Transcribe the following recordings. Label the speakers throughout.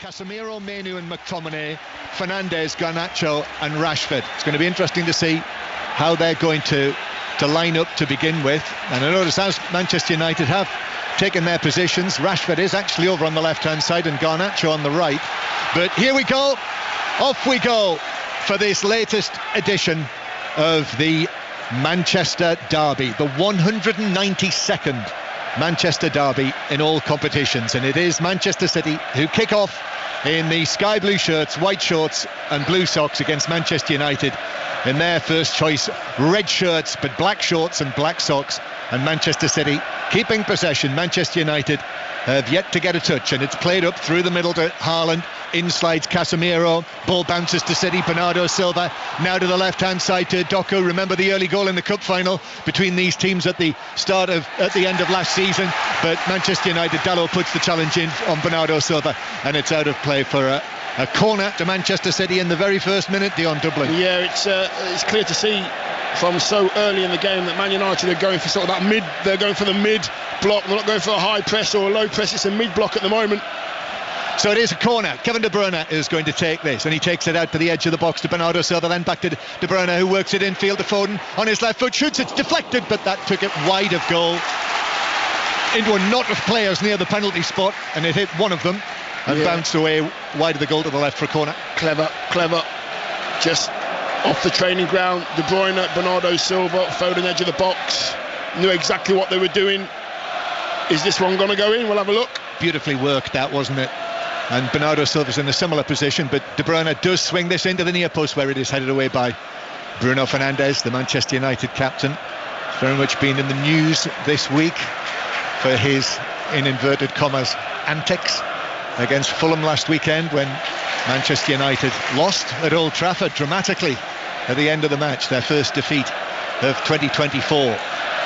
Speaker 1: Casemiro, Menu and McTominay, Fernandes, Garnacho and Rashford. It's going to be interesting to see how they're going to line up to begin with. And I notice as Manchester United have taken their positions, Rashford is actually over on the left-hand side and Garnacho on the right. But here we go, off we go for this latest edition of the Manchester Derby, the 192nd Manchester Derby in all competitions, and it is Manchester City who kick off in the sky blue shirts, white shorts and blue socks against Manchester United in their first choice red shirts but black shorts and black socks, and Manchester City keeping possession. Manchester United have yet to get a touch, and it's played up through the middle to Haaland. In slides Casemiro, ball bounces to City, Bernardo Silva now to the left hand side to Doku. Remember the early goal in the cup final between these teams at the end of last season, but Manchester United, Dalot puts the challenge in on Bernardo Silva and it's out of play for a corner to Manchester City in the very first minute. Dion, Dublin.
Speaker 2: Yeah, it's clear to see from so early in the game that Man United are going for sort of that mid, they're going for the mid block, they're not going for a high press or a low press, it's a mid block at the moment.
Speaker 1: So it is a corner. Kevin De Bruyne is going to take this, and he takes it out to the edge of the box to Bernardo Silva, then back to De Bruyne, who works it infield to Foden on his left foot, shoots, it's deflected, but that took it wide of goal into a knot of players near the penalty spot, and it hit one of them and bounced away wide of the goal to the left for a corner.
Speaker 2: Clever, just off the training ground. De Bruyne, Bernardo Silva, Foden edge of the box, knew exactly what they were doing. Is this one going to go in? We'll have a look.
Speaker 1: Beautifully worked, that, wasn't it? And Bernardo Silva's in a similar position, but De Bruyne does swing this into the near post where it is headed away by Bruno Fernandes, the Manchester United captain. Very much been in the news this week for his, in inverted commas, antics against Fulham last weekend when Manchester United lost at Old Trafford dramatically at the end of the match, their first defeat of 2024.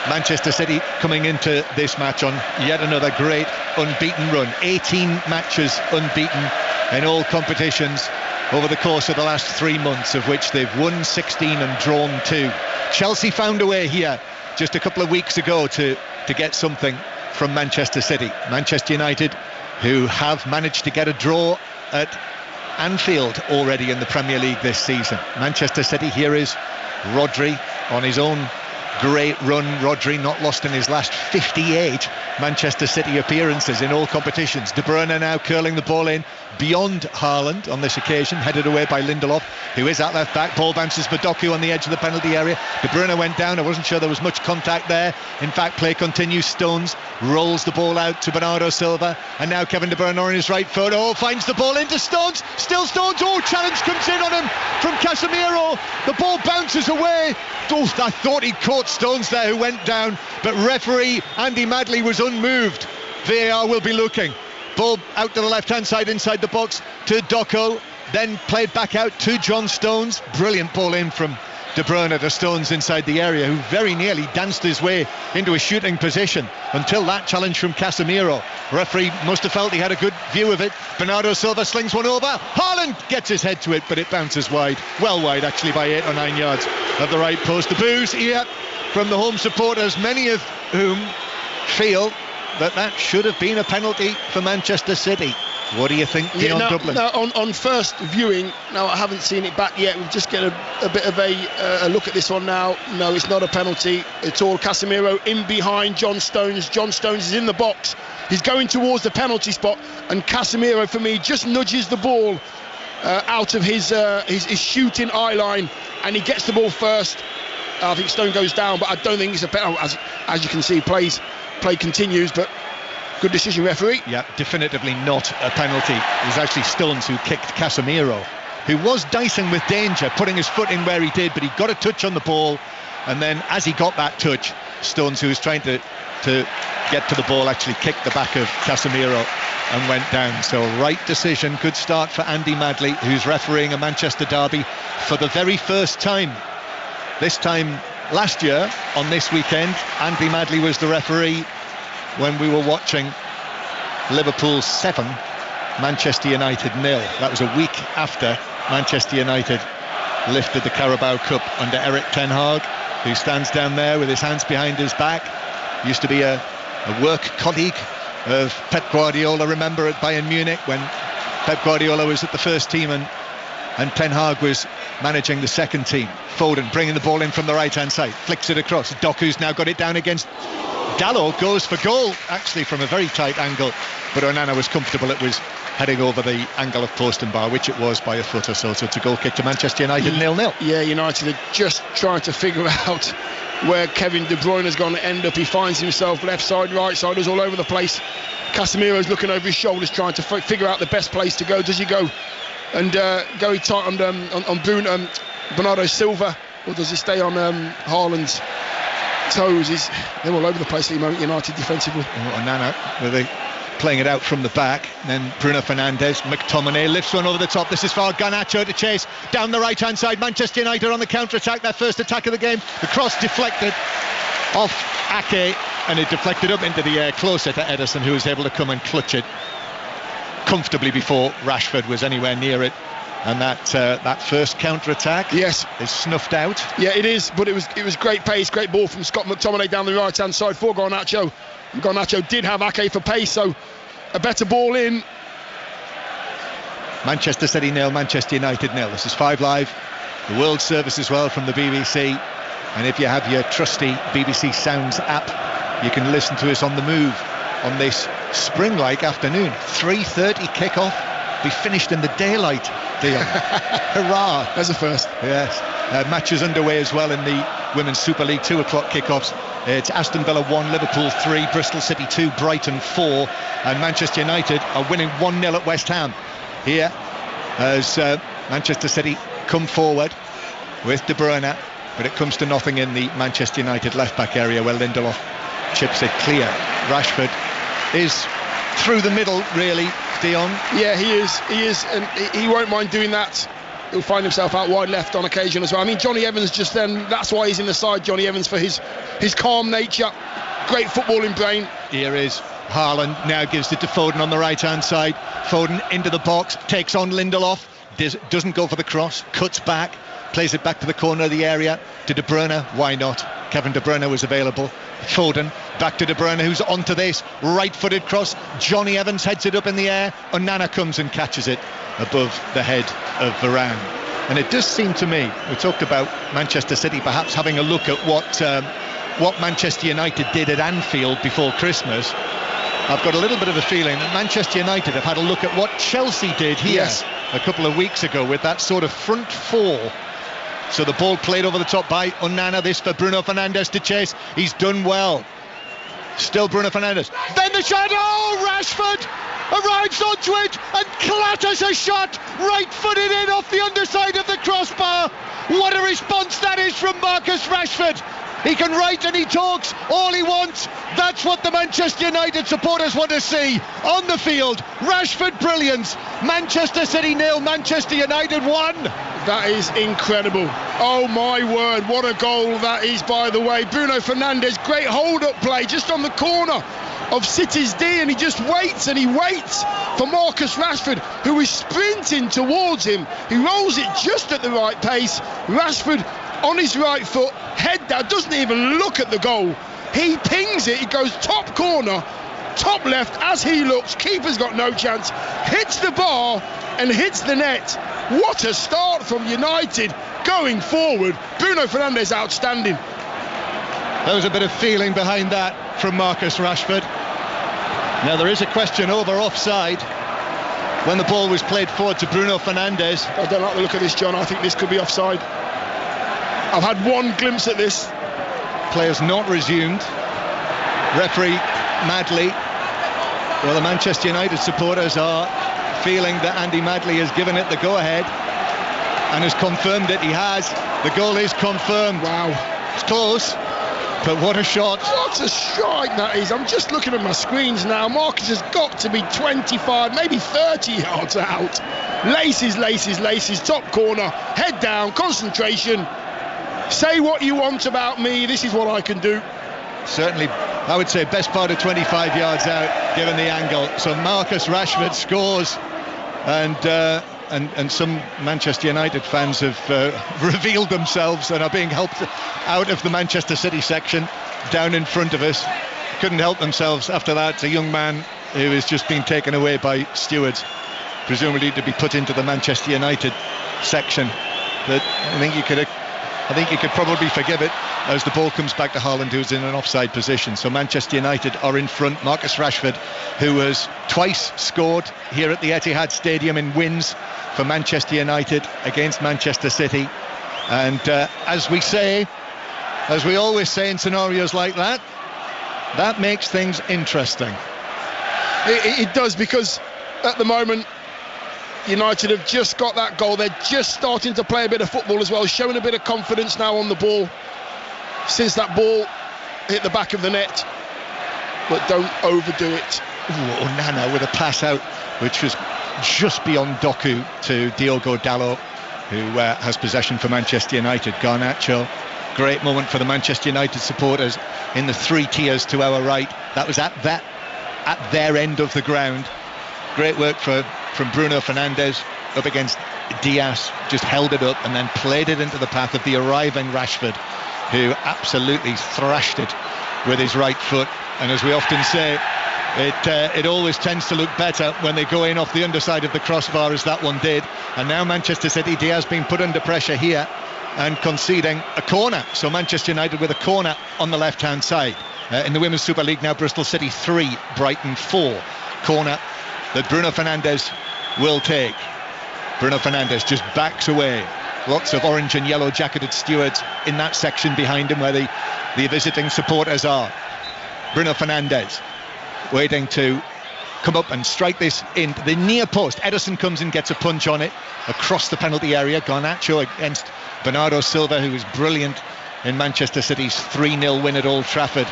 Speaker 1: Manchester City coming into this match on yet another great unbeaten run. 18 matches unbeaten in all competitions over the course of the last 3 months, of which they've won 16 and drawn 2. Chelsea found a way here just a couple of weeks ago to get something from Manchester City. Manchester United, who have managed to get a draw at Anfield already in the Premier League this season. Manchester City, here is Rodri on his own great run. Rodri not lost in his last 58 Manchester City appearances in all competitions. De Bruyne now curling the ball in beyond Haaland on this occasion, headed away by Lindelof, who is at left back. Ball bounces for Doku on the edge of the penalty area. De Bruyne went down. I wasn't sure there was much contact there. In fact, play continues. Stones rolls the ball out to Bernardo Silva, and now Kevin De Bruyne on his right foot. Finds the ball into Stones. Still Stones. Challenge comes in on him from Casemiro. The ball bounces away. I thought he caught Stones there, who went down, but referee Andy Madley was unmoved. VAR will be looking. Ball out to the left-hand side inside the box to Doku, then played back out to John Stones. Brilliant ball in from De Bruyne to Stones inside the area, who very nearly danced his way into a shooting position until that challenge from Casemiro. Referee must have felt he had a good view of it. Bernardo Silva slings one over. Haaland gets his head to it, but it bounces wide. Well wide, actually, by 8 or 9 yards of the right post. The boos here from the home supporters, many of whom feel that should have been a penalty for Manchester City. What do you think, Dion, Dublin?
Speaker 2: No, on first viewing, no, I haven't seen it back yet. We've just get a bit of a look at this one now. No, it's not a penalty at all. Casemiro in behind John Stones. John Stones is in the box. He's going towards the penalty spot, and Casemiro, for me, just nudges the ball out of his shooting eye line, and he gets the ball first. I think Stone goes down, but I don't think it's a penalty. As you can see, play continues, but good decision, referee.
Speaker 1: Yeah, definitively not a penalty. It was actually Stones who kicked Casemiro, who was dicing with danger, putting his foot in where he did, but he got a touch on the ball, and then as he got that touch, Stones, who was trying to get to the ball, actually kicked the back of Casemiro and went down. So right decision, good start for Andy Madley, who's refereeing a Manchester derby for the very first time. This time last year, on this weekend, Andy Madley was the referee when we were watching Liverpool 7, Manchester United 0. That was a week after Manchester United lifted the Carabao Cup under Eric Ten Hag, who stands down there with his hands behind his back. Used to be a work colleague of Pep Guardiola, remember, at Bayern Munich when Pep Guardiola was at the first team and Ten Hag was managing the second team. Foden bringing the ball in from the right-hand side, flicks it across. Doku's now got it down against Dalot, goes for goal, actually from a very tight angle, but Onana was comfortable. It was heading over the angle of post and bar, which it was by a foot or so. So it's a goal kick to Manchester United, 0-0.
Speaker 2: Yeah, United are just trying to figure out where Kevin De Bruyne is going to end up. He finds himself left side, right side, is all over the place. Casemiro's looking over his shoulders, trying to figure out the best place to go. Does he go and go tight on Bernardo Silva, or does he stay on Haaland's toes? They're all over the place at the moment, United defensively.
Speaker 1: Onana, playing it out from the back, then Bruno Fernandes. McTominay lifts one over the top. This is for Garnacho to chase down the right hand side. Manchester United on the counter-attack, their first attack of the game. The cross deflected off Ake, and it deflected up into the air closer to Ederson, who was able to come and clutch it comfortably before Rashford was anywhere near it. And that first counter-attack,
Speaker 2: yes,
Speaker 1: is snuffed out.
Speaker 2: Yeah, it is, but it was great pace, great ball from Scott McTominay down the right hand side for Garnacho. Garnacho did have Ake for pace, so a better ball in.
Speaker 1: Manchester City 0, Manchester United 0. This is 5 Live, the World Service as well from the BBC. And if you have your trusty BBC Sounds app, you can listen to us on the move on this spring-like afternoon. 3:30 kickoff. Be finished in the daylight, Dion. Hurrah!
Speaker 2: That's a first.
Speaker 1: Yes. Matches underway as well in the Women's Super League, 2 o'clock kickoffs. It's Aston Villa 1, Liverpool 3, Bristol City 2, Brighton 4, and Manchester United are winning 1-0 at West Ham. Here, as Manchester City come forward with De Bruyne, but it comes to nothing in the Manchester United left-back area where Lindelof chips it clear. Rashford is through the middle, really, Dion. Yeah,
Speaker 2: he is, and he won't mind doing that. He'll find himself out wide left on occasion as well. I mean, Johnny Evans just then, that's why he's in the side, Johnny Evans, for his calm nature, great footballing brain.
Speaker 1: Here is Haaland, now gives it to Foden on the right-hand side. Foden into the box, takes on Lindelof, doesn't go for the cross, cuts back, plays it back to the corner of the area, to De Bruyne, why not? Kevin De Bruyne was available. Foden, back to De Bruyne, who's onto this, right-footed cross. Johnny Evans heads it up in the air. Onana comes and catches it above the head of Varane. And it does seem to me, we talked about Manchester City perhaps having a look at what Manchester United did at Anfield before Christmas. I've got a little bit of a feeling that Manchester United have had a look at what Chelsea did here a couple of weeks ago with that sort of front four. So the ball played over the top by Onana, this for Bruno Fernandes to chase. He's done well. Still Bruno Fernandes. Then the shot, Rashford arrives onto it and clatters a shot, right-footed in off the underside of the crossbar. What a response that is from Marcus Rashford. He can write and he talks all he wants. That's what the Manchester United supporters want to see on the field. Rashford brilliance. Manchester City 0, Manchester United 1.
Speaker 2: That is incredible. Oh my word, what a goal that is, by the way. Bruno Fernandes, great hold-up play just on the corner of City's D, and he just waits and he waits for Marcus Rashford, who is sprinting towards him. He rolls it just at the right pace. Rashford on his right foot, head down, doesn't even look at the goal. He pings it, it goes top corner, top left as he looks. Keeper's got no chance, hits the bar and hits the net. What a start from United going forward. Bruno Fernandes outstanding.
Speaker 1: There was a bit of feeling behind that from Marcus Rashford. Now there is a question over offside when the ball was played forward to Bruno Fernandes.
Speaker 2: I don't like the look of this, John. I think this could be offside. I've had one glimpse at this.
Speaker 1: Players not resumed. Referee Madley. Well, the Manchester United supporters are feeling that Andy Madley has given it the go-ahead and has confirmed it. He has. The goal is confirmed.
Speaker 2: Wow.
Speaker 1: It's close, but what a shot.
Speaker 2: What a strike that is. I'm just looking at my screens now. Marcus has got to be 25, maybe 30 yards out. Laces, top corner, head down, concentration. Say what you want about me, this is what I can do.
Speaker 1: Certainly, I would say best part of 25 yards out, given the angle. So Marcus Rashford scores, and some Manchester United fans have revealed themselves and are being helped out of the Manchester City section down in front of us. Couldn't help themselves after that. It's a young man who has just been taken away by stewards. presumably to be put into the Manchester United section. But I think you could probably forgive it as the ball comes back to Haaland, who's in an offside position. So Manchester United are in front. Marcus Rashford, who has twice scored here at the Etihad Stadium in wins for Manchester United against Manchester City. And as we always say in scenarios like that, that makes things interesting.
Speaker 2: It does, because at the moment United have just got that goal. They're just starting to play a bit of football as well, showing a bit of confidence now on the ball since that ball hit the back of the net. But don't overdo it.
Speaker 1: Ooh, Onana with a pass out which was just beyond Doku to Diogo Dalot, who has possession for Manchester United. Garnacho, great moment for the Manchester United supporters in the three tiers to our right. That was at their end of the ground. Great work from Bruno Fernandes up against Diaz, just held it up and then played it into the path of the arriving Rashford, who absolutely thrashed it with his right foot. And as we often say, it always tends to look better when they go in off the underside of the crossbar, as that one did. And now Manchester City, Diaz being put under pressure here and conceding a corner. So Manchester United with a corner on the left-hand side. In the Women's Super League now, Bristol City 3, Brighton 4. Corner that Bruno Fernandes will take. Bruno Fernandes just backs away. Lots of orange and yellow jacketed stewards in that section behind him where the visiting supporters are. Bruno Fernandes waiting to come up and strike this in the near post. Ederson comes and gets a punch on it across the penalty area. Garnacho against Bernardo Silva, who was brilliant in Manchester City's 3-0 win at Old Trafford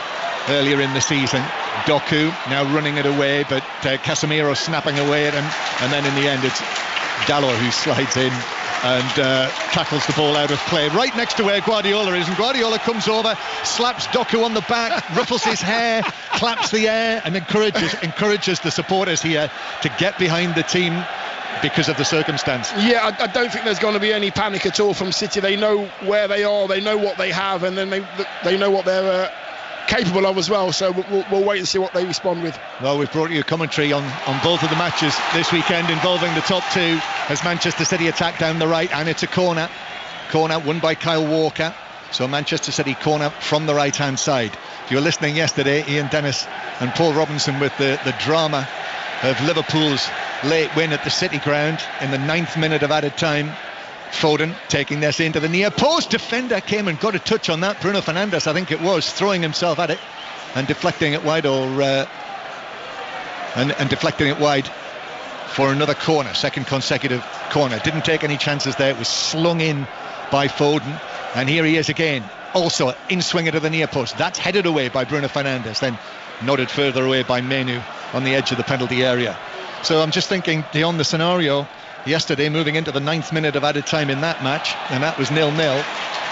Speaker 1: earlier in the season. Doku now running it away, but Casemiro snapping away at him, and then in the end it's Dalot who slides in and tackles the ball out of play right next to where Guardiola is, and Guardiola comes over, slaps Doku on the back, ruffles his hair, claps the air, and encourages the supporters here to get behind the team because of the circumstance. Yeah,
Speaker 2: I don't think there's going to be any panic at all from City. They know where they are, they know what they have, and then they know what they're capable of as well. So we'll wait and see what they respond with.
Speaker 1: Well, we've brought you a commentary on both of the matches this weekend involving the top two as Manchester City attack down the right, and it's a corner won by Kyle Walker. So Manchester City corner from the right hand side. If you were listening yesterday, Ian Dennis and Paul Robinson with the drama of Liverpool's late win at the City ground in the 9th minute of added time. Foden taking this into the near post. Defender came and got a touch on that. Bruno Fernandes, I think it was, throwing himself at it and deflecting it wide, and deflecting it wide for another corner, second consecutive corner. Didn't take any chances there. It was slung in by Foden, and here he is again, also in swinger to the near post. That's headed away by Bruno Fernandes, then nodded further away by Menu on the edge of the penalty area. So I'm just thinking, Dion, the scenario yesterday moving into the 9th minute of added time in that match, and that was 0-0,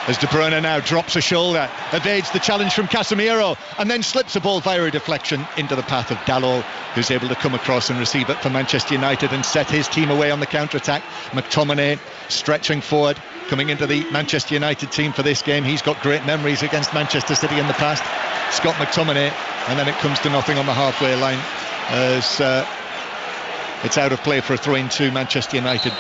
Speaker 1: as De Bruyne now drops a shoulder, evades the challenge from Casemiro, and then slips a ball via a deflection into the path of Dalot, who's able to come across and receive it for Manchester United and set his team away on the counter-attack. McTominay stretching forward, coming into the Manchester United team for this game. He's got great memories against Manchester City in the past. Scott McTominay, and then it comes to nothing on the halfway line as it's out of play for a throw-in to Manchester United,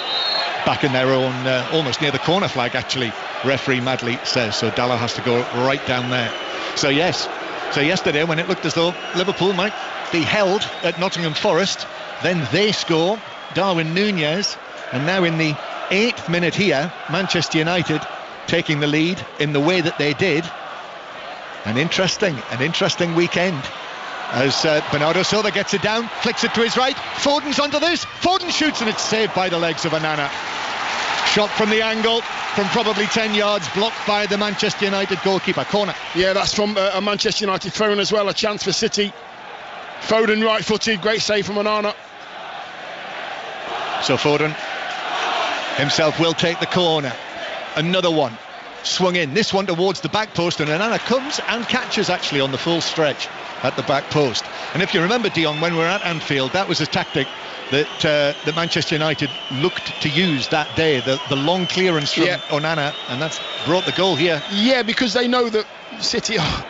Speaker 1: back in their own, almost near the corner flag actually, referee Madley says. So Dalot has to go right down there. So yes, so yesterday when it looked as though Liverpool might be held at Nottingham Forest, then they score, Darwin Núñez, and now in the 8th minute here, Manchester United taking the lead in the way that they did. An interesting weekend as Bernardo Silva gets it down, flicks it to his right, Foden's onto this, Foden shoots, and it's saved by the legs of Onana. Shot from the angle from probably 10 yards, blocked by the Manchester United goalkeeper. Corner.
Speaker 2: Yeah, that's from a Manchester United throw-in as well, a chance for City. Foden right-footed, great save from Onana.
Speaker 1: So Foden himself will take the corner. Another one swung in, this one towards the back post, and Onana comes and catches actually on the full stretch at the back post. And if you remember, Dion, when we were at Anfield, that was a tactic that Manchester United looked to use that day, the long clearance from Onana, and that's brought the goal here.
Speaker 2: Yeah, because they know that City are,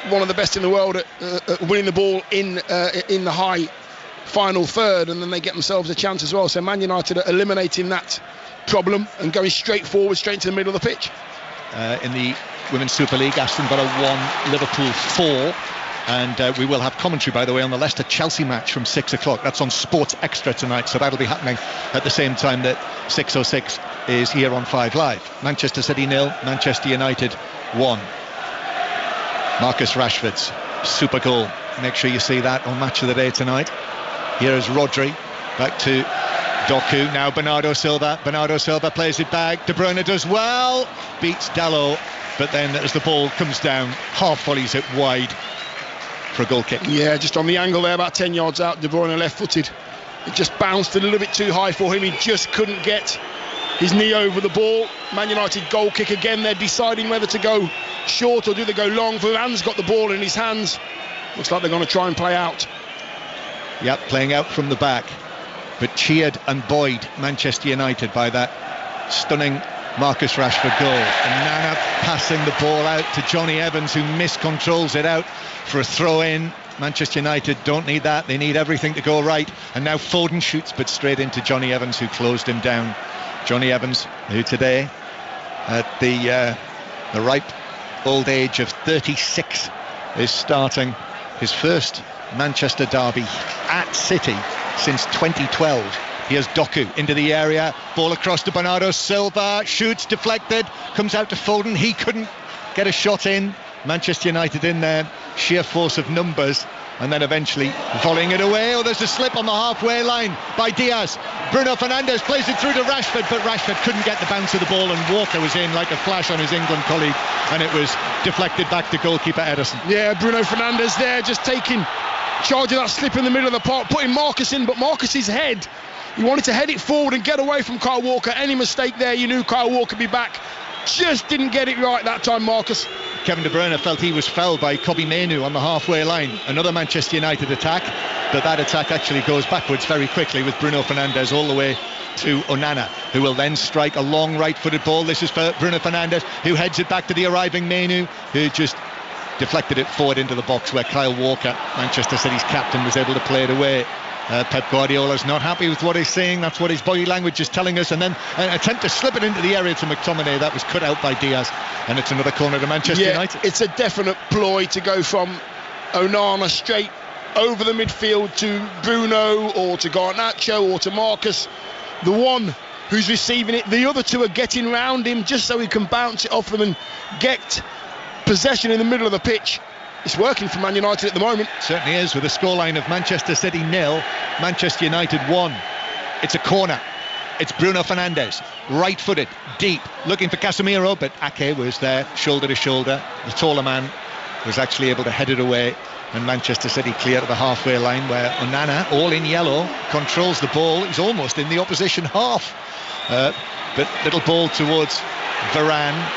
Speaker 2: one of the best in the world at winning the ball in the high final third, and then they get themselves a chance as well. So Man United are eliminating that problem and going straight forward, straight into the middle of the pitch.
Speaker 1: In the Women's Super League, Aston Villa 1, Liverpool 4. And we will have commentary, by the way, on the Leicester-Chelsea match from 6 o'clock. That's on Sports Extra tonight, so that'll be happening at the same time that 6:06 is here on 5 Live. Manchester City 0, Manchester United 1. Marcus Rashford's super goal. Make sure you see that on Match of the Day tonight. Here is Rodri, back to Doku, now Bernardo Silva. Bernardo Silva plays it back. De Bruyne does well, beats Dalot, but then as the ball comes down, half volleys it wide for a goal kick.
Speaker 2: Yeah, just on the angle there, about 10 yards out. De Bruyne left-footed. It just bounced a little bit too high for him. He just couldn't get his knee over the ball. Man United goal kick again. They're deciding whether to go short or do they go long. Varane's got the ball in his hands. Looks like they're going to try and play out.
Speaker 1: Yep, playing out from the back, but cheered and buoyed Manchester United by that stunning Marcus Rashford goal. And Nana passing the ball out to Johnny Evans, who miscontrols it out for a throw-in. Manchester United don't need that. They need everything to go right. And now Foden shoots, but straight into Johnny Evans, who closed him down. Johnny Evans, who today, at the ripe old age of 36, is starting his first Manchester derby at City since 2012. Here's Doku into the area, ball across to Bernardo Silva, shoots, deflected, comes out to Foden. He couldn't get a shot in. Manchester United in there, sheer force of numbers, and then eventually volleying it away. Oh, there's a slip on the halfway line by Diaz. Bruno Fernandes plays it through to Rashford, but Rashford couldn't get the bounce of the ball, and Walker was in like a flash on his England colleague, and it was deflected back to goalkeeper Ederson.
Speaker 2: Yeah, Bruno Fernandes there, just taking charge of that slip in the middle of the park, putting Marcus in, but Marcus's head, he wanted to head it forward and get away from Kyle Walker. Any mistake there, you knew Kyle Walker would be back. Just didn't get it right that time, Marcus.
Speaker 1: Kevin De Bruyne felt he was fouled by Kobbie Mainoo on the halfway line. Another Manchester United attack, but that attack actually goes backwards very quickly with Bruno Fernandes all the way to Onana, who will then strike a long right-footed ball. This is for Bruno Fernandes, who heads it back to the arriving Mainoo, who just deflected it forward into the box where Kyle Walker, Manchester City's captain, was able to play it away. Pep Guardiola's not happy with what he's seeing. That's what his body language is telling us. And then an attempt to slip it into the area to McTominay. That was cut out by Diaz. And it's another corner to Manchester United.
Speaker 2: It's a definite ploy to go from Onana straight over the midfield to Bruno or to Garnacho or to Marcus. The one who's receiving it, the other two are getting round him just so he can bounce it off them and get possession in the middle of the pitch. It's working for Man United at the moment.
Speaker 1: Certainly is, with a scoreline of Manchester City 0, Manchester United 1. It's a corner. It's Bruno Fernandes, right-footed, deep, looking for Casemiro, but Ake was there, shoulder to shoulder. The taller man was actually able to head it away, and Manchester City clear to the halfway line, where Onana, all in yellow, controls the ball. He's almost in the opposition half. But little ball towards Varane.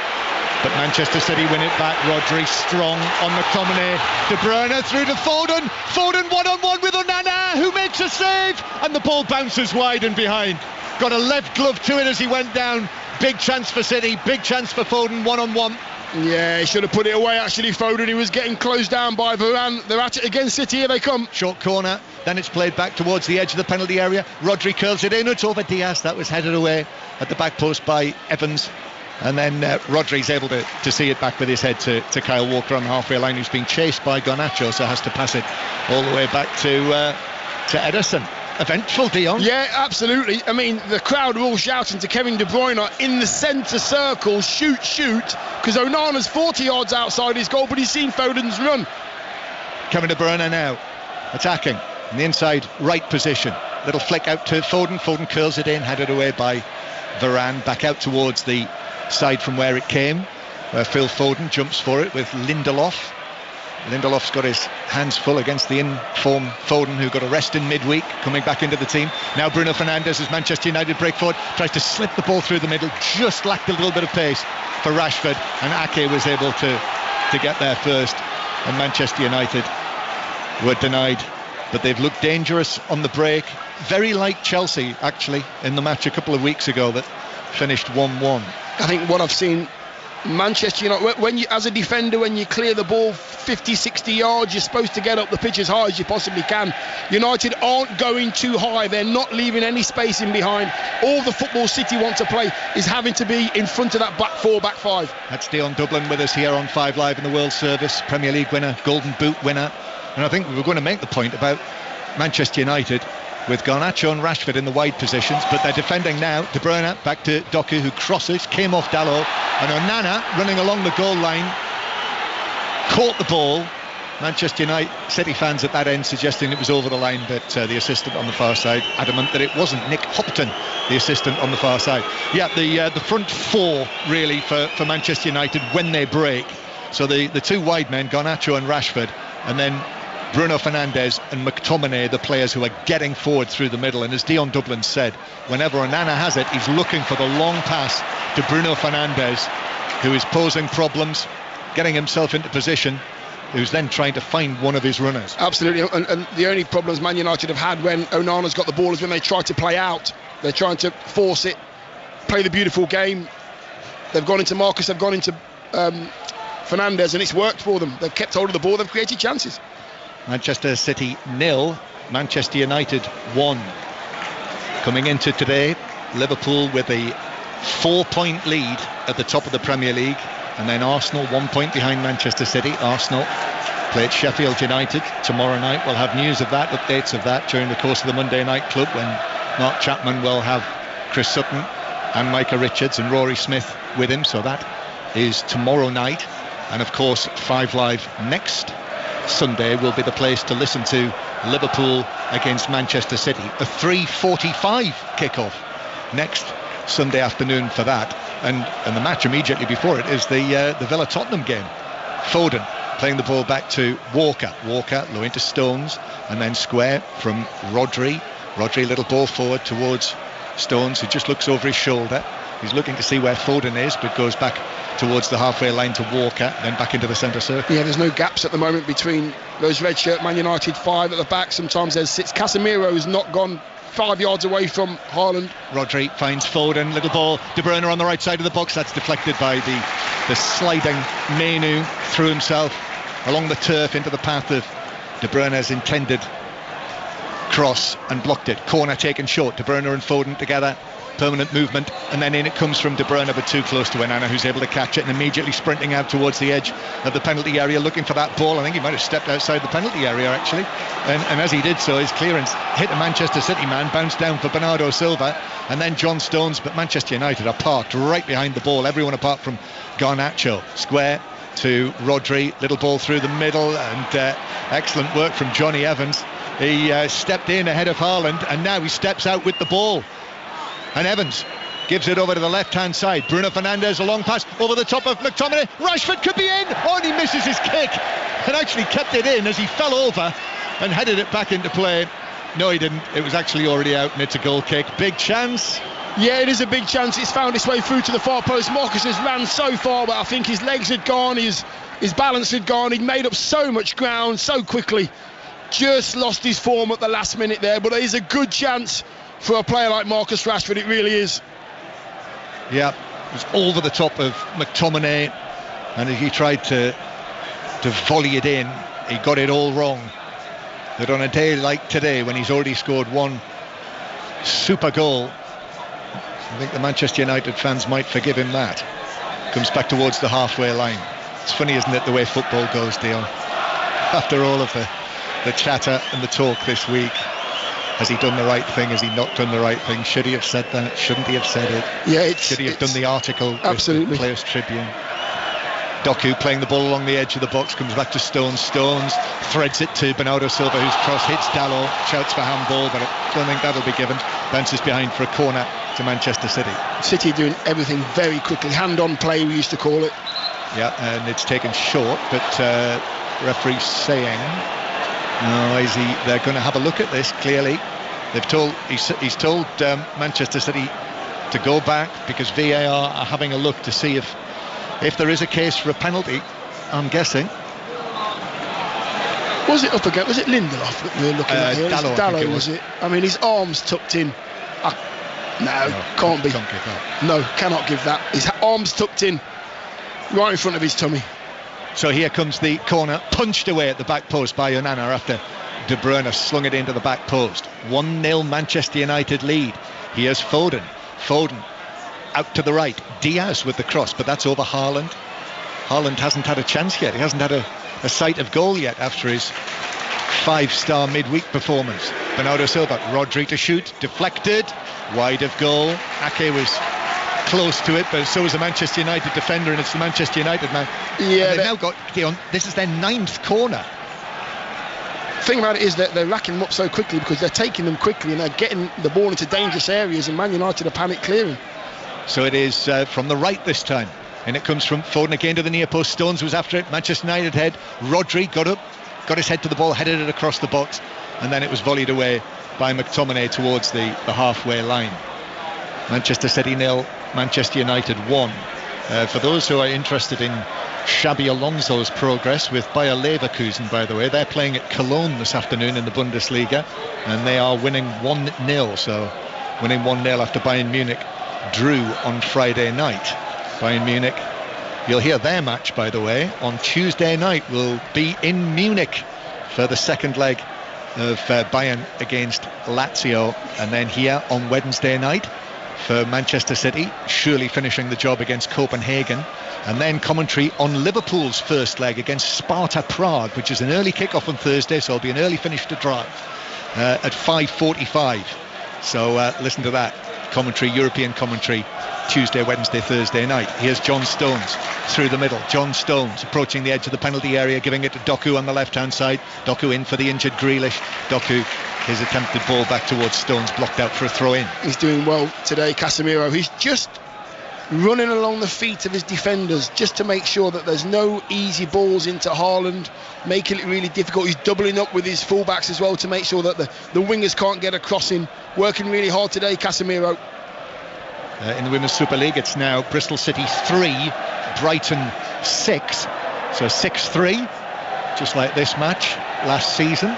Speaker 1: But Manchester City win it back. Rodri strong on McTominay. De Bruyne through to Foden. Foden one-on-one with Onana, who makes a save. And the ball bounces wide and behind. Got a left glove to it as he went down. Big chance for City, big chance for Foden, one-on-one.
Speaker 2: Yeah, he should have put it away, actually, Foden. He was getting closed down by Varane. They're at it again, City. Here they come.
Speaker 1: Short corner. Then it's played back towards the edge of the penalty area. Rodri curls it in. It's over Diaz. That was headed away at the back post by Evans. And then Rodri's able to see it back with his head to Kyle Walker on the halfway line, who's been chased by Garnacho, so has to pass it all the way back to Ederson. Eventful, Dion.
Speaker 2: Yeah, absolutely. I mean, the crowd are all shouting to Kevin De Bruyne in the centre circle, shoot, because Onana's 40 yards outside his goal, but he's seen Foden's run.
Speaker 1: Kevin De Bruyne now attacking in the inside right position. Little flick out to Foden. Foden curls it in, headed away by Varane, back out towards the side from where it came, where Phil Foden jumps for it with Lindelof. Lindelof's got his hands full against the in-form Foden, who got a rest in midweek, coming back into the team. Now Bruno Fernandes, as Manchester United break forward, tries to slip the ball through the middle, just lacked a little bit of pace for Rashford, and Ake was able to get there first, and Manchester United were denied. But they've looked dangerous on the break, very like Chelsea actually in the match a couple of weeks ago that finished 1-1.
Speaker 2: I think what I've seen Manchester United, when you, as a defender, when you clear the ball 50, 60 yards, you're supposed to get up the pitch as high as you possibly can. United aren't going too high. They're not leaving any space in behind. All the football City want to play is having to be in front of that back four, back five.
Speaker 1: That's Dion Dublin with us here on 5 Live in the World Service. Premier League winner, Golden Boot winner. And I think we were going to make the point about Manchester United with Garnacho and Rashford in the wide positions, but they're defending now. De Bruyne back to Doku, who crosses, came off Dalot, and Onana running along the goal line, caught the ball. Manchester United City fans at that end suggesting it was over the line, but the assistant on the far side adamant that it wasn't. Nick Hopton, the assistant on the far side. Yeah, the front four really for Manchester United when they break. So the two wide men, Garnacho and Rashford, and then Bruno Fernandes and McTominay, the players who are getting forward through the middle. And as Dion Dublin said, whenever Onana has it, he's looking for the long pass to Bruno Fernandes, who is posing problems, getting himself into position, who's then trying to find one of his runners.
Speaker 2: Absolutely, and the only problems Man United have had when Onana's got the ball is when they try to play out. They're trying to force it, play the beautiful game. They've gone into Marcus, they've gone into Fernandes, and it's worked for them. They've kept hold of the ball, they've created chances.
Speaker 1: Manchester City 0, Manchester United 1. Coming into today, Liverpool with a 4-point lead at the top of the Premier League, and then Arsenal 1 point behind Manchester City. Arsenal play at Sheffield United tomorrow night. We'll have news of that, updates of that during the course of the Monday Night Club, when Mark Chapman will have Chris Sutton and Micah Richards and Rory Smith with him. So that is tomorrow night, and of course 5 Live next Sunday will be the place to listen to Liverpool against Manchester City. A 3:45 kickoff next Sunday afternoon for that, and the match immediately before it is the Villa Tottenham game. Foden playing the ball back to Walker low into Stones, and then square from Rodri, little ball forward towards Stones, who just looks over his shoulder. He's looking to see where Foden is, but goes back towards the halfway line to Walker, then back into the centre circle. Yeah,
Speaker 2: there's no gaps at the moment between those red shirt Man United 5 at the back. Sometimes there's 6. Casemiro has not gone 5 yards away from Haaland.
Speaker 1: Rodri finds Foden, little ball, De Bruyne on the right side of the box. That's deflected by the sliding Menu through himself along the turf into the path of De Bruyne's intended cross and blocked it. Corner taken short, De Bruyne and Foden together, permanent movement, and then in it comes from De Bruyne, but too close to Onana, who's able to catch it and immediately sprinting out towards the edge of the penalty area looking for that ball. I think he might have stepped outside the penalty area actually, and as he did so, his clearance hit a Manchester City man, bounced down for Bernardo Silva and then John Stones, but Manchester United are parked right behind the ball, everyone apart from Garnacho. Square to Rodri, little ball through the middle, and excellent work from Johnny Evans. He stepped in ahead of Haaland, and now he steps out with the ball. And Evans gives it over to the left-hand side. Bruno Fernandes, a long pass over the top of McTominay. Rashford could be in. Oh, and he misses his kick and actually kept it in as he fell over and headed it back into play. No, he didn't. It was actually already out, and it's a goal kick. Big chance.
Speaker 2: Yeah, it is a big chance. It's found its way through to the far post. Marcus has ran so far, but I think his legs had gone, his balance had gone. He'd made up so much ground so quickly. Just lost his form at the last minute there, but it is a good chance for a player like Marcus Rashford. It really is.
Speaker 1: Yeah, it was over the top of McTominay, and he tried to volley it in. He got it all wrong. But on a day like today, when he's already scored one super goal, I think the Manchester United fans might forgive him that. Comes back towards the halfway line. It's funny, isn't it, the way football goes, Dion? After all of the chatter and the talk this week, has he done the right thing? Has he not done the right thing? Should he have said that? Shouldn't he have said it?
Speaker 2: Yeah,
Speaker 1: should he have done the article
Speaker 2: absolutely.
Speaker 1: With the Players Tribune? Doku playing the ball along the edge of the box, comes back to Stones. Stones threads it to Bernardo Silva, whose cross hits Dalot, shouts for handball, but I don't think that'll be given. Bounces behind for a corner to Manchester City.
Speaker 2: City doing everything very quickly. Hand-on play, we used to call it.
Speaker 1: Yeah, and it's taken short, but referee saying, no, they're going to have a look at this, clearly. He's told Manchester City to go back because VAR are having a look to see if there is a case for a penalty, I'm guessing.
Speaker 2: Was it up again? Was it Lindelof that we were looking at here?
Speaker 1: Dalot,
Speaker 2: was it? I mean, his arms tucked in. No, can't be.
Speaker 1: Can't give that.
Speaker 2: No, cannot give that. His arms tucked in. Right in front of his tummy.
Speaker 1: So here comes the corner, punched away at the back post by Onana after De Bruyne slung it into the back post. 1-0 Manchester United lead. Here's Foden. Foden out to the right. Diaz with the cross, but that's over Haaland. Haaland hasn't had a chance yet. He hasn't had a sight of goal yet after his 5-star midweek performance. Bernardo Silva, Rodri to shoot, deflected, wide of goal. Ake was close to it, but so was the Manchester United defender, and it's the Manchester United man.
Speaker 2: Yeah,
Speaker 1: they've now got, Dion, this is their 9th corner.
Speaker 2: The thing about it is that they're racking them up so quickly because they're taking them quickly and they're getting the ball into dangerous areas, and Man United are panic clearing.
Speaker 1: So it is from the right this time, and it comes from Foden again to the near post. Stones was after it. Manchester United head. Rodri got up, got his head to the ball, headed it across the box, and then it was volleyed away by McTominay towards the halfway line. Manchester City 0, Manchester United 1. For those who are interested in Xabi Alonso's progress with Bayer Leverkusen, by the way, they're playing at Cologne this afternoon in the Bundesliga, and they are winning 1-0. So winning 1-0 after Bayern Munich drew on Friday night. Bayern Munich, you'll hear their match, by the way, on Tuesday night, will be in Munich for the second leg of Bayern against Lazio, and then here on Wednesday night for Manchester City, surely finishing the job against Copenhagen, and then commentary on Liverpool's first leg against Sparta Prague, which is an early kick-off on Thursday, so it'll be an early finish to drive at 5:45. So listen to that commentary, European commentary, Tuesday, Wednesday, Thursday night. Here's John Stones through the middle. John Stones approaching the edge of the penalty area, giving it to Doku on the left-hand side. Doku in for the injured Grealish. Doku, his attempted ball back towards Stones, blocked out for a throw-in.
Speaker 2: He's doing well today, Casemiro. He's just running along the feet of his defenders just to make sure that there's no easy balls into Haaland, making it really difficult. He's doubling up with his fullbacks as well to make sure that the wingers can't get a crossing. Working really hard today, Casemiro.
Speaker 1: In the Women's Super League, it's now Bristol City 3, Brighton 6. So 6-3, just like this match last season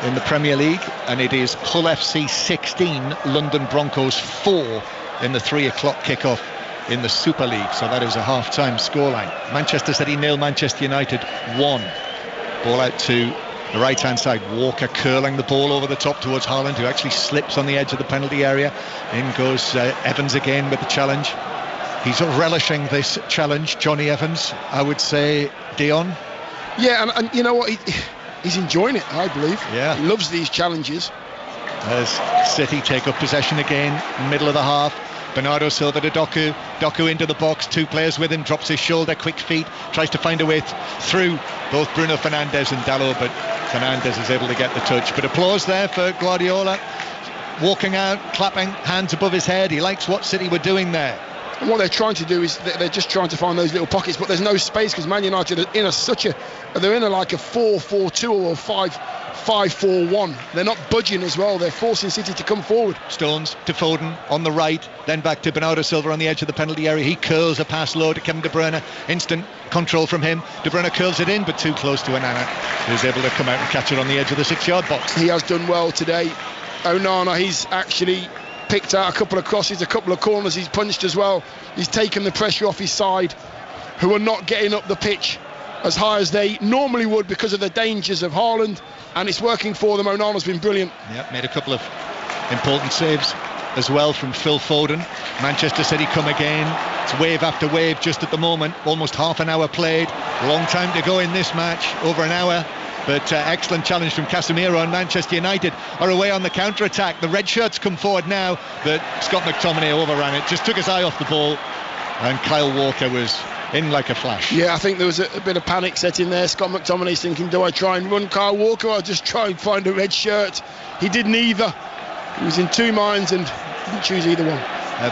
Speaker 1: in the Premier League. And it is Hull FC 16, London Broncos 4 in the 3 o'clock kickoff in the Super League. So that is a half-time scoreline. Manchester City 0, Manchester United 1. Ball out to the right-hand side. Walker curling the ball over the top towards Haaland, who actually slips on the edge of the penalty area. In goes Evans again with the challenge. He's relishing this challenge, Johnny Evans, I would say, Dion.
Speaker 2: Yeah, and you know what? He's enjoying it, I believe.
Speaker 1: Yeah.
Speaker 2: He loves these challenges.
Speaker 1: As City take up possession again, middle of the half. Bernardo Silva to Doku. Doku into the box, 2 players with him, drops his shoulder, quick feet, tries to find a way through both Bruno Fernandes and Dalot, but Fernandes is able to get the touch. But applause there for Guardiola, walking out, clapping, hands above his head. He likes what City were doing there.
Speaker 2: And what they're trying to do is they're just trying to find those little pockets, but there's no space because Man United are in they're in like a 4-4-2 or 5-4-1. They're not budging as well. They're forcing City to come forward. Stones
Speaker 1: to Foden on the right, then back to Bernardo Silva on the edge of the penalty area. He curls a pass low to Kevin De Bruyne. Instant control from him. De Bruyne curls it in, but too close to Onana, who's able to come out and catch it on the edge of the 6-yard box.
Speaker 2: He has done well today. Onana, he's actually picked out a couple of crosses, a couple of corners he's punched as well. He's taken the pressure off his side, who are not getting up the pitch as high as they normally would because of the dangers of Haaland, and it's working for them. Onana's been brilliant.
Speaker 1: Yeah, made a couple of important saves as well from Phil Foden. Manchester City come again. It's wave after wave just at the moment. Almost half an hour played. Long time to go in this match, over an hour. But excellent challenge from Casemiro, and Manchester United are away on the counter-attack. The red shirts come forward now, but Scott McTominay overran it, just took his eye off the ball, and Kyle Walker was in like a flash.
Speaker 2: Yeah, I think there was a bit of panic set in there. Scott McTominay's thinking, do I try and run Kyle Walker, or just try and find a red shirt? He did neither. He was in 2 minds and didn't choose either one.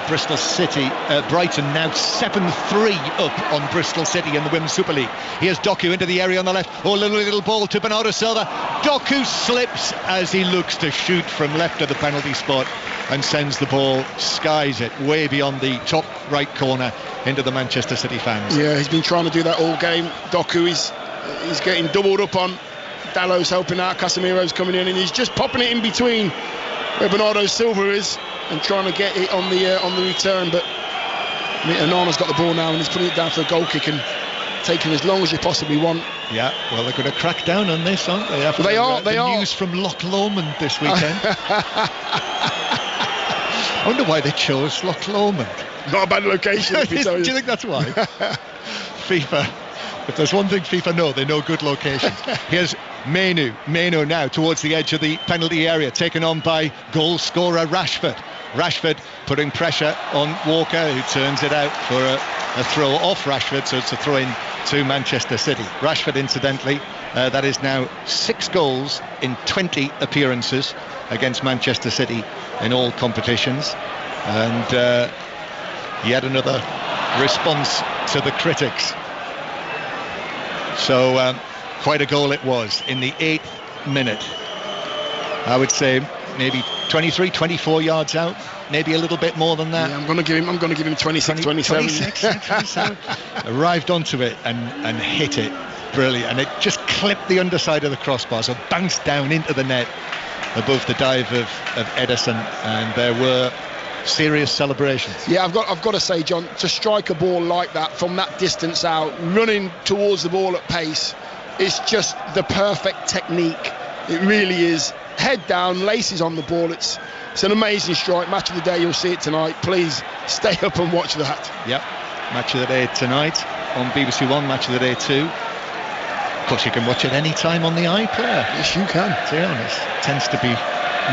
Speaker 1: Bristol City, Brighton now 7-3 up on Bristol City in the Women's Super League. Here's Doku into the area on the left. Oh, little ball to Bernardo Silva. Doku slips as he looks to shoot from left of the penalty spot and sends the ball, skies it way beyond the top right corner into the Manchester City fans.
Speaker 2: Yeah, he's been trying to do that all game. Doku is getting doubled up on. Dalot's helping out, Casemiro's coming in, and he's just popping it in between where Bernardo Silva is and trying to get it on the return, but I mean, Onana's got the ball now and he's putting it down for a goal kick and taking as long as you possibly want.
Speaker 1: Yeah, well, they're going to crack down on this, aren't they? After
Speaker 2: they are.
Speaker 1: News from Loch Lomond this weekend. I wonder why they chose Loch Lomond.
Speaker 2: Not a bad location.
Speaker 1: Do you think that's why? FIFA. If there's one thing FIFA know, they know good locations. Here's Menu now towards the edge of the penalty area, taken on by goal scorer Rashford. Rashford putting pressure on Walker, who turns it out for a throw off Rashford, so it's a throw in to Manchester City. Rashford, incidentally, that is now 6 goals in 20 appearances against Manchester City in all competitions, and yet another response to the critics. So quite a goal it was in the 8th minute. I would say maybe 23, 24 yards out, maybe a little bit more than that.
Speaker 2: Yeah, I'm going to give him 26, 27.
Speaker 1: 27. Arrived onto it and hit it brilliant, and it just clipped the underside of the crossbar, so bounced down into the net above the dive of Ederson, and there were serious celebrations.
Speaker 2: Yeah, I've got to say, John, to strike a ball like that from that distance out, running towards the ball at pace, it's just the perfect technique. It really is. Head down, laces on the ball. It's an amazing strike. Match of the day, you'll see it tonight. Please stay up and watch that.
Speaker 1: Yep, match of the day tonight on BBC One, match of the day 2. Of course, you can watch it any time on the iPlayer.
Speaker 2: Yes, you can.
Speaker 1: To be honest, tends to be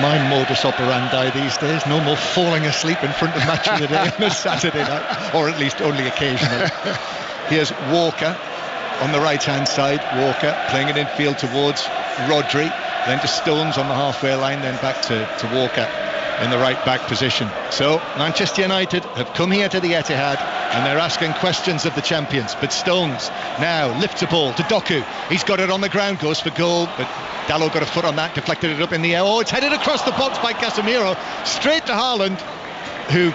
Speaker 1: my modus operandi these days. No more falling asleep in front of match of the day on a Saturday night, or at least only occasionally. Here's Walker on the right-hand side. Walker playing it in field towards Rodri, then to Stones on the halfway line, then back to Walker in the right back position. So Manchester United have come here to the Etihad and they're asking questions of the champions. But Stones now lifts a ball to Doku. He's got it on the ground, goes for goal, but Dalot got a foot on that, deflected it up in the air. Oh, it's headed across the box by Casemiro, straight to Haaland, who,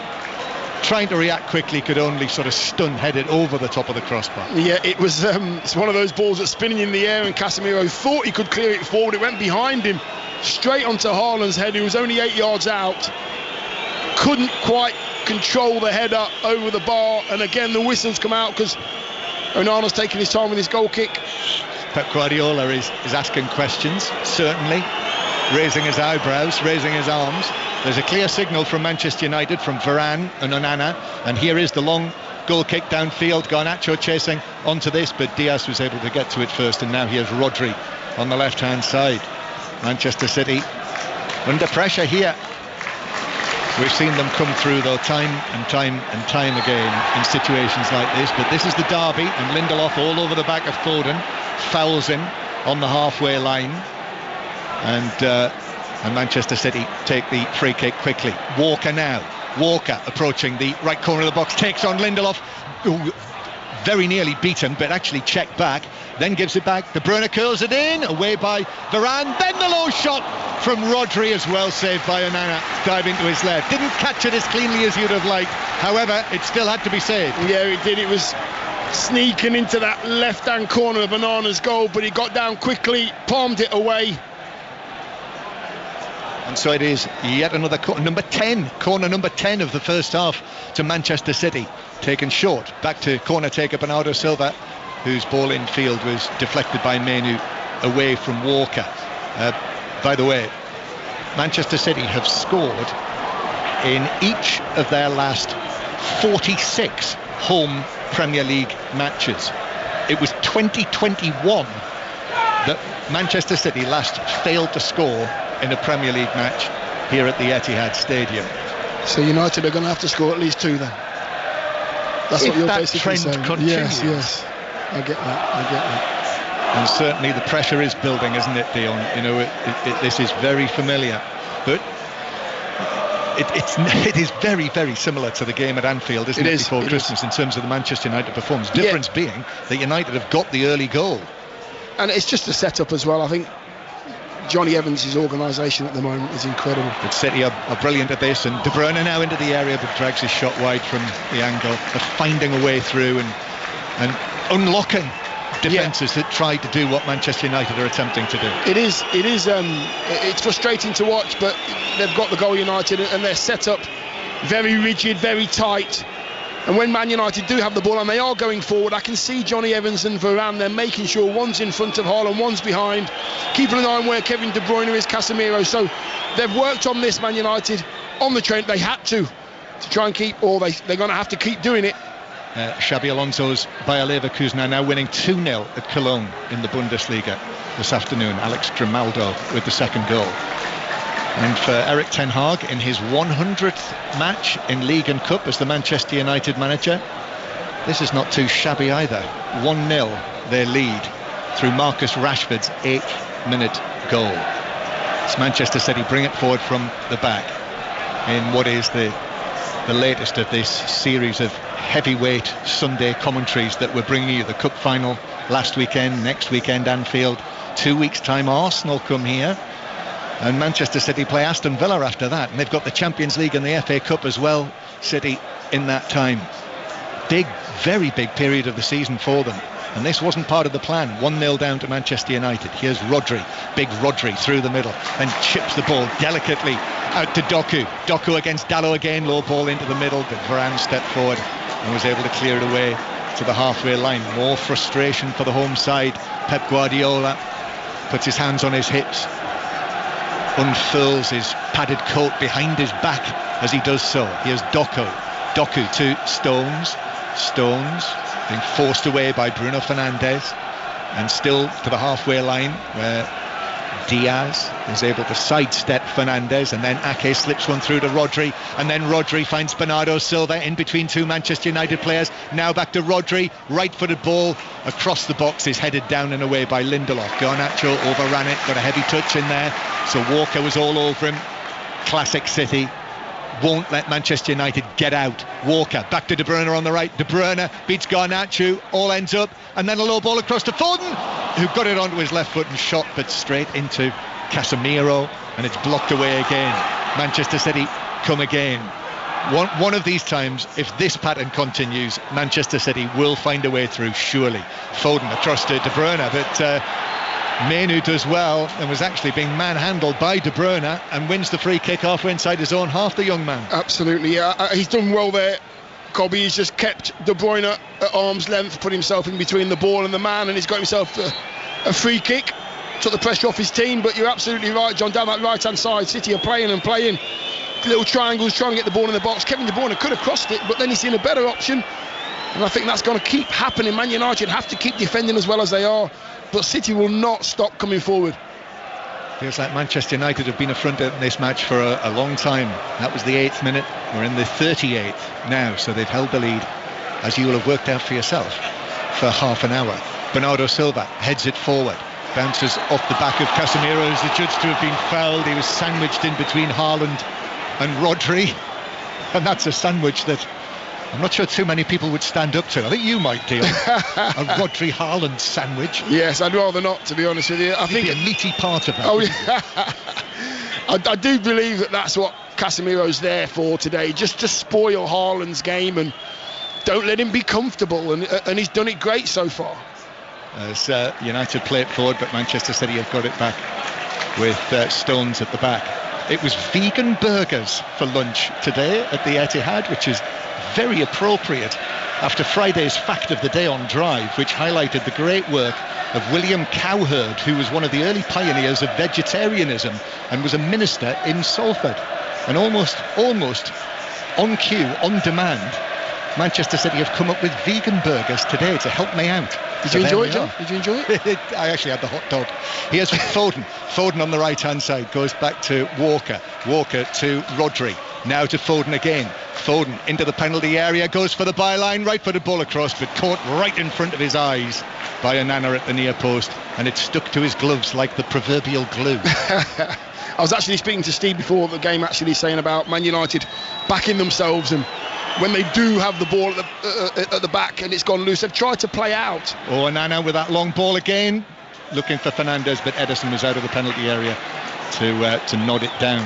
Speaker 1: trying to react quickly, could only sort of head it over the top of the crossbar.
Speaker 2: Yeah, it was it's one of those balls that's spinning in the air, and Casemiro thought he could clear it forward. It went behind him, straight onto Haaland's head, who was only 8 yards out. Couldn't quite control the header over the bar, and again the whistles come out because Onana's taking his time with his goal kick.
Speaker 1: Pep Guardiola is asking questions, certainly, raising his eyebrows, raising his arms. There's a clear signal from Manchester United, from Varane and Onana, and here is the long goal kick downfield. Garnacho chasing onto this, but Diaz was able to get to it first, and now here's Rodri on the left-hand side. Manchester City under pressure here. We've seen them come through, though, time and time again in situations like this, but this is the derby, and Lindelof all over the back of Foden, fouls him on the halfway line, and Manchester City take the free kick quickly. Walker now. Walker approaching the right corner of the box, takes on Lindelof, who very nearly beaten, but actually checked back, then gives it back. De Bruyne curls it in, away by Varane, then the low shot from Rodri as well, saved by Onana, diving to his left. Didn't catch it as cleanly as you'd have liked, however, it still had to be saved.
Speaker 2: Yeah, it did. It was sneaking into that left-hand corner of Onana's goal, but he got down quickly, palmed it away.
Speaker 1: And so it is yet another corner number 10 of the first half to Manchester City, taken short. Back to corner taker Bernardo Silva, whose ball in field was deflected by Menu away from Walker. By the way, Manchester City have scored in each of their last 46 home Premier League matches. It was 2021 that Manchester City last failed to score in a Premier League match here at the Etihad Stadium.
Speaker 2: So United are going to have to score at least 2 then. That's what you're basically saying.
Speaker 1: Continues.
Speaker 2: Yes, I get that.
Speaker 1: And certainly the pressure is building, isn't it, Dion? You know, this is very familiar, but it is very, very similar to the game at Anfield, isn't it, before Christmas, in terms of the Manchester United performance. Difference being that United have got the early goal. And
Speaker 2: it's just a setup as well. I think Johnny Evans' organisation at the moment is incredible.
Speaker 1: But City are brilliant at this, and De Bruyne now into the area, but drags his shot wide from the angle. They're finding a way through and unlocking defences that try to do what Manchester United are attempting to do.
Speaker 2: It's frustrating to watch, but they've got the goal, United, and they're set up very rigid, very tight. And when Man United do have the ball and they are going forward, I can see Johnny Evans and Varane, they're making sure one's in front of Haaland, one's behind, keeping an eye on where Kevin De Bruyne is, Casemiro. So they've worked on this, Man United, on the train. They had to try and keep, or they're going to have to keep doing it.
Speaker 1: Xabi Alonso's Bayer Leverkusen are now winning 2-0 at Cologne in the Bundesliga this afternoon. Alex Grimaldo with the second goal. And for Erik ten Hag, in his 100th match in League and Cup as the Manchester United manager, this is not too shabby either. 1-0 their lead through Marcus Rashford's 8th minute goal. It's Manchester City bring it forward from the back in what is the latest of this series of heavyweight Sunday commentaries that we're bringing you. The Cup final last weekend, next weekend Anfield, 2 weeks time Arsenal come here, and Manchester City play Aston Villa after that, and they've got the Champions League and the FA Cup as well, City, in that time. Big, very big period of the season for them, and this wasn't part of the plan. 1-0 down to Manchester United. Here's Rodri, big Rodri through the middle, and chips the ball delicately out to Doku. Doku against Dalot again, low ball into the middle, but Varane stepped forward and was able to clear it away to the halfway line. More frustration for the home side. Pep Guardiola puts his hands on his hips, unfurls his padded coat behind his back as he does so. Here's Doku to Stones being forced away by Bruno Fernandes, and still to the halfway line where Diaz is able to sidestep Fernandes, and then Ake slips one through to Rodri, and then Rodri finds Bernardo Silva in between two Manchester United players. Now back to Rodri, right-footed ball across the box is headed down and away by Lindelof. Garnacho overran it, got a heavy touch in there, so Walker was all over him. Classic City won't let Manchester United get out. Walker back to De Bruyne on the right. De Bruyne beats Garnacho, all ends up, and then a low ball across to Foden, who got it onto his left foot and shot, but straight into Casemiro, and it's blocked away again. Manchester City come again. One of these times, if this pattern continues, Manchester City will find a way through, surely. Foden across to De Bruyne, but Menu does well and was actually being manhandled by De Bruyne and wins the free kick halfway inside his own half, the young man.
Speaker 2: Absolutely, yeah. He's done well there. Cobby, he's just kept De Bruyne at arm's length, put himself in between the ball and the man, and he's got himself a free kick. Took the pressure off his team, but you're absolutely right, John. Down that right-hand side, City are playing. Little triangles, trying to get the ball in the box. Kevin De Bruyne could have crossed it, but then he's seen a better option. And I think that's going to keep happening. Man United have to keep defending as well as they are, but City will not stop coming forward.
Speaker 1: Feels like Manchester United have been affronted in this match for a long time. That was the 8th minute. We're in the 38th now, so they've held the lead, as you will have worked out for yourself, for half an hour. Bernardo Silva heads it forward, bounces off the back of Casemiro, who's adjudged to have been fouled. He was sandwiched in between Haaland and Rodri, and that's a sandwich that I'm not sure too many people would stand up to. I think you might, Dion. A Rodri Haaland sandwich.
Speaker 2: Yes, I'd rather not, to be honest with you. I think
Speaker 1: a meaty part of that.
Speaker 2: Oh, yeah. I do believe that that's what Casemiro's there for today, just to spoil Haaland's game and don't let him be comfortable. And he's done it great so far.
Speaker 1: As United play it forward, but Manchester City have got it back with Stones at the back. It was vegan burgers for lunch today at the Etihad, which is very appropriate after Friday's Fact of the Day on Drive, which highlighted the great work of William Cowherd, who was one of the early pioneers of vegetarianism and was a minister in Salford. And almost on cue, on demand, Manchester City have come up with vegan burgers today to help me out.
Speaker 2: Did you enjoy it, John? Did you enjoy it?
Speaker 1: I actually had the hot dog. Here's Foden. Foden on the right-hand side goes back to Walker. Walker to Rodri. Now to Foden again. Foden into the penalty area, goes for the byline, right-footed ball across, but caught right in front of his eyes by Onana at the near post, and it stuck to his gloves like the proverbial glue.
Speaker 2: I was actually speaking to Steve before the game, actually saying about Man United backing themselves, and when they do have the ball at the back and it's gone loose, they've tried to play out.
Speaker 1: Oh, Onana with that long ball again, looking for Fernandes, but Ederson was out of the penalty area to nod it down.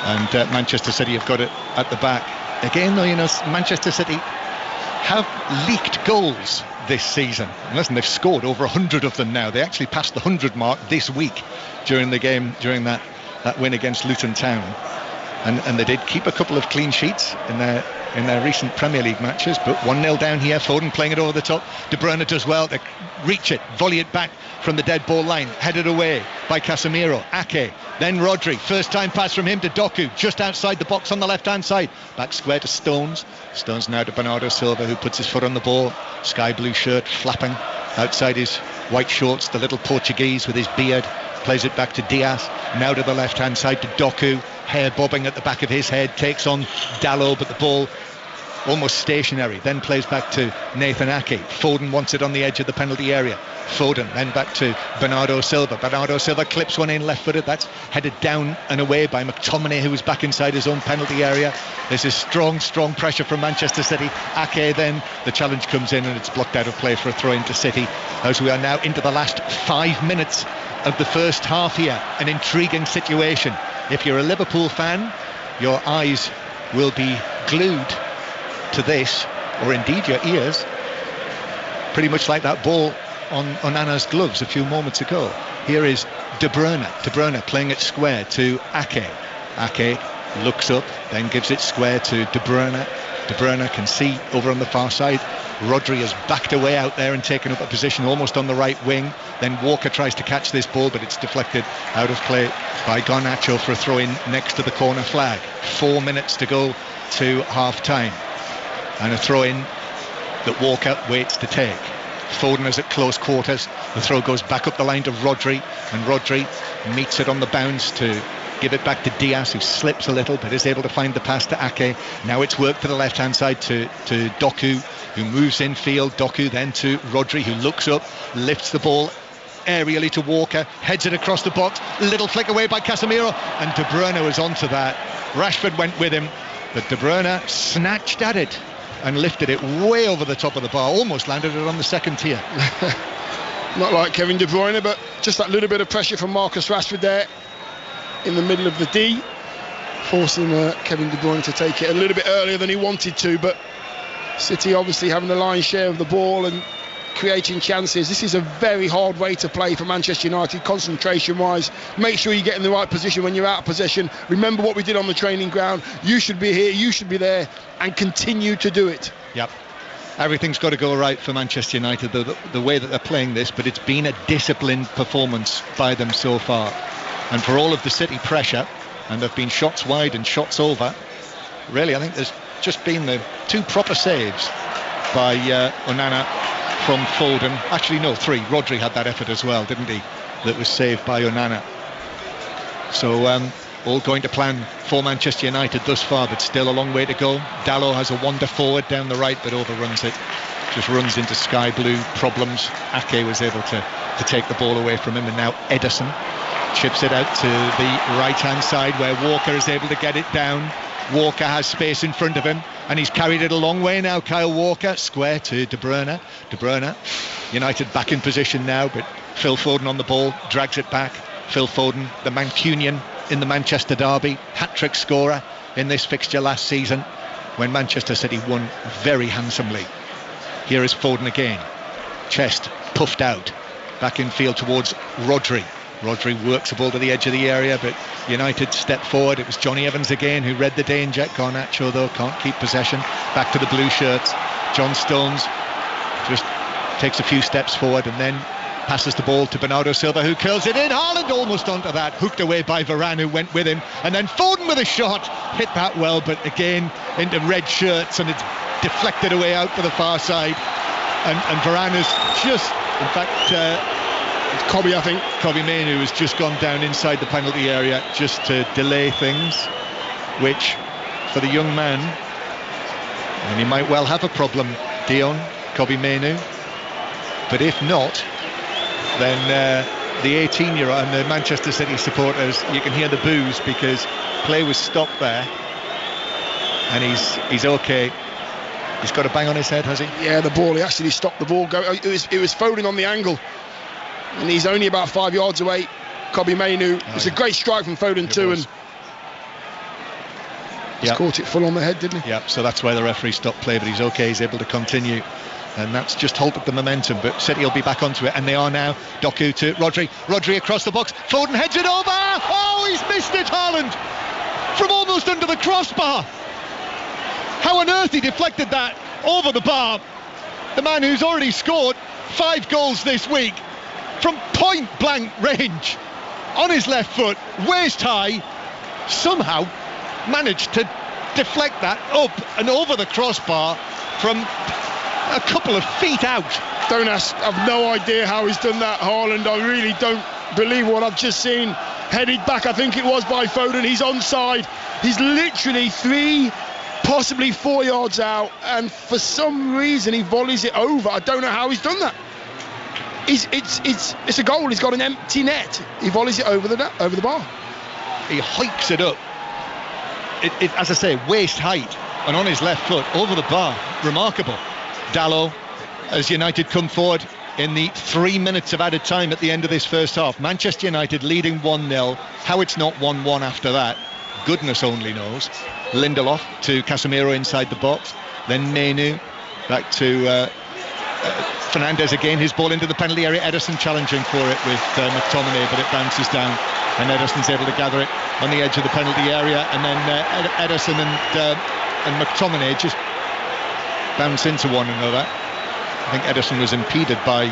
Speaker 1: And Manchester City have got it at the back. Again, though, Manchester City have leaked goals this season. And listen, they've scored over 100 of them now. They actually passed the 100 mark this week during the game, during that win against Luton Town. and they did keep a couple of clean sheets in their recent Premier League matches, but 1-0 down here. Foden playing it over the top. De Bruyne does well to reach it, volley it back from the dead ball line, headed away by Casemiro. Ake, then Rodri, first time pass from him to Doku, just outside the box on the left hand side, back square to Stones now to Bernardo Silva, who puts his foot on the ball, sky blue shirt flapping outside his white shorts, the little Portuguese with his beard, plays it back to Diaz, now to the left hand side to Doku, hair bobbing at the back of his head, takes on Dalot, but the ball almost stationary, then plays back to Nathan Ake. Foden wants it on the edge of the penalty area. Foden then back to Bernardo Silva. Bernardo Silva clips one in left-footed. That's headed down and away by McTominay, who was back inside his own penalty area. This is strong pressure from Manchester City. Ake then, the challenge comes in and it's blocked out of play for a throw into City, as we are now into the last 5 minutes of the first half here. An intriguing situation. If you're a Liverpool fan, your eyes will be glued to this, or indeed your ears, pretty much like that ball on Onana's gloves a few moments ago. Here is De Bruyne playing it square to Ake. Ake looks up, then gives it square to De Bruyne. De Bruyne can see over on the far side. Rodri has backed away out there and taken up a position almost on the right wing. Then Walker tries to catch this ball, but it's deflected out of play by Garnacho for a throw in next to the corner flag. 4 minutes to go to half time, and a throw in that Walker waits to take. Foden is at close quarters. The throw goes back up the line to Rodri, and Rodri meets it on the bounce to give it back to Diaz, who slips a little but is able to find the pass to Ake. Now it's worked to the left hand side to Doku, who moves infield. Doku then to Rodri, who looks up, lifts the ball aerially to Walker, heads it across the box, little flick away by Casemiro, and De Bruyne was onto that. Rashford went with him, but De Bruyne snatched at it and lifted it way over the top of the bar, almost landed it on the second tier.
Speaker 2: Not like Kevin De Bruyne, but just that little bit of pressure from Marcus Rashford there in the middle of the D, forcing Kevin De Bruyne to take it a little bit earlier than he wanted to. But City obviously having the lion's share of the ball and creating chances. This is a very hard way to play for Manchester United, concentration wise. Make sure you get in the right position when you're out of possession. Remember what we did on the training ground. You should be here, you should be there, and continue to do it.
Speaker 1: Yep, everything's got to go right for Manchester United, the way that they're playing this, but it's been a disciplined performance by them so far. And for all of the City pressure, and there've been shots wide and shots over, really I think there's just been the two proper saves by Onana from Foden. Actually no, three. Rodri had that effort as well, didn't he, that was saved by Onana. So all going to plan for Manchester United thus far, but still a long way to go. Dalot has a wander forward down the right but overruns it, just runs into sky blue problems. Ake was able to take the ball away from him, and now Ederson chips it out to the right hand side where Walker is able to get it down. Walker has space in front of him and he's carried it a long way now. Kyle Walker square to De Bruyne. De Bruyne, United back in position now, but Phil Foden on the ball, drags it back. Phil Foden, the Mancunian in the Manchester derby, hat-trick scorer in this fixture last season when Manchester City won very handsomely. Here is Foden again, chest puffed out, back in field towards Rodri. Rodri works the ball to the edge of the area, but United step forward. It was Johnny Evans again who read the danger. Garnacho though can't keep possession. Back to the blue shirts. John Stones just takes a few steps forward and then passes the ball to Bernardo Silva, who curls it in. Haaland almost onto that, hooked away by Varane, who went with him, and then Foden with a shot, hit that well, but again into red shirts, and it's deflected away out to the far side, and Varane is just, in fact,
Speaker 2: Kobe, I think.
Speaker 1: Kobe Mainoo has just gone down inside the penalty area just to delay things, which for the young man, and he might well have a problem, Dion, Kobe Mainoo, but if not, then the 18-year-old and the Manchester City supporters, you can hear the boos because play was stopped there, and he's okay. He's got a bang on his head, has he?
Speaker 2: Yeah, the ball, he actually stopped the ball. It was Foden on the angle, and he's only about 5 yards away. Kobe Mainoo. It's a great strike from Foden too, and he's caught it full on the head, didn't he?
Speaker 1: Yeah, so that's why the referee stopped play, but he's okay, he's able to continue, and that's just halted the momentum. But City will be back onto it, and they are now. Doku to Rodri across the box, Foden heads it over, oh, he's missed it, Haaland. from almost under the crossbar. How on earth he deflected that over the bar. The man who's already scored 5 goals this week from point blank range on his left foot, waist high, somehow managed to deflect that up and over the crossbar from a couple of feet out.
Speaker 2: Don't ask, I've no idea how he's done that, Haaland. I really don't believe what I've just seen. Headed back, I think it was, by Foden. He's onside. He's literally 3, possibly 4 yards out, and for some reason he volleys it over. I don't know how he's done that. It's a goal. He's got an empty net. He volleys it over the bar.
Speaker 1: He hikes it up. As I say, waist height, and on his left foot over the bar. Remarkable. Dalot, as United come forward in the 3 minutes of added time at the end of this first half. Manchester United leading 1-0. How it's not 1-1 after that, goodness only knows. Lindelof to Casemiro inside the box, then Menu back to Fernandes again. His ball into the penalty area. Ederson challenging for it with McTominay, but it bounces down, and Ederson's able to gather it on the edge of the penalty area, and then Ederson and McTominay just bounce into one another. I think Ederson was impeded by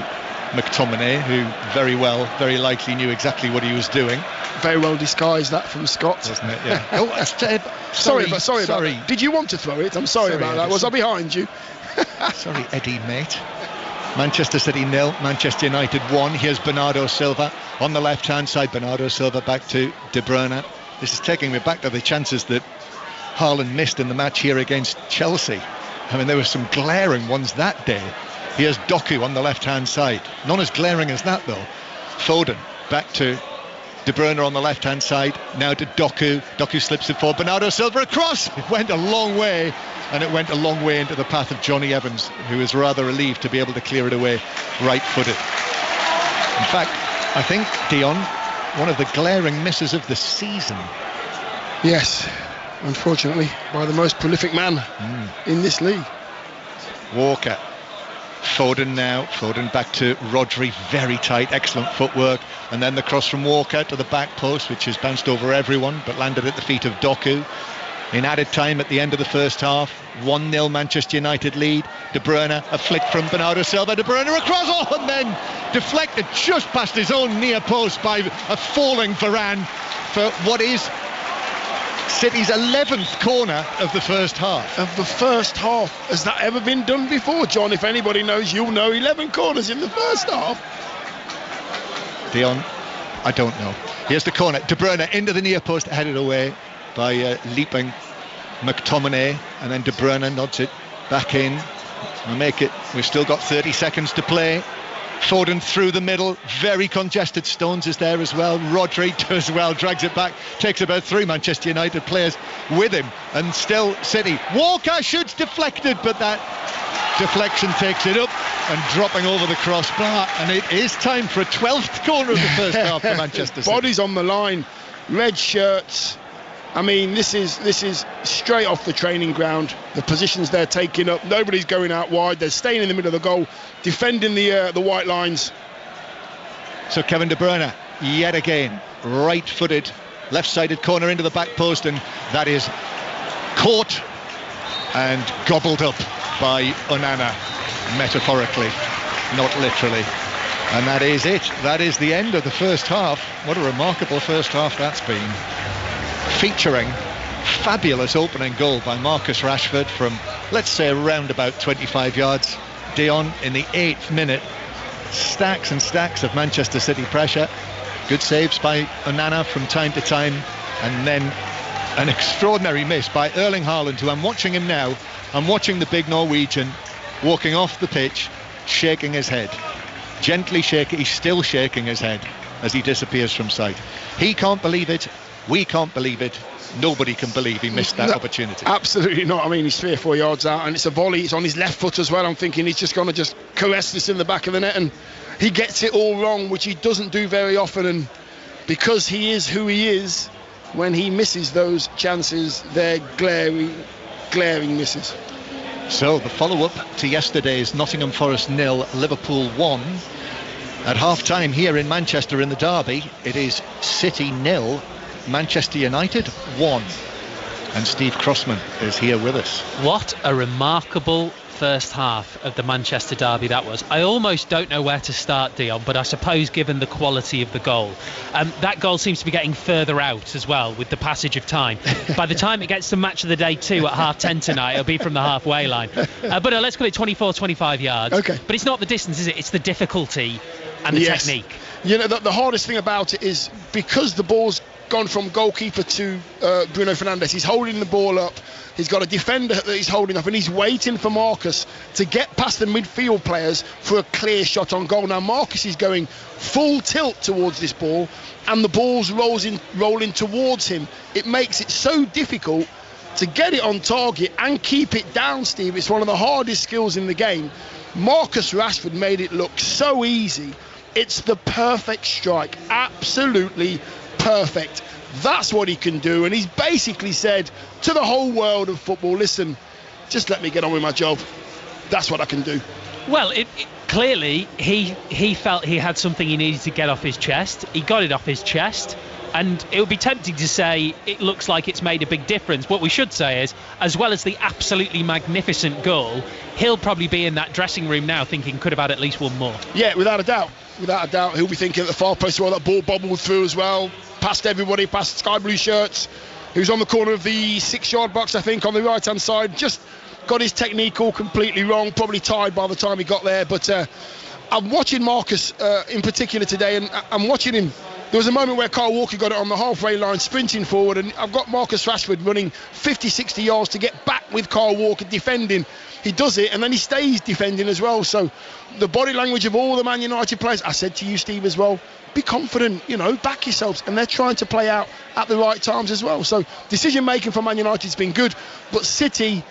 Speaker 1: McTominay, who very likely knew exactly what he was doing.
Speaker 2: Very well disguised, that from Scott,
Speaker 1: wasn't it? Yeah. Oh,
Speaker 2: sorry about that. Did you want to throw it? I'm sorry about that. Was I behind you?
Speaker 1: Sorry, Eddie, mate. Manchester City 0, Manchester United 1. Here's Bernardo Silva on the left-hand side. Bernardo Silva back to De Bruyne. This is taking me back to the chances that Haaland missed in the match here against Chelsea. I mean, there were some glaring ones that day. Here's Doku on the left-hand side. None as glaring as that, though. Foden back to De Bruyne on the left-hand side. Now to Doku. Doku slips it forward. Bernardo Silva across. It went a long way, and it went a long way into the path of Johnny Evans, who was rather relieved to be able to clear it away right-footed. In fact, I think, Dion, one of the glaring misses of the season.
Speaker 2: Yes, unfortunately, by the most prolific man in this league.
Speaker 1: Walker. Foden now. Foden back to Rodri. Very tight, excellent footwork. And then the cross from Walker to the back post, which has bounced over everyone, but landed at the feet of Doku. In added time at the end of the first half, 1-0 Manchester United lead. De Bruyne, a flick from Bernardo Silva. De Bruyne across, and then deflected just past his own near post by a falling Varane for what is City's 11th corner of the first half.
Speaker 2: Has that ever been done before, John? If anybody knows, you'll know. 11 corners in the first half.
Speaker 1: Dion, I don't know. Here's the corner. De Bruyne into the near post, headed away by leaping McTominay, and then De Bruyne nods it back in. We'll make it. We've still got 30 seconds to play. Foden through the middle, very congested. Stones is there as well. Rodri does well, drags it back, takes about 3 Manchester United players with him, and still City. Walker shoots deflected, but that deflection takes it up and dropping over the crossbar, and it is time for a 12th corner of the first half for Manchester City.
Speaker 2: Bodies on the line, red shirts. I mean, this is straight off the training ground. The positions they're taking up, nobody's going out wide. They're staying in the middle of the goal, defending the white lines.
Speaker 1: So Kevin De Bruyne, yet again, right-footed, left-sided corner into the back post, and that is caught and gobbled up by Onana, metaphorically, not literally. And that is it. That is the end of the first half. What a remarkable first half that's been. Featuring fabulous opening goal by Marcus Rashford from, let's say, around about 25 yards. Dion in the 8th minute. Stacks and stacks of Manchester City pressure. Good saves by Onana from time to time. And then an extraordinary miss by Erling Haaland, who I'm watching him now. I'm watching the big Norwegian walking off the pitch, shaking his head. Gently shaking, he's still shaking his head as he disappears from sight. He can't believe it. We can't believe it. Nobody can believe he missed that opportunity.
Speaker 2: Absolutely not. I mean, he's 3 or 4 yards out, and it's a volley. It's on his left foot as well. I'm thinking he's just going to just caress this in the back of the net, and he gets it all wrong, which he doesn't do very often. And because he is who he is, when he misses those chances, they're glaring misses.
Speaker 1: So the follow-up to yesterday's Nottingham Forest 0, Liverpool 1. At half-time here in Manchester in the derby, it is City 0, Manchester United 1. And Steve Crossman is here with us.
Speaker 3: What a remarkable first half of the Manchester derby that was. I almost don't know where to start, Dion, but I suppose given the quality of the goal, that goal seems to be getting further out as well with the passage of time. By the time it gets to match of the day 2 at 10:30 tonight, it'll be from the halfway line. But let's call it 24-25 yards.
Speaker 2: Okay.
Speaker 3: But it's not the distance, is it? It's the difficulty and the technique.
Speaker 2: You know, the hardest thing about it is because the ball's gone from goalkeeper to Bruno Fernandes, he's holding the ball up. He's got a defender that he's holding up, and he's waiting for Marcus to get past the midfield players for a clear shot on goal. Now Marcus is going full tilt towards this ball, and the ball's rolling towards him. It makes it so difficult to get it on target and keep it down, Steve. It's one of the hardest skills in the game. Marcus Rashford made it look so easy. It's the perfect strike, absolutely perfect. That's what he can do, and he's basically said to the whole world of football, listen, just let me get on with my job. That's what I can do.
Speaker 3: Well, clearly he felt he had something he needed to get off his chest. He got it off his chest, and it would be tempting to say it looks like it's made a big difference. What we should say is, as well as the absolutely magnificent goal, he'll probably be in that dressing room now thinking could have had at least one more.
Speaker 2: Yeah, without a doubt. Without a doubt, he'll be thinking at the far post, well, that ball bobbled through as well, past everybody, past sky blue shirts, who's on the corner of the 6-yard box, I think, on the right hand side. Just got his technique all completely wrong, probably tired by the time he got there. But I'm watching Marcus in particular today, and I'm watching him. There was a moment where Kyle Walker got it on the halfway line, sprinting forward, and I've got Marcus Rashford running 50-60 yards to get back with Kyle Walker defending. He does it, and then he stays defending as well. So the body language of all the Man United players, I said to you, Steve, as well, be confident, back yourselves. And they're trying to play out at the right times as well. So decision making for Man United has been good, but City,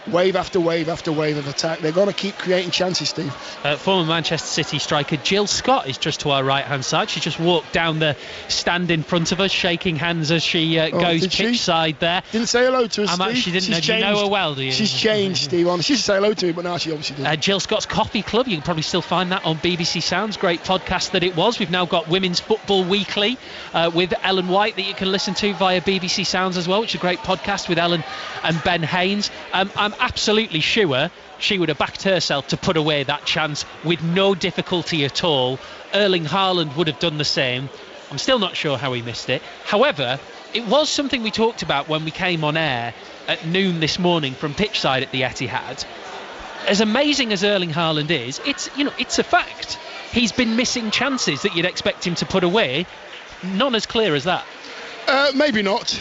Speaker 2: wave after wave after wave of attack. They're going to keep creating chances, Steve.
Speaker 3: Former Manchester City striker Jill Scott is just to our right hand side. She just walked down the stand in front of us, shaking hands as she goes pitch side there.
Speaker 2: Didn't say hello to us, Steve.
Speaker 3: She didn't know. Do you know her well, do you?
Speaker 2: She's changed, Steve. She should say hello to me, but now she obviously did.
Speaker 3: Jill Scott's Coffee Club, you can probably still find that on BBC Sounds. Great podcast that it was. We've now got Women's Football Weekly with Ellen White that you can listen to via BBC Sounds as well, which is a great podcast with Ellen and Ben Haynes. I'm absolutely sure she would have backed herself to put away that chance with no difficulty at all. Erling Haaland would have done the same. I'm still not sure how he missed it. However, it was something we talked about when we came on air at noon this morning from pitchside at the Etihad. As amazing as Erling Haaland is, it's a fact. He's been missing chances that you'd expect him to put away. None as clear as that.
Speaker 2: Maybe not.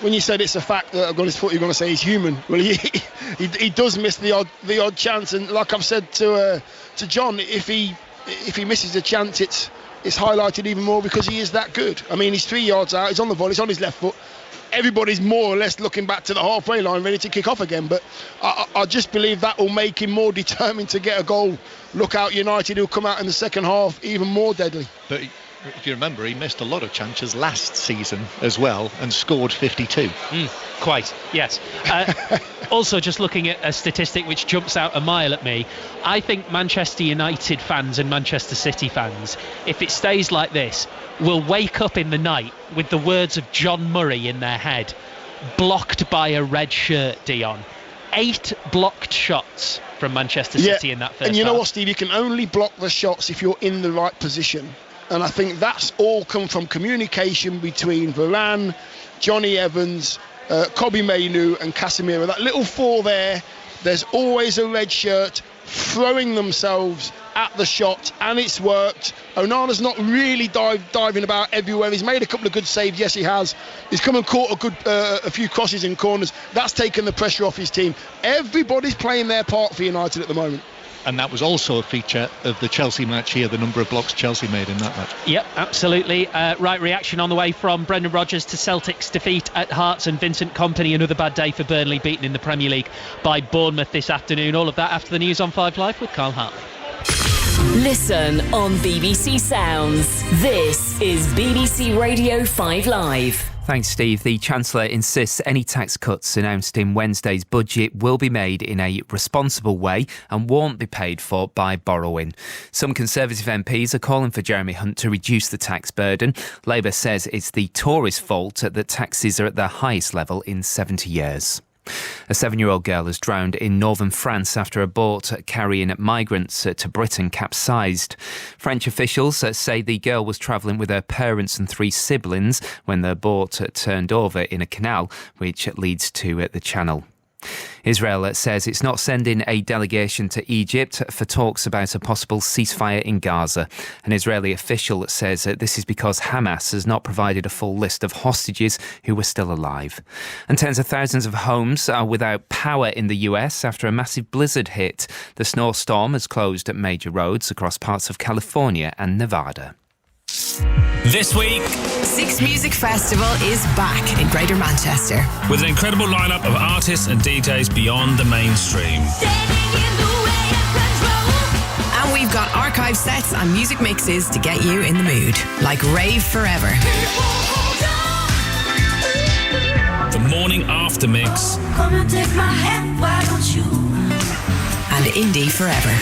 Speaker 2: When you said it's a fact, I thought you were going to say he's human. Well, he does miss the odd chance, and like I've said to John, if he misses a chance, it's highlighted even more because he is that good. I mean, he's 3 yards out, he's on the volley, he's on his left foot. Everybody's more or less looking back to the halfway line, ready to kick off again. But I just believe that will make him more determined to get a goal. Look out, United, who'll come out in the second half even more deadly.
Speaker 1: But if you remember, he missed a lot of chances last season as well and scored 52.
Speaker 3: Quite, yes. Also, just looking at a statistic which jumps out a mile at me, I think Manchester United fans and Manchester City fans, if it stays like this, will wake up in the night with the words of John Murray in their head. Blocked by a red shirt, Dion. 8 blocked shots from Manchester City in that first half.
Speaker 2: And you know what, Steve? You can only block the shots if you're in the right position. And I think that's all come from communication between Varane, Johnny Evans, Kobbie Mainoo and Casemiro. That little four there, there's always a red shirt throwing themselves at the shot, and it's worked. Onana's not really diving about everywhere. He's made a couple of good saves, yes he has. He's come and caught a few crosses in corners. That's taken the pressure off his team. Everybody's playing their part for United at the moment.
Speaker 1: And that was also a feature of the Chelsea match here, the number of blocks Chelsea made in that match.
Speaker 3: Yep, absolutely. Right reaction on the way from Brendan Rodgers to Celtic's defeat at Hearts, and Vincent Kompany. Another bad day for Burnley, beaten in the Premier League by Bournemouth this afternoon. All of that after the news on 5 Live with Carl Hartley.
Speaker 4: Listen on BBC Sounds. This is BBC Radio 5 Live.
Speaker 5: Thanks, Steve. The Chancellor insists any tax cuts announced in Wednesday's budget will be made in a responsible way and won't be paid for by borrowing. Some Conservative MPs are calling for Jeremy Hunt to reduce the tax burden. Labour says it's the Tories' fault that taxes are at their highest level in 70 years. A 7-year-old girl has drowned in northern France after a boat carrying migrants to Britain capsized. French officials say the girl was travelling with her parents and 3 siblings when the boat turned over in a canal which leads to the Channel. Israel says it's not sending a delegation to Egypt for talks about a possible ceasefire in Gaza. An Israeli official says this is because Hamas has not provided a full list of hostages who are still alive. And tens of thousands of homes are without power in the US after a massive blizzard hit. The snowstorm has closed major roads across parts of California and Nevada.
Speaker 6: This week,
Speaker 7: Six Music Festival is back in Greater Manchester.
Speaker 6: with an incredible lineup of artists and DJs beyond the mainstream.
Speaker 7: And we've got archive sets and music mixes to get you in the mood, like Rave Forever
Speaker 6: The morning after mix,
Speaker 8: Come and take my hand, why don't you?
Speaker 7: and Indie Forever.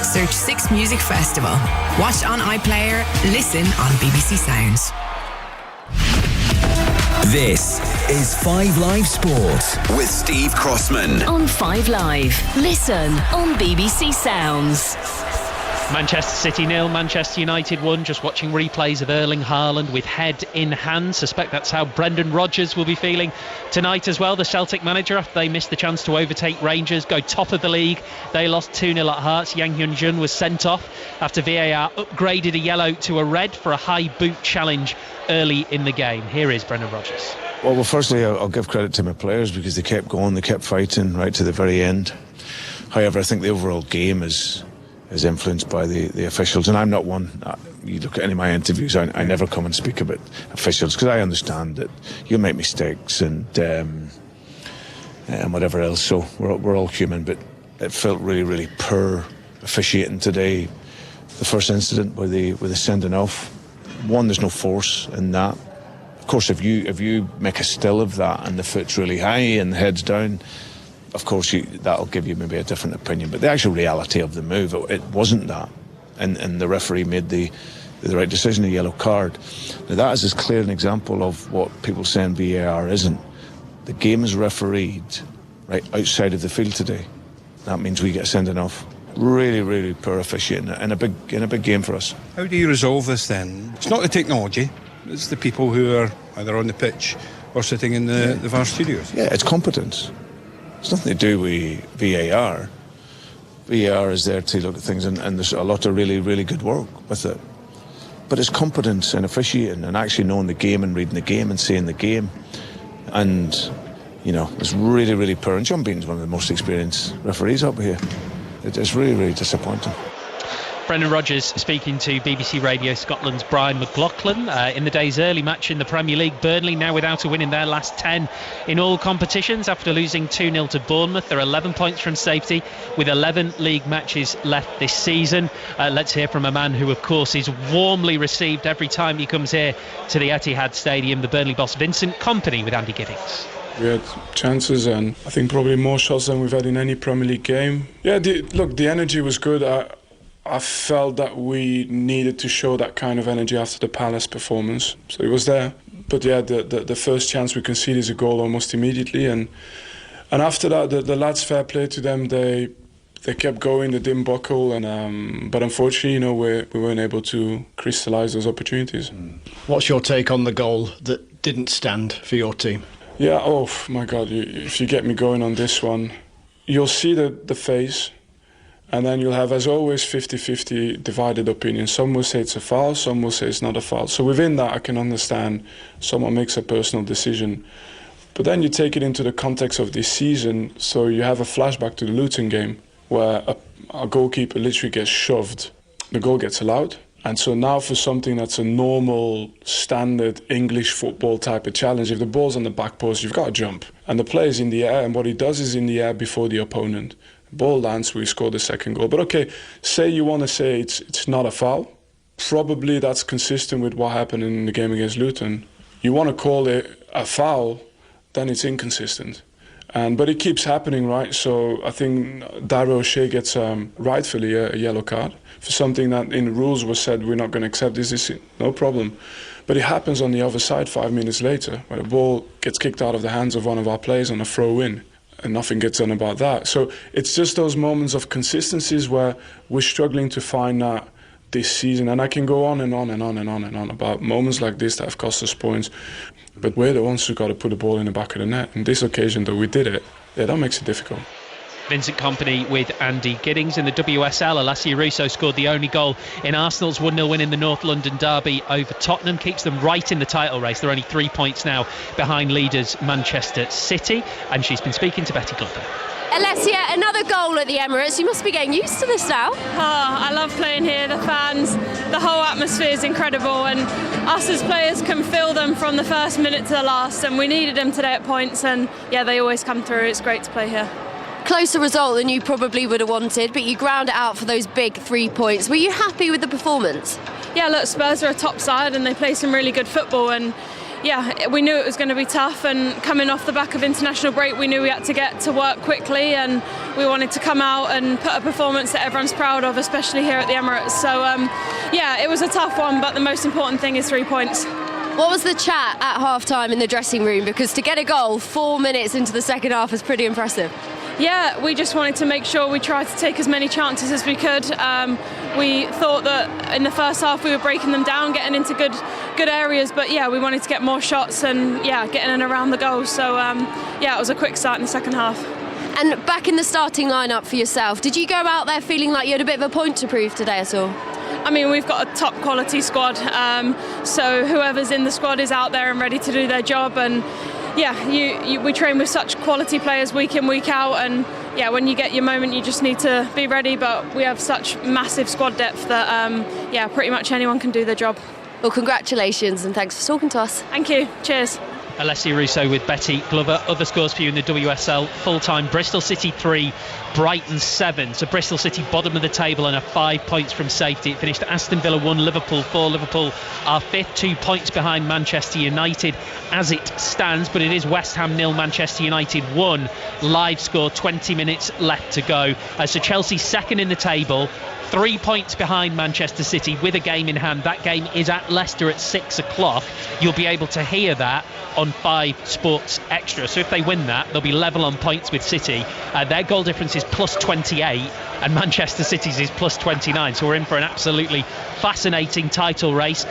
Speaker 7: Search Six Music Festival. Watch on iPlayer, listen on BBC Sounds.
Speaker 9: This is 5 Live Sports with Steve Crossman.
Speaker 4: On 5 Live. Listen on BBC Sounds.
Speaker 3: Manchester City 0, Manchester United 1. Just watching replays of Erling Haaland with head in hand. Suspect that's how Brendan Rodgers will be feeling tonight as well. The Celtic manager, after they missed the chance to overtake Rangers, go top of the league. They lost 2-0 at Hearts. Yang Hyun-jun was sent off after VAR upgraded a yellow to a red for a high boot challenge early in the game. Here is Brendan Rodgers.
Speaker 10: Well, firstly, I'll give credit to my players because they kept going, they kept fighting right to the very end. However, I think the overall game is influenced by the officials, and I'm not one. You look at any of my interviews, I never come and speak about officials because I understand that you'll make mistakes and whatever else. So we're all human, but it felt really, really poor officiating today. The first incident with the sending off. One, there's no force in that. Of course, if you make a still of that and the foot's really high and the head's down, of course, that'll give you maybe a different opinion. But the actual reality of the move, it wasn't that. And the referee made the right decision, a yellow card. Now, that is as clear an example of what people saying VAR isn't. The game is refereed right outside of the field today. That means we get sending off. Really, really poor officiating in a big game for us.
Speaker 11: How do you resolve this then? It's not the technology, it's the people who are either on the pitch or sitting in the VAR studios.
Speaker 10: Yeah, it's competence. It's nothing to do with VAR. VAR is there to look at things, and there's a lot of really, really good work with it. But it's competence and officiating and actually knowing the game and reading the game and seeing the game. And, it's really, really poor. And John Beaton's one of the most experienced referees up here. It's really, really disappointing.
Speaker 3: Brendan Rodgers speaking to BBC Radio Scotland's Brian McLaughlin. In the day's early match in the Premier League, Burnley now without a win in their last 10 in all competitions after losing 2-0 to Bournemouth. They're 11 points from safety with 11 league matches left this season. Let's hear from a man who, of course, is warmly received every time he comes here to the Etihad Stadium, the Burnley boss Vincent Kompany with Andy Giddings.
Speaker 12: We had chances and I think probably more shots than we've had in any Premier League game. Yeah, the energy was good. I felt that we needed to show that kind of energy after the Palace performance, so it was there. But yeah, the first chance we conceded is a goal almost immediately, and after that, the lads, fair play to them, they kept going, they didn't buckle, and but unfortunately, we weren't able to crystallise those opportunities.
Speaker 2: What's your take on the goal that didn't stand for your team?
Speaker 12: Yeah, oh my God, if you get me going on this one, you'll see the face. And then you'll have, as always, 50-50 divided opinions. Some will say it's a foul, some will say it's not a foul. So within that, I can understand someone makes a personal decision. But then you take it into the context of this season, so you have a flashback to the Luton game, where a goalkeeper literally gets shoved. The goal gets allowed. And so now for something that's a normal, standard English football type of challenge, if the ball's on the back post, you've got to jump. And the player's in the air, and what he does is in the air before the opponent. Ball lands, we score the second goal. But okay, say you want to say it's not a foul, Probably that's consistent with what happened in the game against Luton. You want to call it a foul, then it's inconsistent. But it keeps happening, right? So I think Daryl O'Shea gets rightfully a yellow card for something that in the rules was said we're not going to accept this, no problem. But it happens on the other side 5 minutes later, where the ball gets kicked out of the hands of one of our players on a throw-in, and nothing gets done about that. So it's just those moments of consistencies where we're struggling to find that this season. And I can go on and on and on and on and on about moments like this that have cost us points. But we're the ones who got to put the ball in the back of the net. And this occasion, though, we did it. Yeah, that makes it difficult.
Speaker 3: Vincent Kompany with Andy Giddings. In the WSL, Alessia Russo scored the only goal in Arsenal's 1-0 win in the North London derby over Tottenham, keeps them right in the title race. They're only 3 points now behind leaders Manchester City, and she's been speaking to Betty Glover.
Speaker 13: Alessia, another goal at the Emirates. You must be getting used to this now.
Speaker 14: I love playing here. The fans, the whole atmosphere is incredible, and us as players can feel them from the first minute to the last, and we needed them today at points, and yeah, they always come through. It's great to play here.
Speaker 13: Closer result than you probably would have wanted, but you ground it out for those big 3 points. Were you happy with the performance?
Speaker 14: Yeah, look, Spurs are a top side and they play some really good football, and yeah, we knew it was going to be tough, and coming off the back of international break we knew we had to get to work quickly, and we wanted to come out and put a performance that everyone's proud of, especially here at the Emirates. So yeah, it was a tough one, but the most important thing is 3 points.
Speaker 13: What was the chat at half-time in the dressing room? Because to get a goal 4 minutes into the second half is pretty impressive.
Speaker 14: Yeah, we just wanted to make sure we tried to take as many chances as we could. We thought that in the first half we were breaking them down, getting into good areas, but yeah, we wanted to get more shots and yeah, getting in around the goal. So yeah, it was a quick start in the second half.
Speaker 13: And back in the starting lineup for yourself, did you go out there feeling like you had a bit of a point to prove today at all?
Speaker 14: I mean, we've got a top quality squad, so whoever's in the squad is out there and ready to do their job, and yeah, we train with such quality players week in, week out, and yeah, when you get your moment you just need to be ready, but we have such massive squad depth that yeah, pretty much anyone can do their job.
Speaker 13: Well, congratulations and thanks for talking to us.
Speaker 14: Thank you, cheers.
Speaker 3: Alessia Russo with Betty Glover. Other scores for you in the WSL. Full-time, Bristol City 3, Brighton 7. So Bristol City bottom of the table and are 5 points from safety. It finished Aston Villa 1, Liverpool 4. Liverpool are fifth, 2 points behind Manchester United as it stands. But it is West Ham 0, Manchester United 1. Live score, 20 minutes left to go. So Chelsea second in the table, 3 points behind Manchester City with a game in hand. That game is at Leicester at 6 o'clock. You'll be able to hear that on 5 Sports Extra. So if they win that, they'll be level on points with City. Their goal difference is plus 28 and Manchester City's is plus 29. So we're in for an absolutely fascinating title race.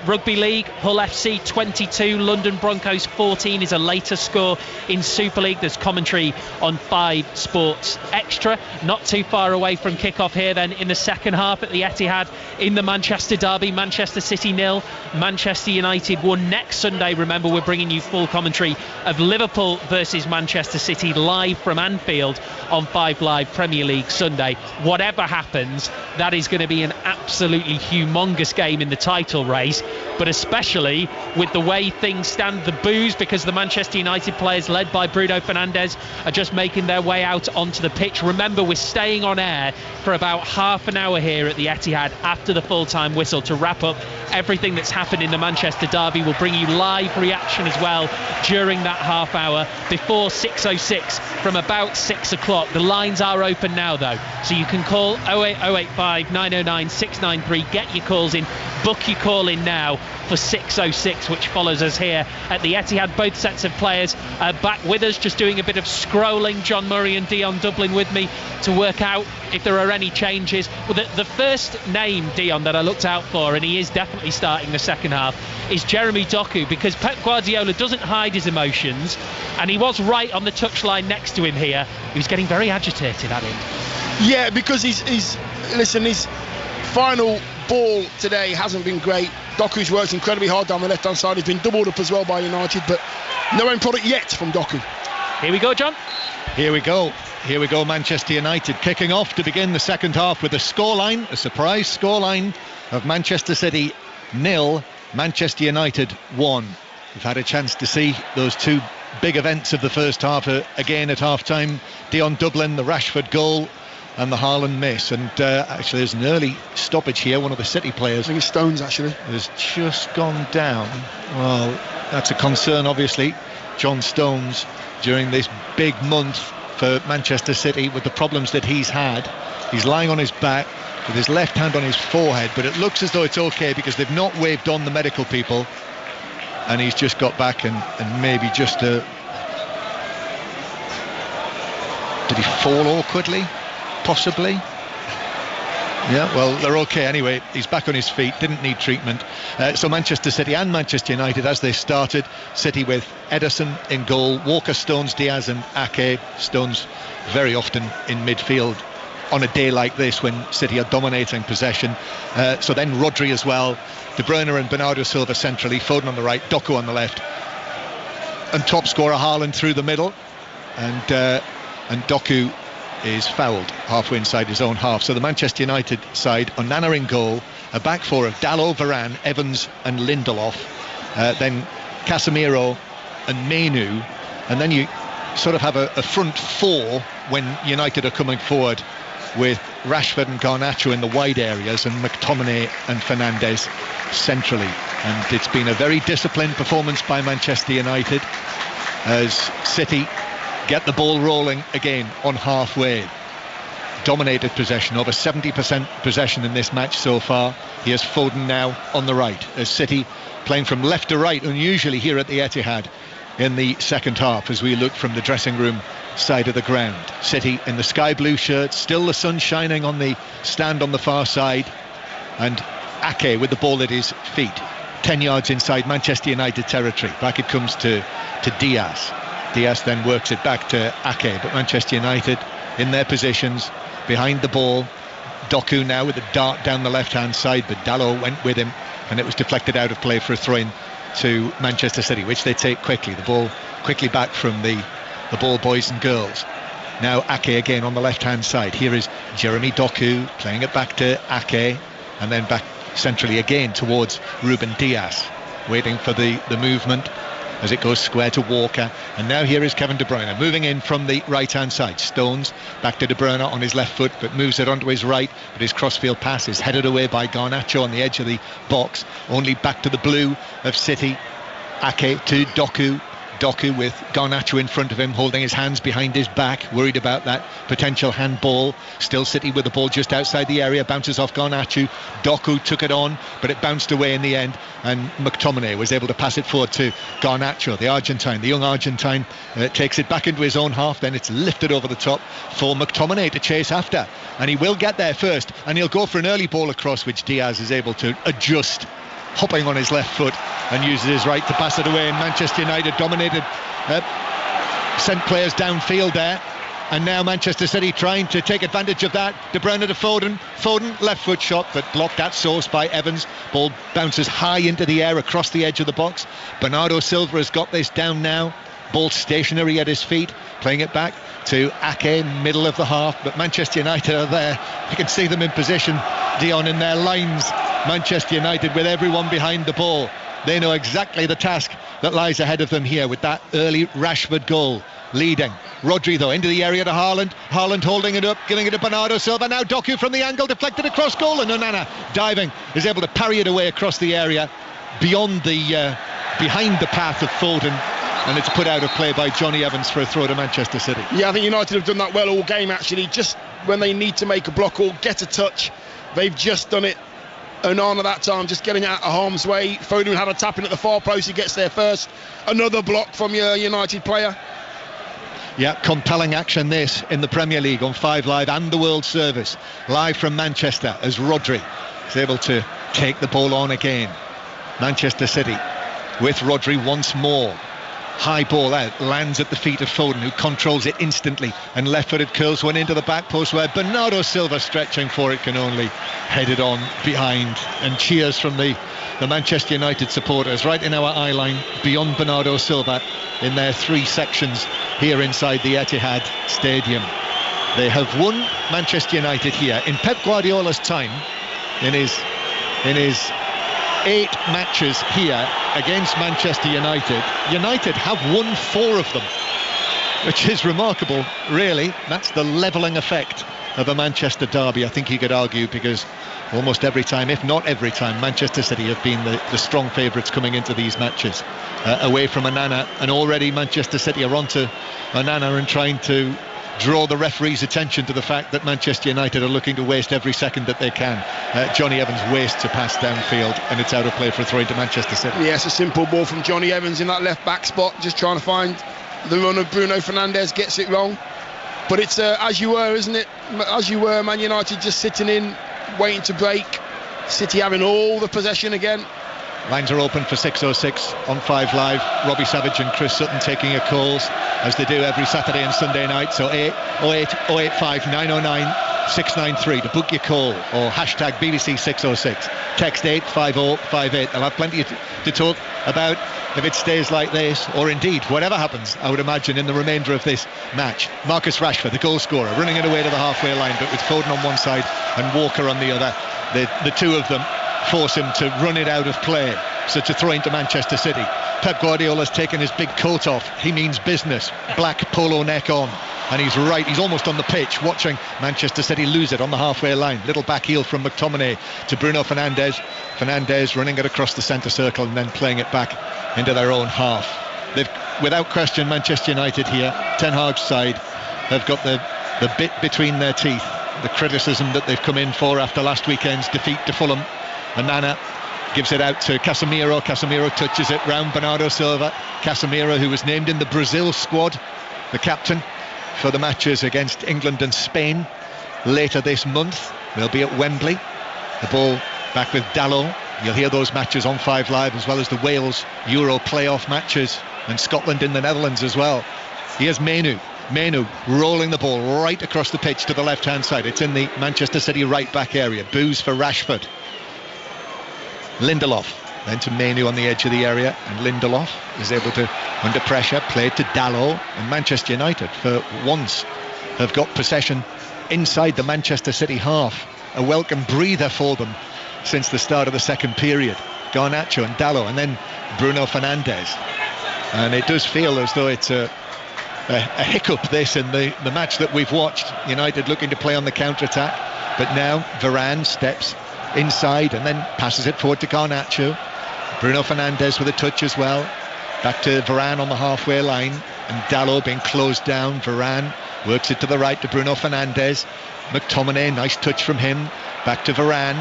Speaker 3: Rugby League, Hull FC 22, London Broncos 14 is a later score in Super League. There's commentary on 5 Sports Extra. Not too far away from kickoff here then in the second half at the Etihad in the Manchester derby. Manchester City 0, Manchester United 1. Next Sunday, remember, we're bringing you full commentary of Liverpool versus Manchester City live from Anfield on 5 Live Premier League Sunday. Whatever happens, that is going to be an absolutely humongous game in the title race, but especially with the way things stand, the boos, because the Manchester United players led by Bruno Fernandes are just making their way out onto the pitch. Remember, we're staying on air for about half an hour here at the Etihad after the full-time whistle to wrap up everything that's happened in the Manchester derby. We'll bring you live reaction as well during that half hour before 6:06 from about 6 o'clock. The lines are open now though, so you can call 08085 909 693, get your calls in, book your call in now for 6:06, which follows us here at the Etihad. Both sets of players are back with us, just doing a bit of scrolling. John Murray and Dion Dublin with me to work out if there are any changes. Well, the first name, Dion, that I looked out for, and he is definitely starting the second half, is Jeremy Doku, because Pep Guardiola doesn't hide his emotions, and he was right on the touchline next to him here. He was getting very agitated at him.
Speaker 2: Yeah, because his final ball today hasn't been great. Doku's worked incredibly hard down the left-hand side. He's been doubled up as well by United, but no end product yet from Doku.
Speaker 3: Here we go, John.
Speaker 1: Here we go, Manchester United kicking off to begin the second half with a scoreline, a surprise scoreline of Manchester City 0, Manchester United 1. We've had a chance to see those two big events of the first half again at half-time. Dion Dublin, the Rashford goal, and the Haaland miss. And actually there's an early stoppage here. One of the City players,
Speaker 2: I think it's Stones actually,
Speaker 1: has just gone down. Well, that's a concern obviously. John Stones, during this big month for Manchester City with the problems that he's had, he's lying on his back with his left hand on his forehead, but it looks as though it's okay because they've not waved on the medical people, and he's just got back and maybe just did he fall awkwardly? Possibly. Yeah, well, they're okay anyway. He's back on his feet, didn't need treatment. So Manchester City and Manchester United, as they started, City with Ederson in goal, Walker, Stones, Diaz and Ake. Stones very often in midfield on a day like this when City are dominating possession. So then Rodri as well, De Bruyne and Bernardo Silva centrally, Foden on the right, Doku on the left, and top scorer Haaland through the middle, and Doku is fouled halfway inside his own half. So the Manchester United side, Onana in goal, a back four of Dalot, Varane, Evans and Lindelof, then Casemiro and Menu, and then you sort of have a front four when United are coming forward with Rashford and Garnacho in the wide areas and McTominay and Fernandes centrally. And it's been a very disciplined performance by Manchester United as City get the ball rolling again on halfway. Dominated possession, over 70% possession in this match so far. Here's Foden now on the right as City playing from left to right, unusually here at the Etihad in the second half as we look from the dressing room side of the ground. City in the sky blue shirts, still the sun shining on the stand on the far side, and Ake with the ball at his feet, 10 yards inside Manchester United territory. Back it comes to Diaz. Diaz then works it back to Ake, but Manchester United in their positions behind the ball. Doku now with a dart down the left hand side, but Dalot went with him and it was deflected out of play for a throw-in to Manchester City, which they take quickly. The ball quickly back from the ball boys and girls. Now Ake again on the left hand side. Here is Jeremy Doku playing it back to Ake, and then back centrally again towards Ruben Diaz, waiting for the movement as it goes square to Walker. And now here is Kevin De Bruyne moving in from the right hand side. Stones back to De Bruyne on his left foot, but moves it onto his right, but his crossfield pass is headed away by Garnacho on the edge of the box. Only back to the blue of City. Ake to Doku. Doku with Garnacho in front of him, holding his hands behind his back, worried about that potential handball. Still City with the ball just outside the area, bounces off Garnacho. Doku took it on, but it bounced away in the end, and McTominay was able to pass it forward to Garnacho, the Argentine, the young Argentine, takes it back into his own half. Then it's lifted over the top for McTominay to chase after, and he will get there first, and he'll go for an early ball across, which Diaz is able to adjust, hopping on his left foot, and uses his right to pass it away. And Manchester United dominated, sent players downfield there, and now Manchester City trying to take advantage of that. De Bruyne to Foden, left foot shot, but blocked at source by Evans. Ball bounces high into the air across the edge of the box. Bernardo Silva has got this down now, ball stationary at his feet, playing it back to Ake, middle of the half, but Manchester United are there. You can see them in position, Dion, in their lines. Manchester United with everyone behind the ball. They know exactly the task that lies ahead of them here with that early Rashford goal leading. Rodri though into the area to Haaland. Haaland holding it up, giving it to Bernardo Silva. Now Doku from the angle, deflected across goal, and Onana diving is able to parry it away across the area beyond the behind the path of Foden, and it's put out of play by Johnny Evans for a throw to Manchester City.
Speaker 2: Yeah, I think United have done that well all game actually. Just when they need to make a block or get a touch, they've just done it. Onana that time just getting out of harm's way. Foden had a tap in at the far post, he gets there first. Another block from your United player.
Speaker 1: Yeah, compelling action this in the Premier League on 5 Live and the World Service. Live from Manchester as Rodri is able to take the ball on again. Manchester City with Rodri once more. High ball out, lands at the feet of Foden, who controls it instantly, and left-footed curls one into the back post where Bernardo Silva, stretching for it, can only head it on behind. And cheers from the Manchester United supporters right in our eye line beyond Bernardo Silva in their 3 sections here inside the Etihad Stadium. They have won, Manchester United here in Pep Guardiola's time, in his 8 matches here against Manchester United. United have won 4 of them, which is remarkable, really. That's the levelling effect of a Manchester derby, I think you could argue, because almost every time, if not every time, Manchester City have been the strong favourites coming into these matches. Away from Onana, and already Manchester City are onto Onana and trying to draw the referee's attention to the fact that Manchester United are looking to waste every second that they can. Johnny Evans wastes a pass downfield, and it's out of play for a throw into Manchester City.
Speaker 2: Yes, a simple ball from Johnny Evans in that left back spot, just trying to find the run of Bruno Fernandes, gets it wrong. But it's as you were, isn't it? As you were, Man United just sitting in, waiting to break. City having all the possession again.
Speaker 1: Lines are open for 606 on 5 Live. Robbie Savage and Chris Sutton taking your calls, as they do every Saturday and Sunday night. So 085 909 693 to book your call, or hashtag BBC 606. Text 85058. I'll have plenty to talk about if it stays like this, or indeed whatever happens, I would imagine, in the remainder of this match. Marcus Rashford, the goal scorer, running it away to the halfway line, but with Foden on one side and Walker on the other. The two of them force him to run it out of play. So to throw into Manchester City. Pep Guardiola's taken his big coat off. He means business. Black polo neck on. And he's right, he's almost on the pitch, watching Manchester City lose it on the halfway line. Little back heel from McTominay to Bruno Fernandes. Fernandes running it across the centre circle and then playing it back into their own half. They've, without question, Manchester United here, Ten Hag's side, have got the bit between their teeth. The criticism that they've come in for after last weekend's defeat to Fulham. Onana gives it out to Casemiro. Casemiro touches it round Bernardo Silva. Casemiro, who was named in the Brazil squad, the captain for the matches against England and Spain later this month. They'll be at Wembley. The ball back with Dalot. You'll hear those matches on 5 Live, as well as the Wales Euro playoff matches, and Scotland in the Netherlands as well. Here's Menu rolling the ball right across the pitch to the left hand side. It's in the Manchester City right back area. Boos for Rashford. Lindelof then to Menu on the edge of the area, and Lindelof is able to, under pressure, play it to Dalot. And Manchester United, for once, have got possession inside the Manchester City half. A welcome breather for them since the start of the second period. Garnacho and Dalot, and then Bruno Fernandes. And it does feel as though it's a hiccup, this, in the match that we've watched. United looking to play on the counter-attack, but now Varane steps inside and then passes it forward to Garnacho. Bruno Fernandes with a touch as well. Back to Varane on the halfway line, and Dalot being closed down. Varane works it to the right to Bruno Fernandes. McTominay, nice touch from him. Back to Varane.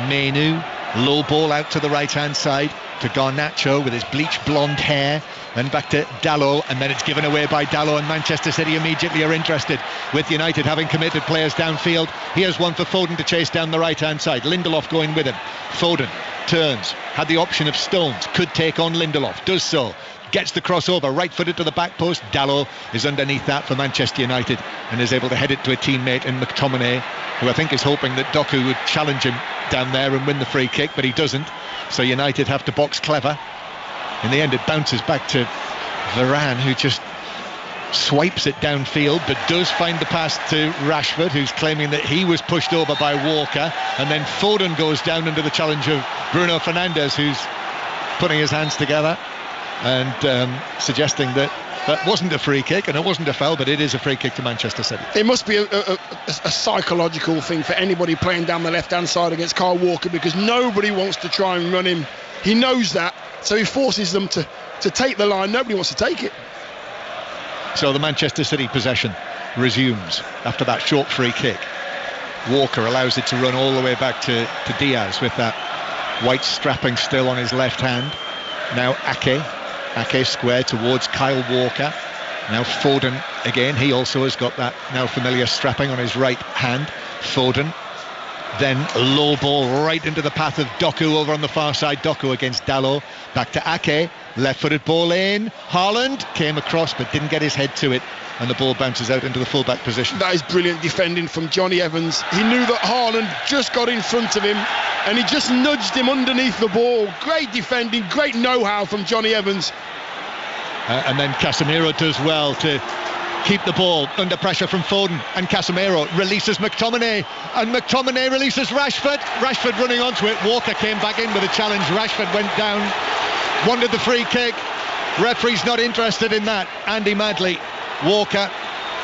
Speaker 1: Menu, low ball out to the right hand side to Garnacho with his bleach blonde hair. Then back to Dalot, and then it's given away by Dalot, and Manchester City immediately are interested, with United having committed players downfield. Here's one for Foden to chase down the right hand side. Lindelof going with him. Foden turns, had the option of Stones, could take on Lindelof, does so, gets the crossover, right footed to the back post. Dalot is underneath that for Manchester United and is able to head it to a teammate in McTominay, who I think is hoping that Doku would challenge him down there and win the free kick, but he doesn't. So United have to box clever. In the end, it bounces back to Varane, who just swipes it downfield, but does find the pass to Rashford, who's claiming that he was pushed over by Walker. And then Foden goes down under the challenge of Bruno Fernandes, who's putting his hands together and suggesting that wasn't a free kick and it wasn't a foul, but it is a free kick to Manchester City.
Speaker 2: It must be a psychological thing for anybody playing down the left hand side against Kyle Walker, because nobody wants to try and run him. He knows that, so he forces them to take the line. Nobody wants to take it.
Speaker 1: So the Manchester City possession resumes after that short free kick. Walker allows it to run all the way back to Diaz with that white strapping still on his left hand. Now Ake square towards Kyle Walker. Now Foden again, he also has got that now familiar strapping on his right hand. Foden, then low ball right into the path of Doku over on the far side. Doku against Dalot. Back to Ake, left-footed ball in. Haaland came across but didn't get his head to it, and the ball bounces out into the full-back position.
Speaker 2: That is brilliant defending from Johnny Evans. He knew that Haaland just got in front of him and he just nudged him underneath the ball. Great defending, great know-how from Johnny Evans.
Speaker 1: And then Casemiro does well to keep the ball under pressure from Foden, and Casemiro releases McTominay, and McTominay releases Rashford. Rashford running onto it. Walker came back in with a challenge. Rashford went down, wanted the free kick. Referee's not interested in that. Andy Madley. Walker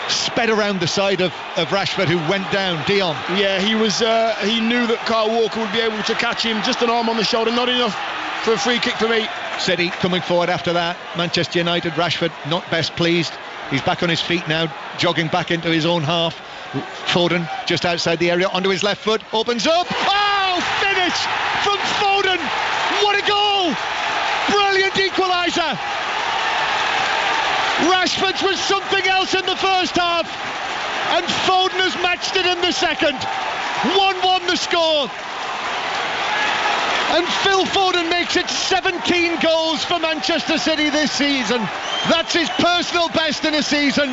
Speaker 1: sped around the side of Rashford, who went down. Dion.
Speaker 2: Yeah, he knew that Kyle Walker would be able to catch him. Just an arm on the shoulder, not enough for a free kick for me.
Speaker 1: City coming forward after that. Manchester United, Rashford not best pleased. He's back on his feet now, jogging back into his own half. Foden just outside the area, onto his left foot, opens up. Oh, finish from Foden. What a goal! Brilliant equaliser. Rashford's was something else in the first half, and Foden has matched it in the second. 1-1 the score. And Phil Foden makes it 17 goals for Manchester City this season. That's his personal best in a season.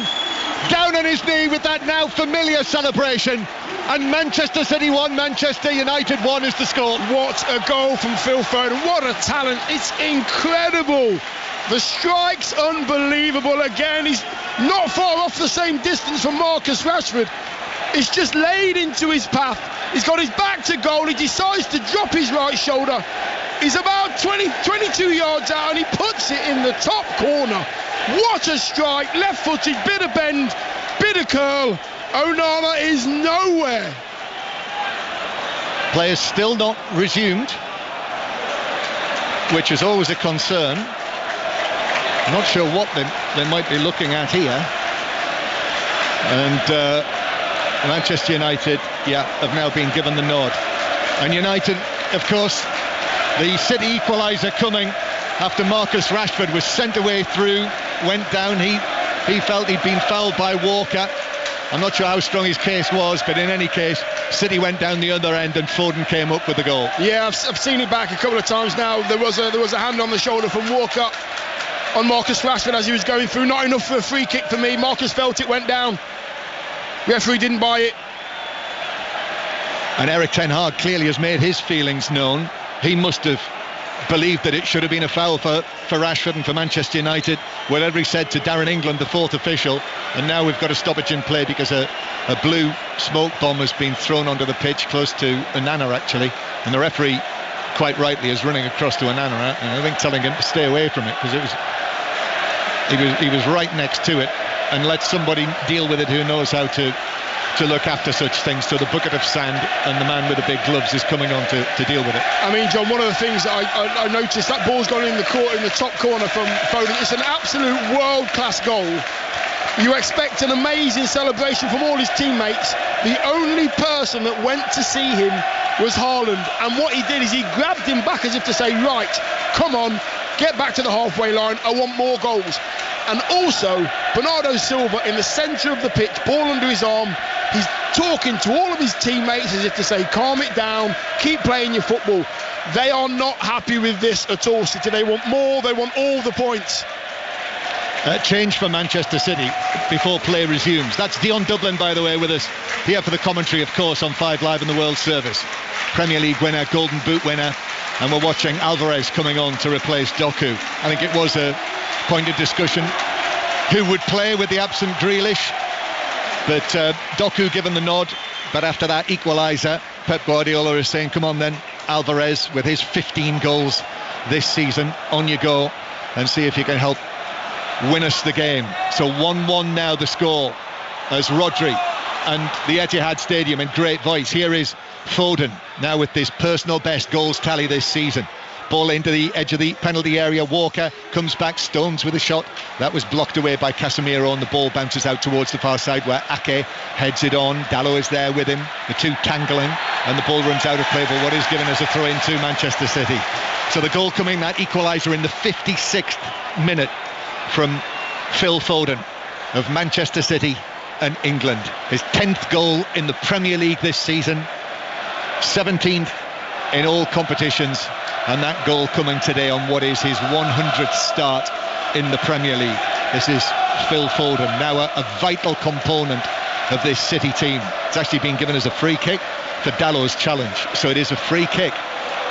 Speaker 1: Down on his knee with that now familiar celebration. And Manchester City 1, Manchester United 1 is the score.
Speaker 2: What a goal from Phil Foden. What a talent. It's incredible. The strike's unbelievable. Again, he's not far off the same distance from Marcus Rashford. It's just laid into his path. He's got his back to goal. He decides to drop his right shoulder. He's about 22 yards out, and he puts it in the top corner. What a strike. Left-footed, bit of bend, bit of curl. Onana is nowhere.
Speaker 1: Players still not resumed, which is always a concern. Not sure what they might be looking at here. And Manchester United, have now been given the nod. And United, of course, the City equaliser coming after Marcus Rashford was sent away through, went down. He felt he'd been fouled by Walker. I'm not sure how strong his case was, but in any case, City went down the other end and Foden came up with the goal.
Speaker 2: Yeah, I've seen it back a couple of times now. There was a hand on the shoulder from Walker on Marcus Rashford as he was going through. Not enough for a free kick for me. Marcus felt it, went down. Referee didn't buy it.
Speaker 1: And Eric Ten Hag clearly has made his feelings known. He must have believed that it should have been a foul for Rashford and for Manchester United, whatever he said to Darren England, the fourth official. And now we've got a stoppage in play because a blue smoke bomb has been thrown onto the pitch close to Onana, actually, and the referee quite rightly is running across to Onana and I think telling him to stay away from it, because he was right next to it, and let somebody deal with it who knows how to look after such things. So the bucket of sand and the man with the big gloves is coming on to deal with it.
Speaker 2: I mean, John, one of the things that I noticed, that ball's gone in the top corner from Foden. It's an absolute world-class goal. You expect an amazing celebration from all his teammates. The only person that went to see him was Haaland, and what he did is he grabbed him back as if to say, right, come on, get back to the halfway line, I want more goals. And also Bernardo Silva in the centre of the pitch, ball under his arm, he's talking to all of his teammates as if to say, calm it down, keep playing your football. They are not happy with this at all, City. They want more, they want all the points.
Speaker 1: Change for Manchester City before play resumes. That's Dion Dublin, by the way, with us here for the commentary, of course, on 5 Live in the World Service. Premier League winner, Golden Boot winner, and we're watching Alvarez coming on to replace Doku. I think it was a point of discussion who would play with the absent Grealish, but Doku given the nod. But after that equaliser, Pep Guardiola is saying, come on then, Alvarez, with his 15 goals this season, on you go and see if you can help win us the game. So 1-1 now the score, as Rodri and the Etihad Stadium in great voice. Here is Foden now with this personal best goals tally this season. Ball into the edge of the penalty area. Walker comes back, Stones with a shot that was blocked away by Casemiro, and the ball bounces out towards the far side where Ake heads it on. Dalot is there with him, the two tangling, and the ball runs out of play for what is given as a throw-in to Manchester City. So the goal coming, that equaliser in the 56th minute from Phil Foden of Manchester City and England. His 10th goal in the Premier League this season, 17th in all competitions, and that goal coming today on what is his 100th start in the Premier League. This is Phil Foden, now a vital component of this City team. It's actually been given as a free kick for Dalot's challenge, so it is a free kick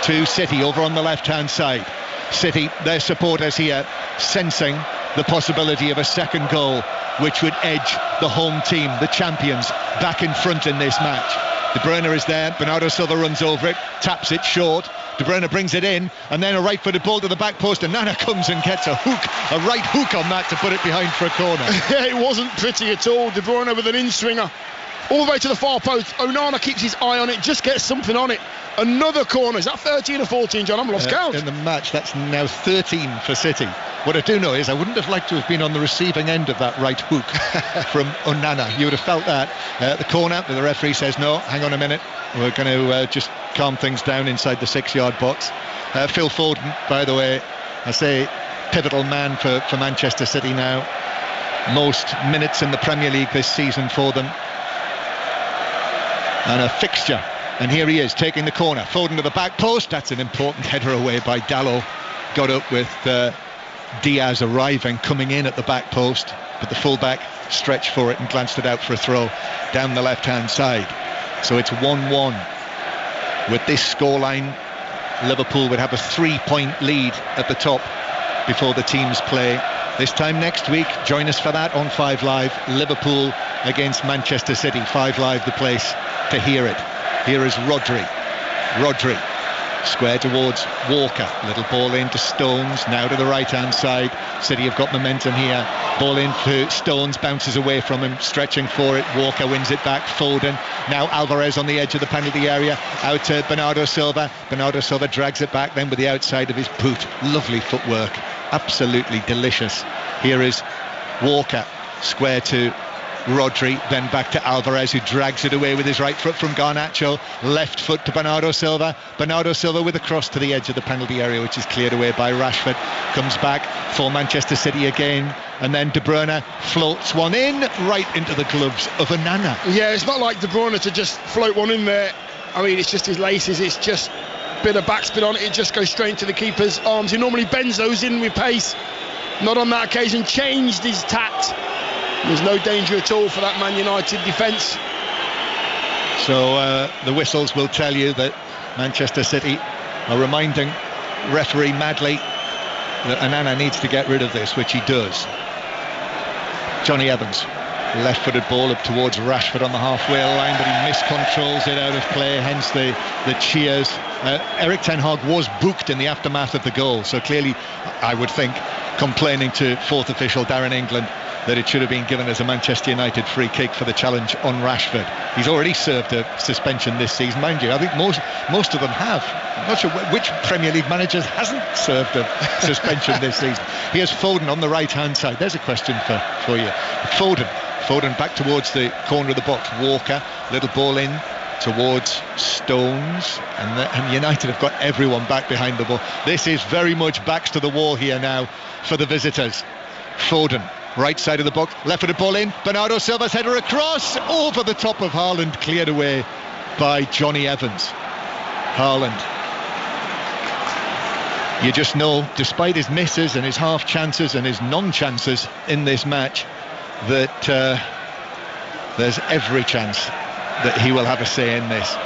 Speaker 1: to City over on the left-hand side. City, their supporters here, sensing the possibility of a second goal, which would edge the home team, the champions, back in front in this match. De Bruyne is there. Bernardo Silva runs over it, taps it short. De Bruyne brings it in, and then a right-footed ball to the back post, and Nana comes and gets a right hook on that to put it behind for a corner.
Speaker 2: Yeah, it wasn't pretty at all. De Bruyne with an in-swinger all the way to the far post. Onana keeps his eye on it, just gets something on it. Another corner. Is that 13 or 14, John? I'm lost count.
Speaker 1: In the match, that's now 13 for City. What I do know is I wouldn't have liked to have been on the receiving end of that right hook from Onana. You would have felt that. The corner, the referee says, no, hang on a minute. We're going to just calm things down inside the 6-yard box. Phil Foden, by the way, I say pivotal man for Manchester City now. Most minutes in the Premier League this season for them. And a fixture. And here he is taking the corner. Foden to the back post. That's an important header away by Dalot. Got up with Diaz arriving, coming in at the back post, but the fullback stretched for it and glanced it out for a throw down the left-hand side. So it's 1-1. With this scoreline, Liverpool would have a 3-point lead at the top before the teams play. This time next week, join us for that on 5 Live. Liverpool against Manchester City. 5 Live, the place to hear it. Here is Rodri. Square towards Walker. Little ball into Stones. Now to the right-hand side. City have got momentum here. Ball in for Stones. Bounces away from him. Stretching for it. Walker wins it back. Foden. Now Alvarez on the edge of the penalty area. Out to Bernardo Silva. Bernardo Silva drags it back then with the outside of his boot. Lovely footwork. Absolutely delicious. Here is Walker. Square to Rodri, then back to Alvarez, who drags it away with his right foot from Garnacho. Left foot to Bernardo Silva. Bernardo Silva with a cross to the edge of the penalty area, which is cleared away by Rashford. Comes back for Manchester City again, and then De Bruyne floats one in right into the gloves of Onana.
Speaker 2: Yeah, it's not like De Bruyne to just float one in there. I mean, it's just his laces. It's just a bit of backspin on it. It just goes straight into the keeper's arms. He normally bends those in with pace. Not on that occasion. Changed his tact. There's no danger at all for that Man United defence.
Speaker 1: So the whistles will tell you that Manchester City are reminding referee Madley that Onana needs to get rid of this, which he does. Johnny Evans, left-footed ball up towards Rashford on the halfway line, but he miscontrols it out of play, hence the cheers. Eric Ten Hag was booked in the aftermath of the goal, so clearly, I would think, complaining to fourth official Darren England that it should have been given as a Manchester United free kick for the challenge on Rashford. He's already served a suspension this season, mind you. I think most of them have. I'm not sure which Premier League managers hasn't served a suspension this season. Here's Foden on the right-hand side. There's a question for you. Foden back towards the corner of the box. Walker, little ball in towards Stones, and United have got everyone back behind the ball. This is very much backs to the wall here now for the visitors. Foden, right side of the box, left-footed ball in. Bernardo Silva's header across, over the top of Haaland, cleared away by Johnny Evans. Haaland. You just know, despite his misses and his half chances and his non-chances in this match, that there's every chance that he will have a say in this.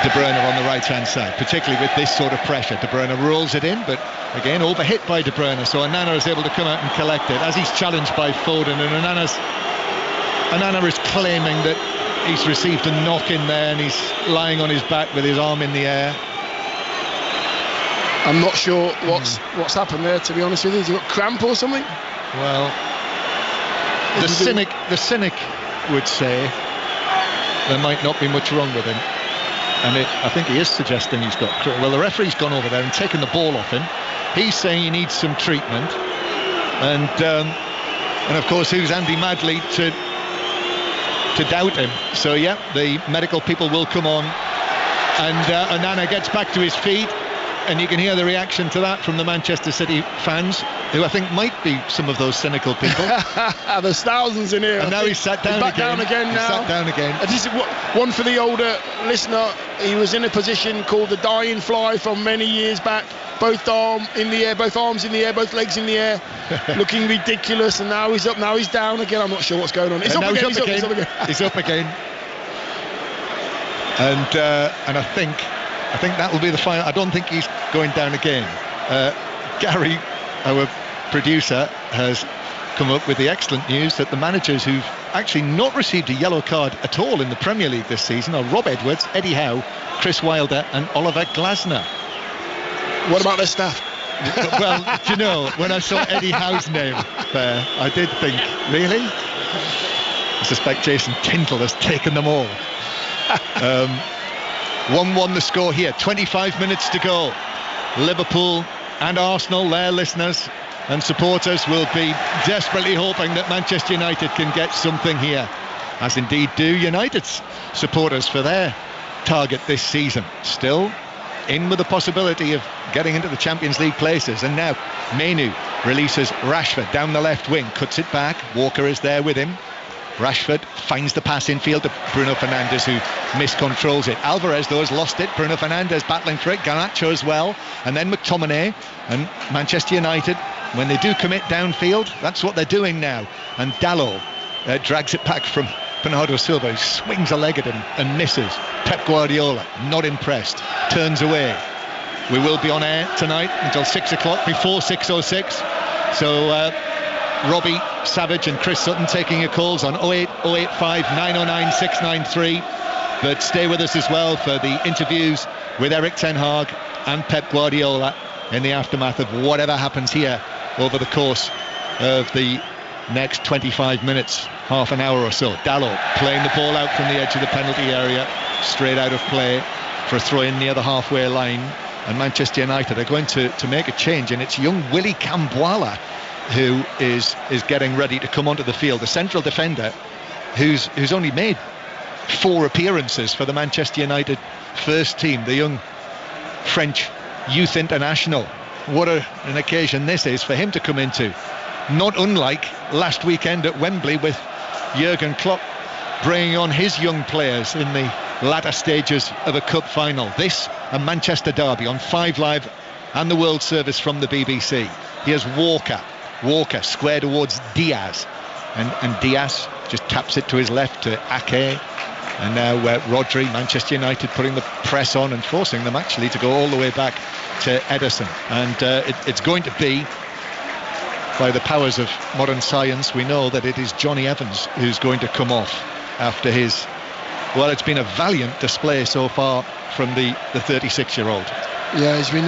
Speaker 1: De Bruyne on the right-hand side, particularly with this sort of pressure. De Bruyne rolls it in, but again overhit by De Bruyne, so Onana is able to come out and collect it as he's challenged by Foden, and Onana is claiming that he's received a knock in there and he's lying on his back with his arm in the air.
Speaker 2: I'm not sure what's happened there, to be honest with you. Has he got cramp or something?
Speaker 1: Well, the cynic would say there might not be much wrong with him. And I think he is suggesting he's got... Well, the referee's gone over there and taken the ball off him. He's saying he needs some treatment. And of course, who's Andy Madley to doubt him? So, yeah, the medical people will come on. And Onana gets back to his feet. And you can hear the reaction to that from the Manchester City fans, who I think might be some of those cynical people.
Speaker 2: There's thousands in here.
Speaker 1: And now he's sat down again.
Speaker 2: Down again now.
Speaker 1: He's sat down again.
Speaker 2: This is one for the older listener. He was in a position called the dying fly from many years back. Both arms in the air, both legs in the air, looking ridiculous. And now he's up, now he's down again. I'm not sure what's going on. He's up again.
Speaker 1: He's up again. And I think that will be the final. I don't think he's going down again. Gary, our producer, has come up with the excellent news that the managers who've actually not received a yellow card at all in the Premier League this season are Rob Edwards, Eddie Howe, Chris Wilder and Oliver Glasner.
Speaker 2: What about their staff?
Speaker 1: Well, do you know, when I saw Eddie Howe's name there, I did think, really? I suspect Jason Tindall has taken them all. 1-1 the score here, 25 minutes to go. Liverpool and Arsenal, their listeners and supporters, will be desperately hoping that Manchester United can get something here, as indeed do United's supporters for their target this season. Still in with the possibility of getting into the Champions League places. And now Menu releases Rashford down the left wing, cuts it back. Walker is there with him. Rashford finds the pass infield to Bruno Fernandes, who miscontrols it. Alvarez, though, has lost it. Bruno Fernandes battling for it. Garnacho as well. And then McTominay. And Manchester United, when they do commit downfield, that's what they're doing now. And Dalot drags it back from Bernardo Silva, who swings a leg at him and misses. Pep Guardiola, not impressed, turns away. We will be on air tonight until 6 o'clock, before 6:06. So Robbie Savage and Chris Sutton taking your calls on 08 085 909 693. But stay with us as well for the interviews with Erik ten Hag and Pep Guardiola in the aftermath of whatever happens here over the course of the next 25 minutes, half an hour or so. Dalot playing the ball out from the edge of the penalty area, straight out of play for a throw in near the halfway line. And Manchester United are going to make a change, and it's young Willy Camboala who is getting ready to come onto the field, the central defender who's only made 4 appearances for the Manchester United first team, the young French youth international. What an occasion this is for him to come into, not unlike last weekend at Wembley with Jurgen Klopp bringing on his young players in the latter stages of a cup final. This a Manchester derby on 5 Live and the World Service from the BBC. Here's Walker square towards Diaz, and Diaz just taps it to his left to Ake. And now Rodri, Manchester United putting the press on and forcing them actually to go all the way back to Ederson. And it's going to be, by the powers of modern science, we know that it is Johnny Evans who's going to come off after his, well, it's been a valiant display so far from the 36-year-old.
Speaker 2: Yeah, he's been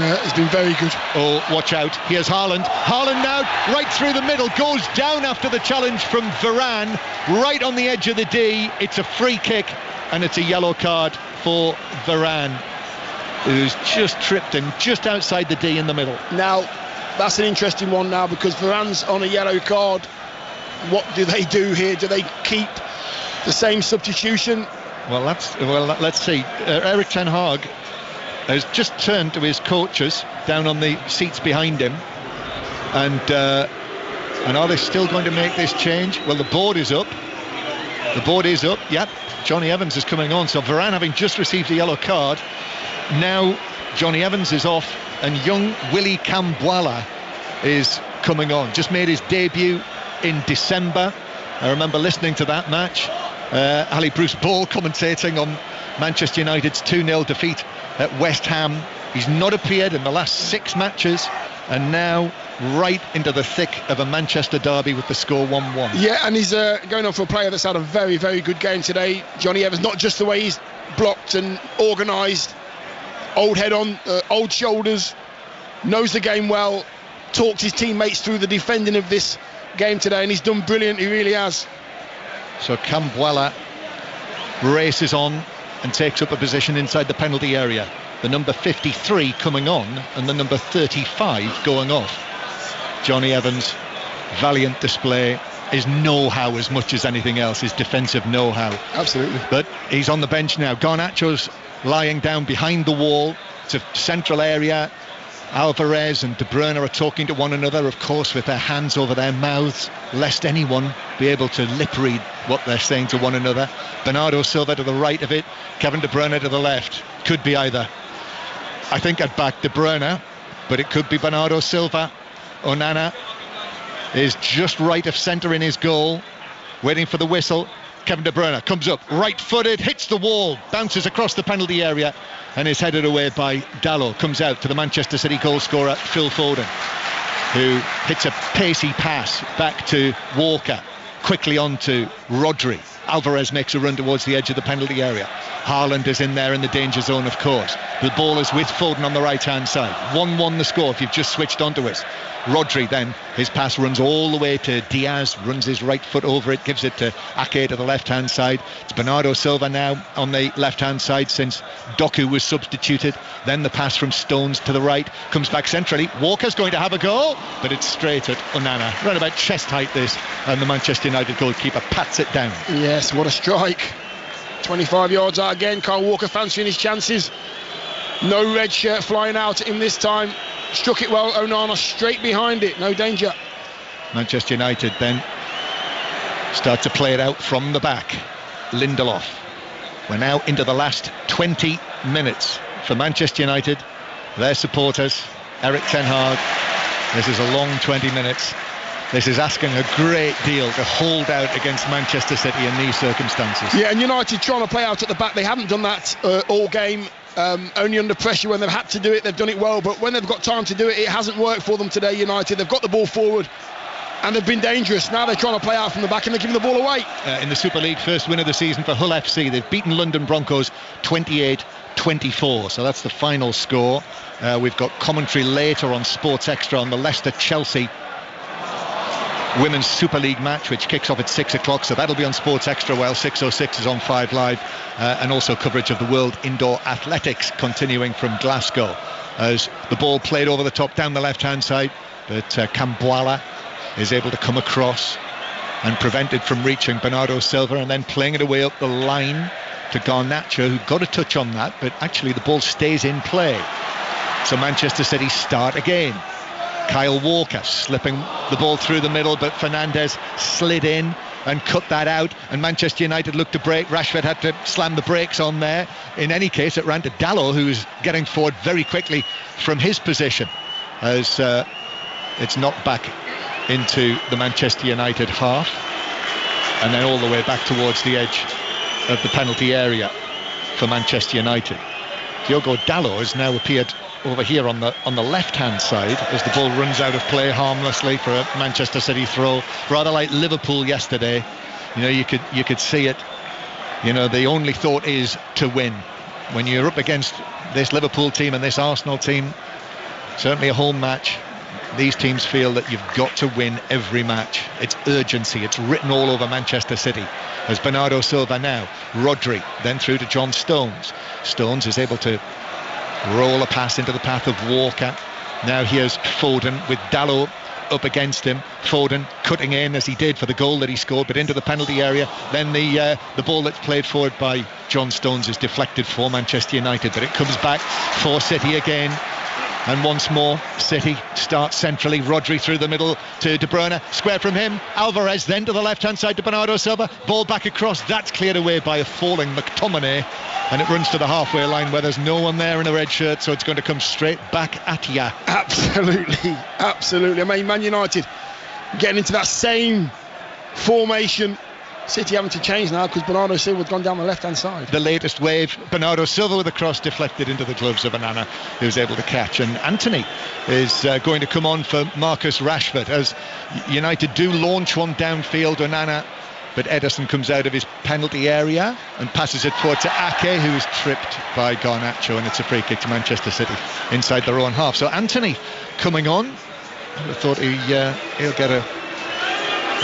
Speaker 2: very good.
Speaker 1: Oh, watch out. Here's Haaland. Haaland now right through the middle, goes down after the challenge from Varane, right on the edge of the D. It's a free kick and it's a yellow card for Varane, who's just tripped him just outside the D in the middle.
Speaker 2: Now, that's an interesting one now, because Varane's on a yellow card. What do they do here? Do they keep the same substitution?
Speaker 1: Well, let's see. Erik ten Hag has just turned to his coaches down on the seats behind him, and are they still going to make this change? Well, the board is up. Yep, Johnny Evans is coming on. So Varane, having just received a yellow card, now Johnny Evans is off, and young Willy Camboala is coming on. Just made his debut in December. I remember listening to that match. Ali Bruce Ball commentating on Manchester United's 2-0 defeat at West Ham. He's not appeared in the last 6 matches, and now right into the thick of a Manchester derby with the score 1-1.
Speaker 2: Yeah, and he's going on for a player that's had a very, very good game today. Johnny Evans, not just the way he's blocked and organised, old head on, old shoulders, knows the game well, talked his teammates through the defending of this game today, and he's done brilliant, he really has.
Speaker 1: So Camboala races on and takes up a position inside the penalty area. The number 53 coming on and the number 35 going off. Johnny Evans, valiant display, his know-how as much as anything else, his defensive know-how.
Speaker 2: Absolutely.
Speaker 1: But he's on the bench now. Garnacho's lying down behind the wall. It's a central area. Alvarez and De Bruyne are talking to one another, of course, with their hands over their mouths, lest anyone be able to lip read what they're saying to one another. Bernardo Silva to the right of it, Kevin De Bruyne to the left. Could be either. I think I'd back De Bruyne, but it could be Bernardo Silva. Onana is just right of centre in his goal, waiting for the whistle. Kevin De Bruyne comes up, right-footed, hits the wall, bounces across the penalty area, and is headed away by Dalot. Comes out to the Manchester City goal scorer Phil Foden. who hits a pacey pass back to Walker, quickly on to Rodri. Alvarez makes a run towards the edge of the penalty area. Haaland is in there in the danger zone, of course. The ball is with Foden on the right-hand side. 1-1 the score if you've just switched onto it. Rodri then, his pass runs all the way to Diaz, runs his right foot over it, gives it to Ake to the left-hand side. It's Bernardo Silva now on the left-hand side since Doku was substituted. Then the pass from Stones to the right, comes back centrally. Walker's going to have a go, but it's straight at Onana. Right about chest height this, and the Manchester United goalkeeper pats it down.
Speaker 2: Yes, what a strike. 25 yards out again. Kyle Walker fancying his chances. No red shirt flying out at him this time. Struck it well, Onana straight behind it, no danger.
Speaker 1: Manchester United then start to play it out from the back. Lindelof. We're now into the last 20 minutes for Manchester United, their supporters, Erik ten Hag. This is a long 20 minutes. This is asking a great deal to hold out against Manchester City in these circumstances.
Speaker 2: Yeah, and United trying to play out at the back. They haven't done that all game. Only under pressure when they've had to do it, they've done it well, but when they've got time to do it, it hasn't worked for them today. United, they've got the ball forward and they've been dangerous. Now they're trying to play out from the back and they're giving the ball away.
Speaker 1: In the Super League, first win of the season for Hull FC. They've beaten London Broncos 28-24, so that's the final score. We've got commentary later on Sports Extra on the Leicester-Chelsea Women's Super League match, which kicks off at 6 o'clock, so that'll be on Sports Extra, while 6:06 is on 5 Live, and also coverage of the World Indoor Athletics continuing from Glasgow, as the ball played over the top down the left hand side, but Cambuala is able to come across and prevented from reaching Bernardo Silva, and then playing it away up the line to Garnacho, who got a touch on that, but actually the ball stays in play. So Manchester City start again. Kyle Walker slipping the ball through the middle, but Fernandes slid in and cut that out, and Manchester United looked to break. Rashford had to slam the brakes on there. In any case, it ran to Dalot, who was getting forward very quickly from his position, as it's knocked back into the Manchester United half, and then all the way back towards the edge of the penalty area for Manchester United. Diogo Dalot has now appeared over here on the left-hand side as the ball runs out of play harmlessly for a Manchester City throw, rather like Liverpool yesterday. You know, you could see it. You know, the only thought is to win. When you're up against this Liverpool team and this Arsenal team, certainly a home match, these teams feel that you've got to win every match. It's urgency. It's written all over Manchester City. As Bernardo Silva now, Rodri, then through to John Stones. Stones is able to roll a pass into the path of Walker. Now here's Foden with Dalot up against him. Foden cutting in as he did for the goal that he scored, but into the penalty area. Then the ball that's played forward by John Stones is deflected for Manchester United, but it comes back for City again. And once more, City start centrally. Rodri through the middle to De Bruyne. Square from him. Alvarez then to the left-hand side to Bernardo Silva. Ball back across. That's cleared away by a falling McTominay. And it runs to the halfway line where there's no one there in a red shirt, so it's going to come straight back at ya.
Speaker 2: Absolutely, absolutely. I mean, Man United getting into that same formation. City having to change now because Bernardo Silva's gone down the left-hand side.
Speaker 1: The latest wave, Bernardo Silva with a cross deflected into the gloves of Onana, who's able to catch. And Anthony is going to come on for Marcus Rashford, as United do launch one downfield. Onana, but Ederson comes out of his penalty area and passes it forward to Ake, who is tripped by Garnacho, and it's a free kick to Manchester City inside their own half. So Anthony coming on. I thought he'll get a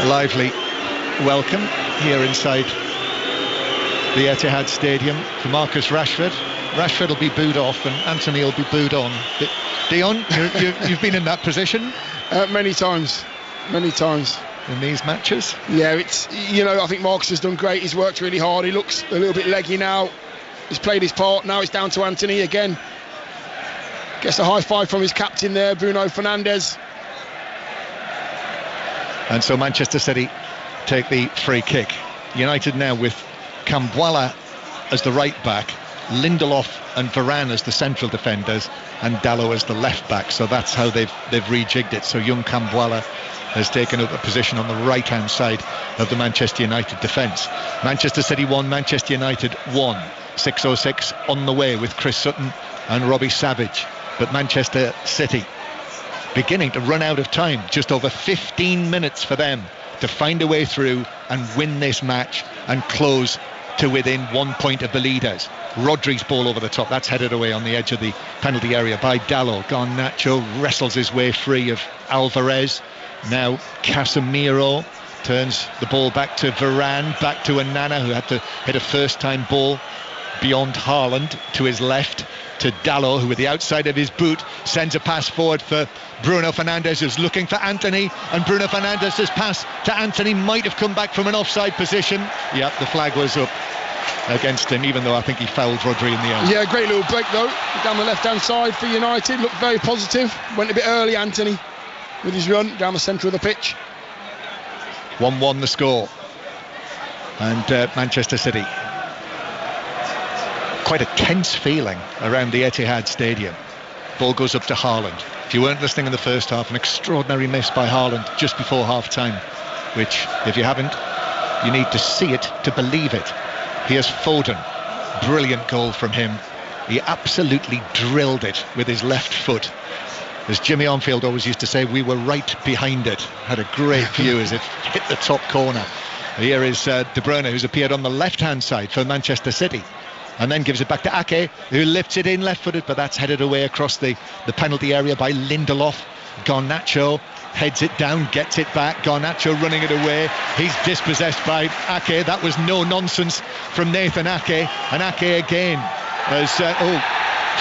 Speaker 1: lively welcome here inside the Etihad Stadium for Marcus Rashford. Rashford will be booed off and Anthony will be booed on. But Dion, you've been in that position
Speaker 2: many times
Speaker 1: in these matches.
Speaker 2: Yeah, it's, you know, I think Marcus has done great. He's worked really hard. He looks a little bit leggy now. He's played his part. Now it's down to Anthony again. Gets a high five from his captain there, Bruno Fernandes.
Speaker 1: And so Manchester City take the free kick. United now with Cambuala as the right back, Lindelof and Varane as the central defenders, and Dalot as the left back. So that's how they've rejigged it. So young Cambuala has taken up a position on the right hand side of the Manchester United defence. Manchester City 1, Manchester United 1. 6:06 on the way with Chris Sutton and Robbie Savage. But Manchester City beginning to run out of time. Just over 15 minutes for them to find a way through and win this match and close to within 1 point of the leaders. Rodri's ball over the top, that's headed away on the edge of the penalty area by Dalot. Garnacho wrestles his way free of Alvarez. Now Casemiro turns the ball back to Varane, back to Onana, who had to hit a first-time ball beyond Haaland to his left, to Dalot, who with the outside of his boot sends a pass forward for Bruno Fernandes, who's looking for Anthony, and Bruno Fernandes' pass to Anthony might have come back from an offside position. Yep, the flag was up against him, even though I think he fouled Rodri in the end.
Speaker 2: Yeah, great little break though down the left-hand side for United. Looked very positive. Went a bit early, Anthony, with his run down the centre of the pitch.
Speaker 1: 1-1 the score, and Manchester City. Quite a tense feeling around the Etihad Stadium. Ball goes up to Haaland. If you weren't listening in the first half, an extraordinary miss by Haaland just before half-time, which, if you haven't, you need to see it to believe it. Here's Foden. Brilliant goal from him. He absolutely drilled it with his left foot. As Jimmy Armfield always used to say, we were right behind it. Had a great view as it hit the top corner. Here is De Bruyne, who's appeared on the left-hand side for Manchester City, and then gives it back to Ake, who lifts it in left-footed, but that's headed away across the penalty area by Lindelof. Garnacho heads it down, gets it back. Garnacho running it away. He's dispossessed by Ake. That was no nonsense from Nathan Ake. And Ake again as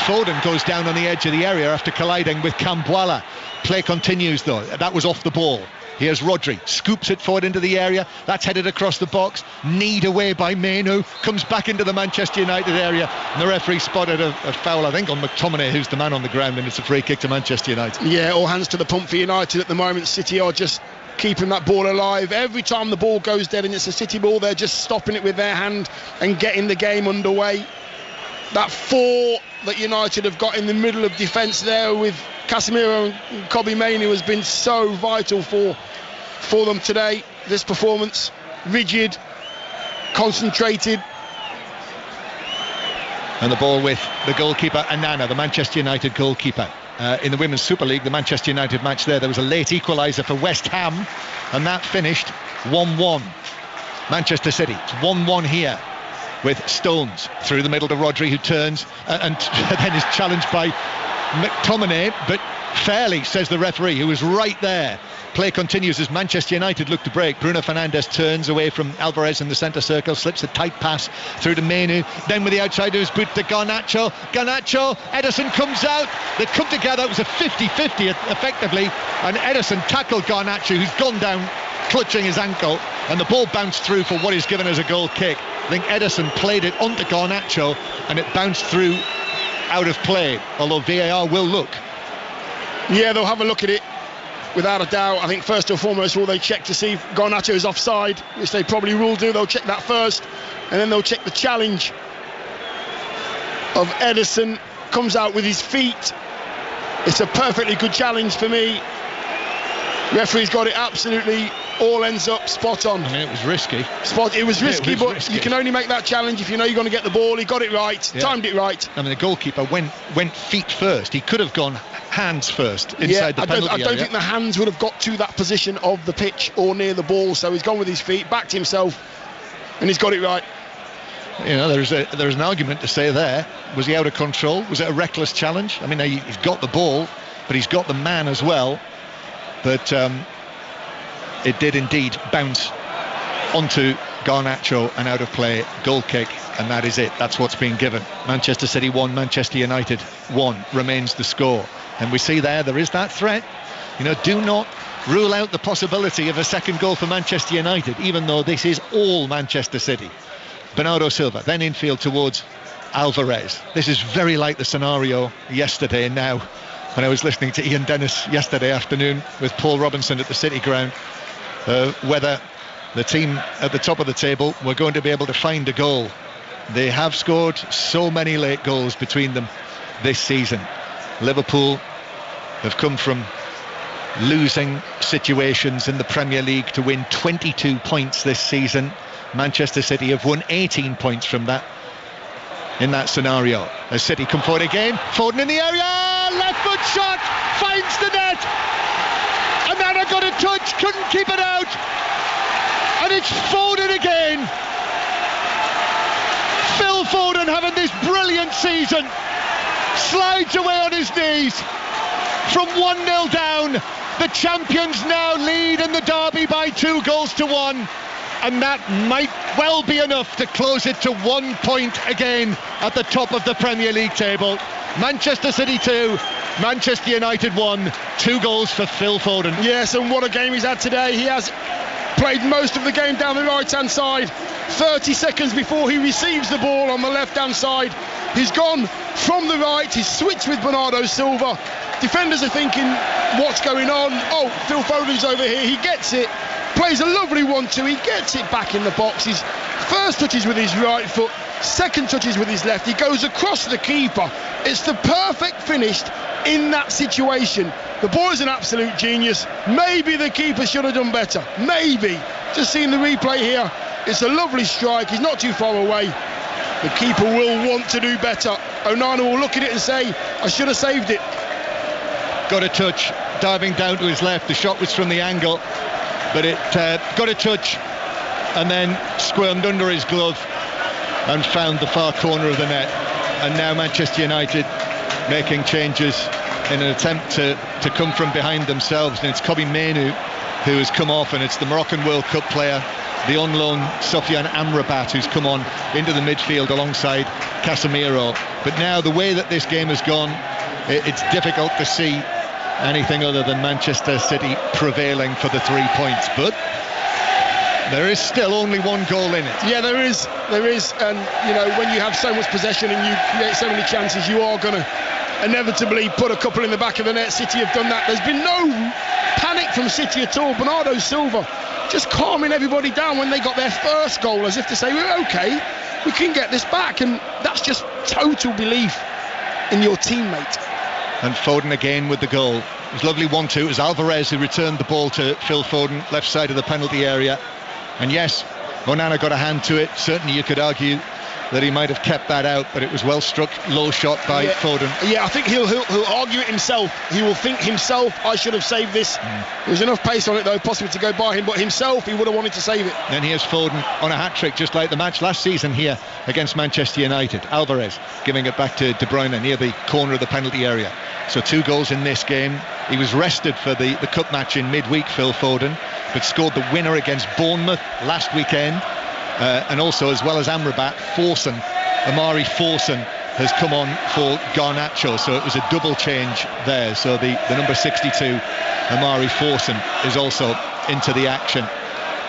Speaker 1: Foden goes down on the edge of the area after colliding with Cambuala. Play continues though. That was off the ball. Here's Rodri, scoops it forward into the area. That's headed across the box. Kneed away by Menu. Comes back into the Manchester United area. And the referee spotted a foul, I think, on McTominay, who's the man on the ground, and it's a free kick to Manchester United.
Speaker 2: Yeah, all hands to the pump for United at the moment. City are just keeping that ball alive. Every time the ball goes dead and it's a City ball, they're just stopping it with their hand and getting the game underway. That four that United have got in the middle of defence there with Casemiro and Kobe Mainoo has been so vital for them today. This performance, rigid, concentrated.
Speaker 1: And the ball with the goalkeeper Onana, the Manchester United goalkeeper. In the Women's Super League, the Manchester United match there was a late equaliser for West Ham, and that finished 1-1. Manchester City, it's 1-1 here, with Stones through the middle to Rodri, who turns and then is challenged by McTominay, but fairly, says the referee, who was right there. Play continues as Manchester United look to break. Bruno Fernandes turns away from Alvarez in the centre circle, slips a tight pass through to Mainoo, then with the outside of his boot to Garnacho. Ederson comes out, they come together. It was a 50-50 effectively, and Ederson tackled Garnacho, who's gone down clutching his ankle, and the ball bounced through for what is given as a goal kick. I think Ederson played it onto Garnacho and it bounced through out of play, although VAR will look.
Speaker 2: Yeah, they'll have a look at it without a doubt. I think first and foremost will they check to see if Garnacho is offside, which they probably will do. They'll check that first, and then they'll check the challenge of Ederson. Comes out with his feet. It's a perfectly good challenge for me. Referee's got it absolutely, all ends up spot on.
Speaker 1: I mean, it was risky.
Speaker 2: It was risky, but you can only make that challenge if you know you're going to get the ball. He got it right, timed it right.
Speaker 1: I mean, the goalkeeper went feet first. He could have gone hands first inside the penalty area.
Speaker 2: I don't think the hands would have got to that position of the pitch or near the ball, so he's gone with his feet, backed himself, and he's got it right.
Speaker 1: You know, there's an argument to say there. Was he out of control? Was it a reckless challenge? I mean, he's got the ball, but he's got the man as well. But it did indeed bounce onto Garnacho and out of play. Goal kick, and that is it. That's what's been given. Manchester City 1, Manchester United 1 remains the score. And we see there is that threat. You know, do not rule out the possibility of a second goal for Manchester United, even though this is all Manchester City. Bernardo Silva, then infield towards Alvarez. This is very like the scenario yesterday now, when I was listening to Ian Dennis yesterday afternoon with Paul Robinson at the City Ground, whether the team at the top of the table were going to be able to find a goal. They have scored so many late goals between them this season. Liverpool have come from losing situations in the Premier League to win 22 points this season. Manchester City have won 18 points from that in that scenario. As City come forward again, Foden in the area! left foot shot, finds the net. And then I got a touch, couldn't keep it out. And it's Foden again. Phil Foden having this brilliant season. Slides away on his knees. From 1-0 down, the champions now lead in the derby by 2-1. And that might well be enough to close it to 1 point again at the top of the Premier League table. Manchester City 2, Manchester United 1, 2 goals for Phil Foden.
Speaker 2: Yes, and what a game he's had today. He has played most of the game down the right-hand side. 30 seconds before he receives the ball on the left-hand side, he's gone from the right, he's switched with Bernardo Silva. Defenders are thinking, what's going on? Oh, Phil Foden's over here, he gets it, plays a lovely 1-2, he gets it back in the box. His first touch is with his right foot, second touch is with his left, he goes across the keeper. It's the perfect finish in that situation. The boy's an absolute genius. Maybe the keeper should have done better, maybe. Just seeing the replay here, it's a lovely strike, he's not too far away. The keeper will want to do better. Onana will look at it and say, I should have saved it.
Speaker 1: Got a touch, diving down to his left. The shot was from the angle, but it got a touch and then squirmed under his glove and found the far corner of the net. And now Manchester United making changes in an attempt to come from behind themselves. And it's Kobbie Mainoo who has come off, and it's the Moroccan World Cup player, the on loan Sofiane Amrabat, who's come on into the midfield alongside Casemiro. But now the way that this game has gone, it's difficult to see anything other than Manchester City prevailing for the 3 points. But there is still only 1 goal in it.
Speaker 2: Yeah, there is. And you know, when you have so much possession and you create so many chances, you are going to inevitably put a couple in the back of the net. City have done that. There's been no panic from City at all. Bernardo Silva just calming everybody down when they got their first goal, as if to say, we're okay, we can get this back. And that's just total belief in your teammate.
Speaker 1: And Foden again with the goal. It was lovely 1-2. It was Alvarez who returned the ball to Phil Foden, left side of the penalty area. And yes, Onana got a hand to it. Certainly you could argue that he might have kept that out, but it was well struck, low shot by Foden.
Speaker 2: Yeah, I think he'll argue it himself. He will think himself, I should have saved this. There was enough pace on it though, possibly to go by him, but himself, he would have wanted to save it.
Speaker 1: Then here's Foden on a hat-trick, just like the match last season here against Manchester United. Alvarez giving it back to De Bruyne near the corner of the penalty area. So 2 goals in this game. He was rested for the cup match in midweek, Phil Foden, but scored the winner against Bournemouth last weekend. And also, as well as Amrabat, Amari Forson has come on for Garnacho, so it was a double change there. So the number 62, Amari Forson, is also into the action.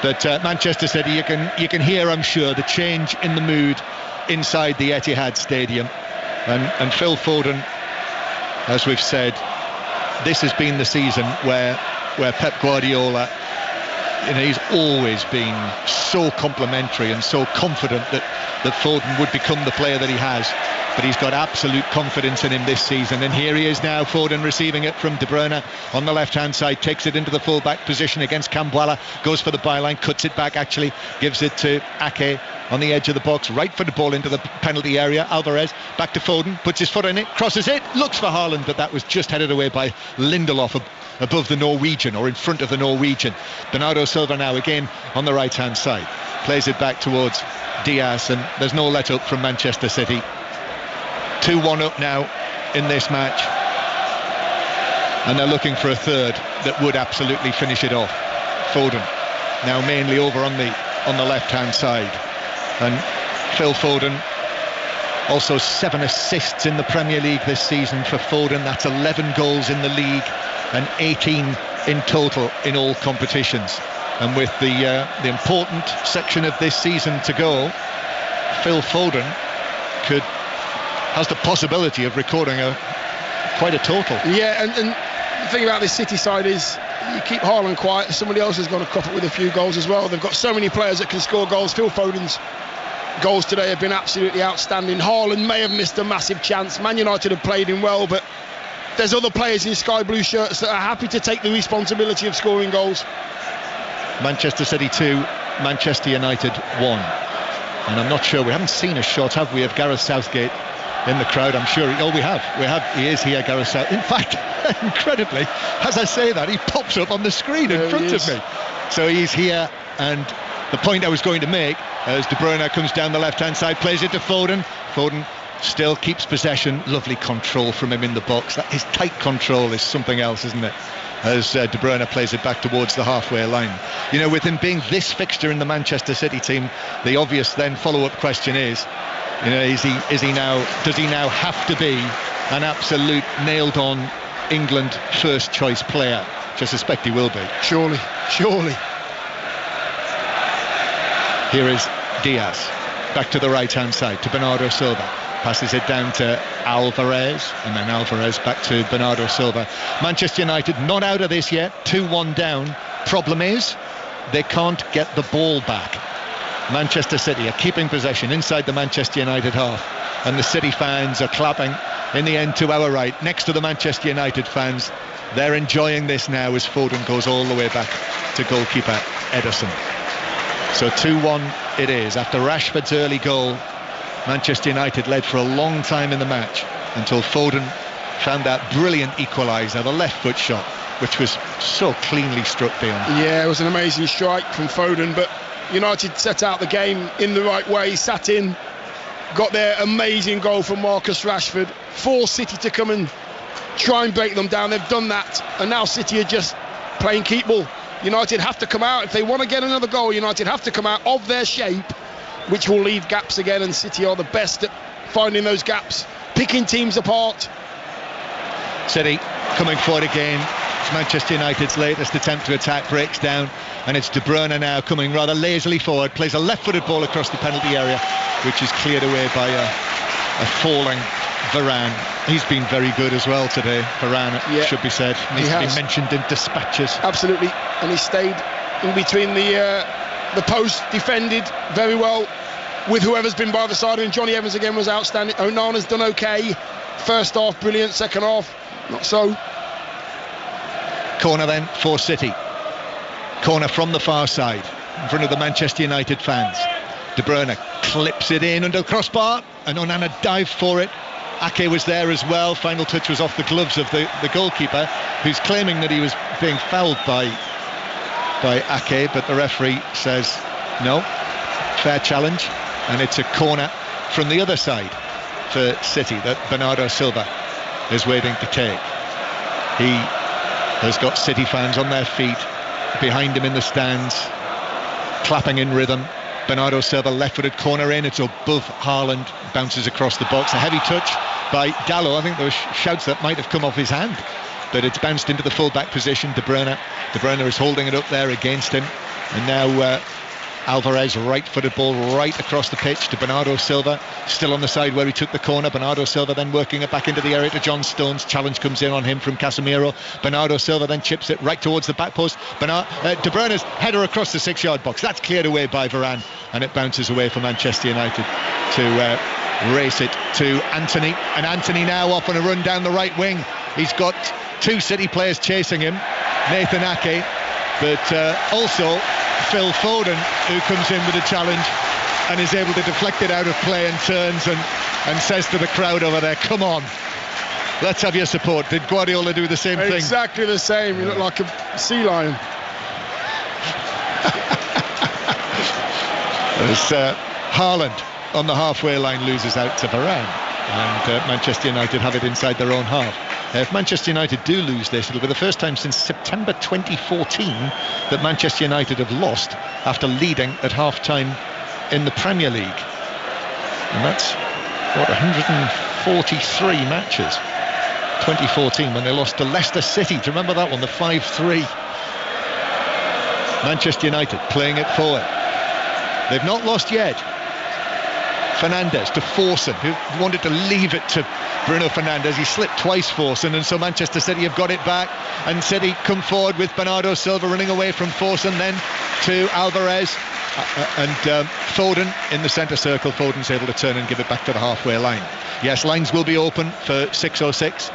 Speaker 1: But Manchester City, you can hear, I'm sure, the change in the mood inside the Etihad Stadium. And Phil Foden, as we've said, this has been the season where Pep Guardiola, you know, he's always been so complimentary and so confident that Foden would become the player that he has. But he's got absolute confidence in him this season. And here he is now, Foden receiving it from De Bruyne on the left-hand side, takes it into the full-back position against Cambuala, goes for the byline, cuts it back actually, gives it to Ake on the edge of the box, right for the ball into the penalty area. Alvarez back to Foden, puts his foot in it, crosses it, looks for Haaland, but that was just headed away by Lindelof above the Norwegian, or in front of the Norwegian. Bernardo Silva now again on the right-hand side, plays it back towards Diaz, and there's no let up from Manchester City. 2-1 up now in this match, and they're looking for a third that would absolutely finish it off. Foden now mainly over on the left-hand side, and Phil Foden also 7 assists in the Premier League this season for Foden. That's 11 goals in the league and 18 in total in all competitions. And with the important section of this season to go, Phil Foden has the possibility of recording quite a total.
Speaker 2: Yeah, and the thing about this City side is you keep Haaland quiet, somebody else is going to crop up with a few goals as well. They've got so many players that can score goals. Phil Foden's goals today have been absolutely outstanding. Haaland may have missed a massive chance. Man United have played him well, but there's other players in sky blue shirts that are happy to take the responsibility of scoring goals.
Speaker 1: Manchester City 2, Manchester United 1. And I'm not sure, we haven't seen a shot, have we, of Gareth Southgate in the crowd, I'm sure. He is here, Gareth South. In fact, incredibly, as I say that, he pops up on the screen in front of me. So he's here, and the point I was going to make, as De Bruyne comes down the left-hand side, plays it to Foden. Foden still keeps possession. Lovely control from him in the box. His tight control is something else, isn't it? As De Bruyne plays it back towards the halfway line. You know, with him being this fixture in the Manchester City team, the obvious then follow-up question is, you know, does he now have to be an absolute nailed-on England first-choice player? Which I suspect he will be.
Speaker 2: Surely.
Speaker 1: Here is Diaz, back to the right-hand side, to Bernardo Silva. Passes it down to Alvarez, and then Alvarez back to Bernardo Silva. Manchester United not out of this yet, 2-1 down. Problem is, they can't get the ball back. Manchester City are keeping possession inside the Manchester United half, and the City fans are clapping in the end to our right, next to the Manchester United fans. They're enjoying this now as Foden goes all the way back to goalkeeper Ederson. So 2-1 it is. After Rashford's early goal, Manchester United led for a long time in the match until Foden found that brilliant equaliser, the left foot shot, which was so cleanly struck, Dion.
Speaker 2: Yeah, it was an amazing strike from Foden, but United set out the game in the right way, sat in, got their amazing goal from Marcus Rashford, forced City to come and try and break them down. They've done that, and now City are just playing keep ball. United have to come out. If they want to get another goal, United have to come out of their shape, which will leave gaps again, and City are the best at finding those gaps, picking teams apart.
Speaker 1: City coming forward again. It's Manchester United's latest attempt to attack, breaks down, and it's De Bruyne now coming rather lazily forward, plays a left-footed ball across the penalty area, which is cleared away by a falling Varane. He's been very good as well today, Varane, should be said. Needs to be mentioned in dispatches.
Speaker 2: Absolutely, and he stayed in between the post, defended very well with whoever's been by the side, and Johnny Evans again was outstanding. Onana's done okay. First half brilliant, second half not so.
Speaker 1: Corner then for City. Corner from the far side in front of the Manchester United fans. De Bruyne clips it in under the crossbar, and Onana dived for it. Ake was there as well. Final touch was off the gloves of the goalkeeper, who's claiming that he was being fouled by Ake, but the referee says no, fair challenge, and it's a corner from the other side for City that Bernardo Silva is waiting to take. He has got City fans on their feet behind him in the stands, clapping in rhythm. Bernardo Silva, left-footed corner in, it's above Haaland, bounces across the box. A heavy touch by Dalot. I think there were shouts that might have come off his hand, but it's bounced into the full-back position. De Bruyne is holding it up there against him, and now Alvarez, right-footed ball right across the pitch to Bernardo Silva, still on the side where he took the corner. Bernardo Silva then working it back into the area to John Stones. Challenge comes in on him from Casemiro. Bernardo Silva then chips it right towards the back post. De Bruyne's header across the 6-yard box. That's cleared away by Varane, and it bounces away for Manchester United to race it to Antony. And Antony now off on a run down the right wing. He's got two City players chasing him, Nathan Ake, but also Phil Foden, who comes in with a challenge and is able to deflect it out of play and turns and says to the crowd over there, come on, let's have your support. Did Guardiola do the same thing?
Speaker 2: Exactly the same. You look like a sea lion.
Speaker 1: As Haaland on the halfway line loses out to Varane, and Manchester United have it inside their own half. If Manchester United do lose this, it'll be the first time since September 2014 that Manchester United have lost after leading at half-time in the Premier League. And that's, 143 matches. 2014, when they lost to Leicester City. Do you remember that one, the 5-3? Manchester United playing it forward. They've not lost yet. Fernandes to Foden, who wanted to leave it to Bruno Fernandes. He slipped twice, Foden, and so Manchester City have got it back, and City come forward with Bernardo Silva running away from Foden, then to Alvarez, and Foden in the centre circle. Foden's able to turn and give it back to the halfway line. Yes, lines will be open for 606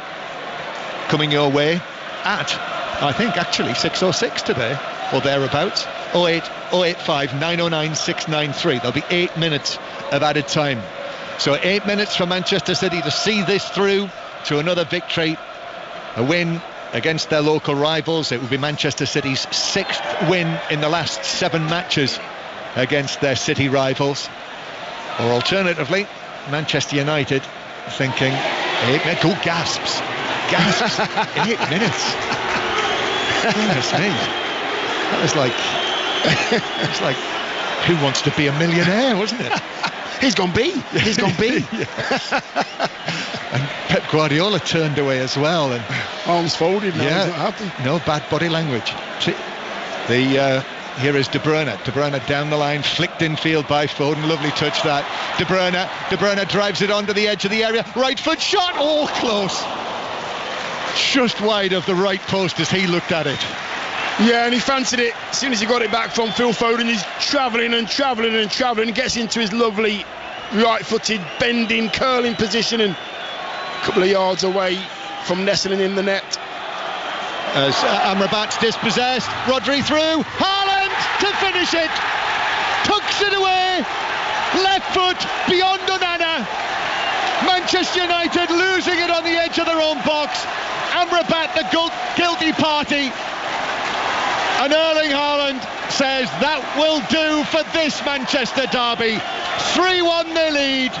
Speaker 1: coming your way at, I think, actually 606 today or thereabouts. 08085 909 693. There'll be 8 minutes of added time So 8 minutes for Manchester City to see this through to another victory, a win against their local rivals. It will be Manchester City's 6th win in the last 7 matches against their City rivals. Or alternatively, Manchester United thinking 8 minutes. Oh, gasps 8 minutes. Goodness me, that was like it's like Who Wants to Be a Millionaire, wasn't it?
Speaker 2: He's gone B.
Speaker 1: And Pep Guardiola turned away as well, and
Speaker 2: arms folded. No, he's not happy.
Speaker 1: No bad body language. Here is De Bruyne. De Bruyne down the line, flicked in field by Foden. Lovely touch that. De Bruyne drives it onto the edge of the area. Right foot shot. Oh, close. Just wide of the right post as he looked at it.
Speaker 2: Yeah, and he fancied it as soon as he got it back from Phil Foden. He's travelling and gets into his lovely right-footed, bending, curling position, and a couple of yards away from nestling in the net.
Speaker 1: As Amrabat's dispossessed, Rodri through, Haaland to finish it, tucks it away, left foot beyond Onana. Manchester United losing it on the edge of their own box. Amrabat the guilty party, and Erling Haaland says that will do for this Manchester derby. 3-1 they lead,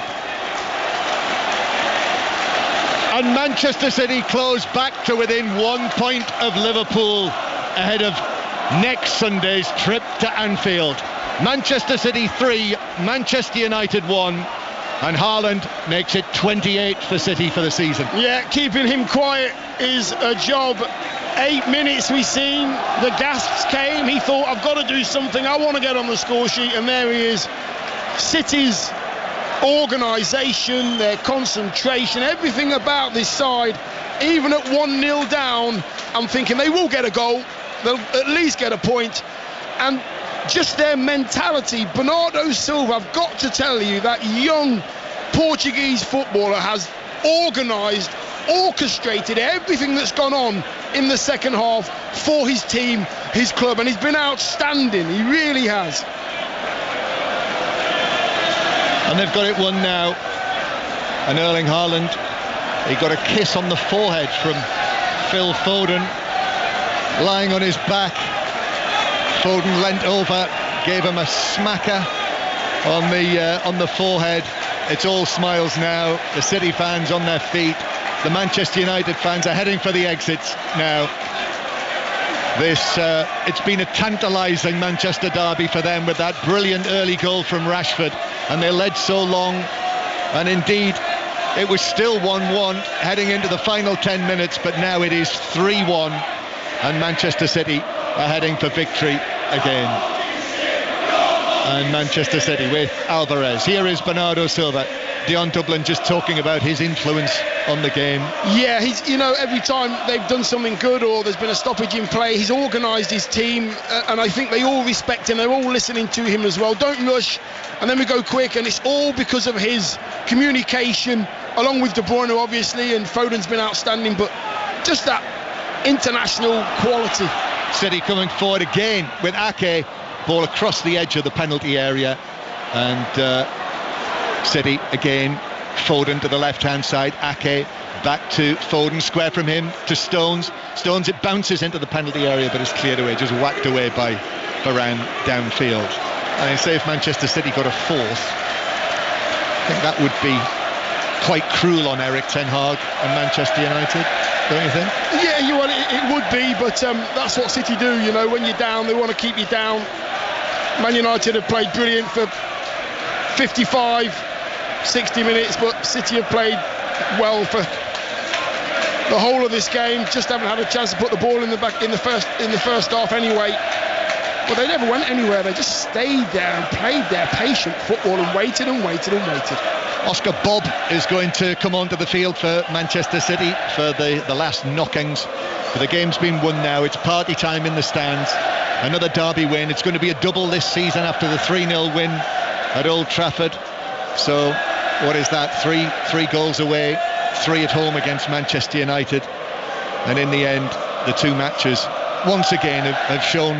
Speaker 1: and Manchester City close back to within 1 point of Liverpool ahead of next Sunday's trip to Anfield. Manchester City 3, Manchester United 1, and Haaland makes it 28 for City for the season.
Speaker 2: Yeah, keeping him quiet is a job. 8 minutes we've seen, the gasps came, he thought, I've got to do something, I want to get on the score sheet, and there he is. City's organisation, their concentration, everything about this side, even at 1-0 down, I'm thinking they will get a goal, they'll at least get a point. And just their mentality, Bernardo Silva, I've got to tell you, that young Portuguese footballer has organised, orchestrated everything that's gone on in the second half for his team, his club, and he's been outstanding, he really has.
Speaker 1: And they've got it won now, and Erling Haaland, he got a kiss on the forehead from Phil Foden, lying on his back. Foden leant over, gave him a smacker on the forehead. It's all smiles now. The City fans on their feet. The Manchester United fans are heading for the exits now. It's been a tantalising Manchester derby for them, with that brilliant early goal from Rashford, and they led so long, and indeed it was still 1-1 heading into the final 10 minutes, but now it is 3-1, and Manchester City are heading for victory again. And Manchester City with Alvarez. Here is Bernardo Silva. Dion Dublin just talking about his influence on the game.
Speaker 2: Yeah, he's, every time they've done something good or there's been a stoppage in play, he's organised his team, and I think they all respect him, they're all listening to him as well. Don't rush, and then we go quick, and it's all because of his communication, along with De Bruyne obviously, and Foden's been outstanding, but just that international quality.
Speaker 1: City coming forward again with Ake, ball across the edge of the penalty area, and City again, Foden to the left-hand side, Ake back to Foden, square from him to Stones, it bounces into the penalty area but is cleared away, just whacked away by Varane downfield. And I say if Manchester City got a fourth, I think that would be quite cruel on Erik ten Hag and Manchester United, don't you think?
Speaker 2: Yeah, it would be, but that's what City do, when you're down, they want to keep you down. Man United have played brilliant for 55, 60 minutes, but City have played well for the whole of this game, just haven't had a chance to put the ball in the back in the first half anyway. But they never went anywhere, they just stayed there and played their patient football and waited and waited and waited.
Speaker 1: Oscar Bobb is going to come onto the field for Manchester City for the last knockings. But the game's been won now, it's party time in the stands. Another derby win, it's going to be a double this season after the 3-0 win at Old Trafford. So what is that, three goals away, 3 at home against Manchester United, and in the end the two matches once again have shown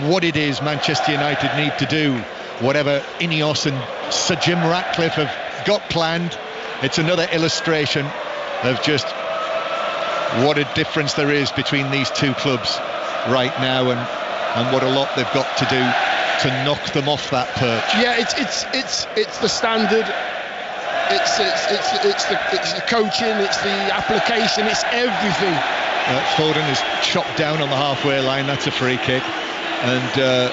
Speaker 1: what it is Manchester United need to do, whatever Ineos and Sir Jim Ratcliffe have got planned. It's another illustration of just what a difference there is between these two clubs right now, and what a lot they've got to do to knock them off that perch.
Speaker 2: Yeah, it's the standard. It's the coaching. It's the application. It's everything.
Speaker 1: Foden is chopped down on the halfway line. That's a free kick, and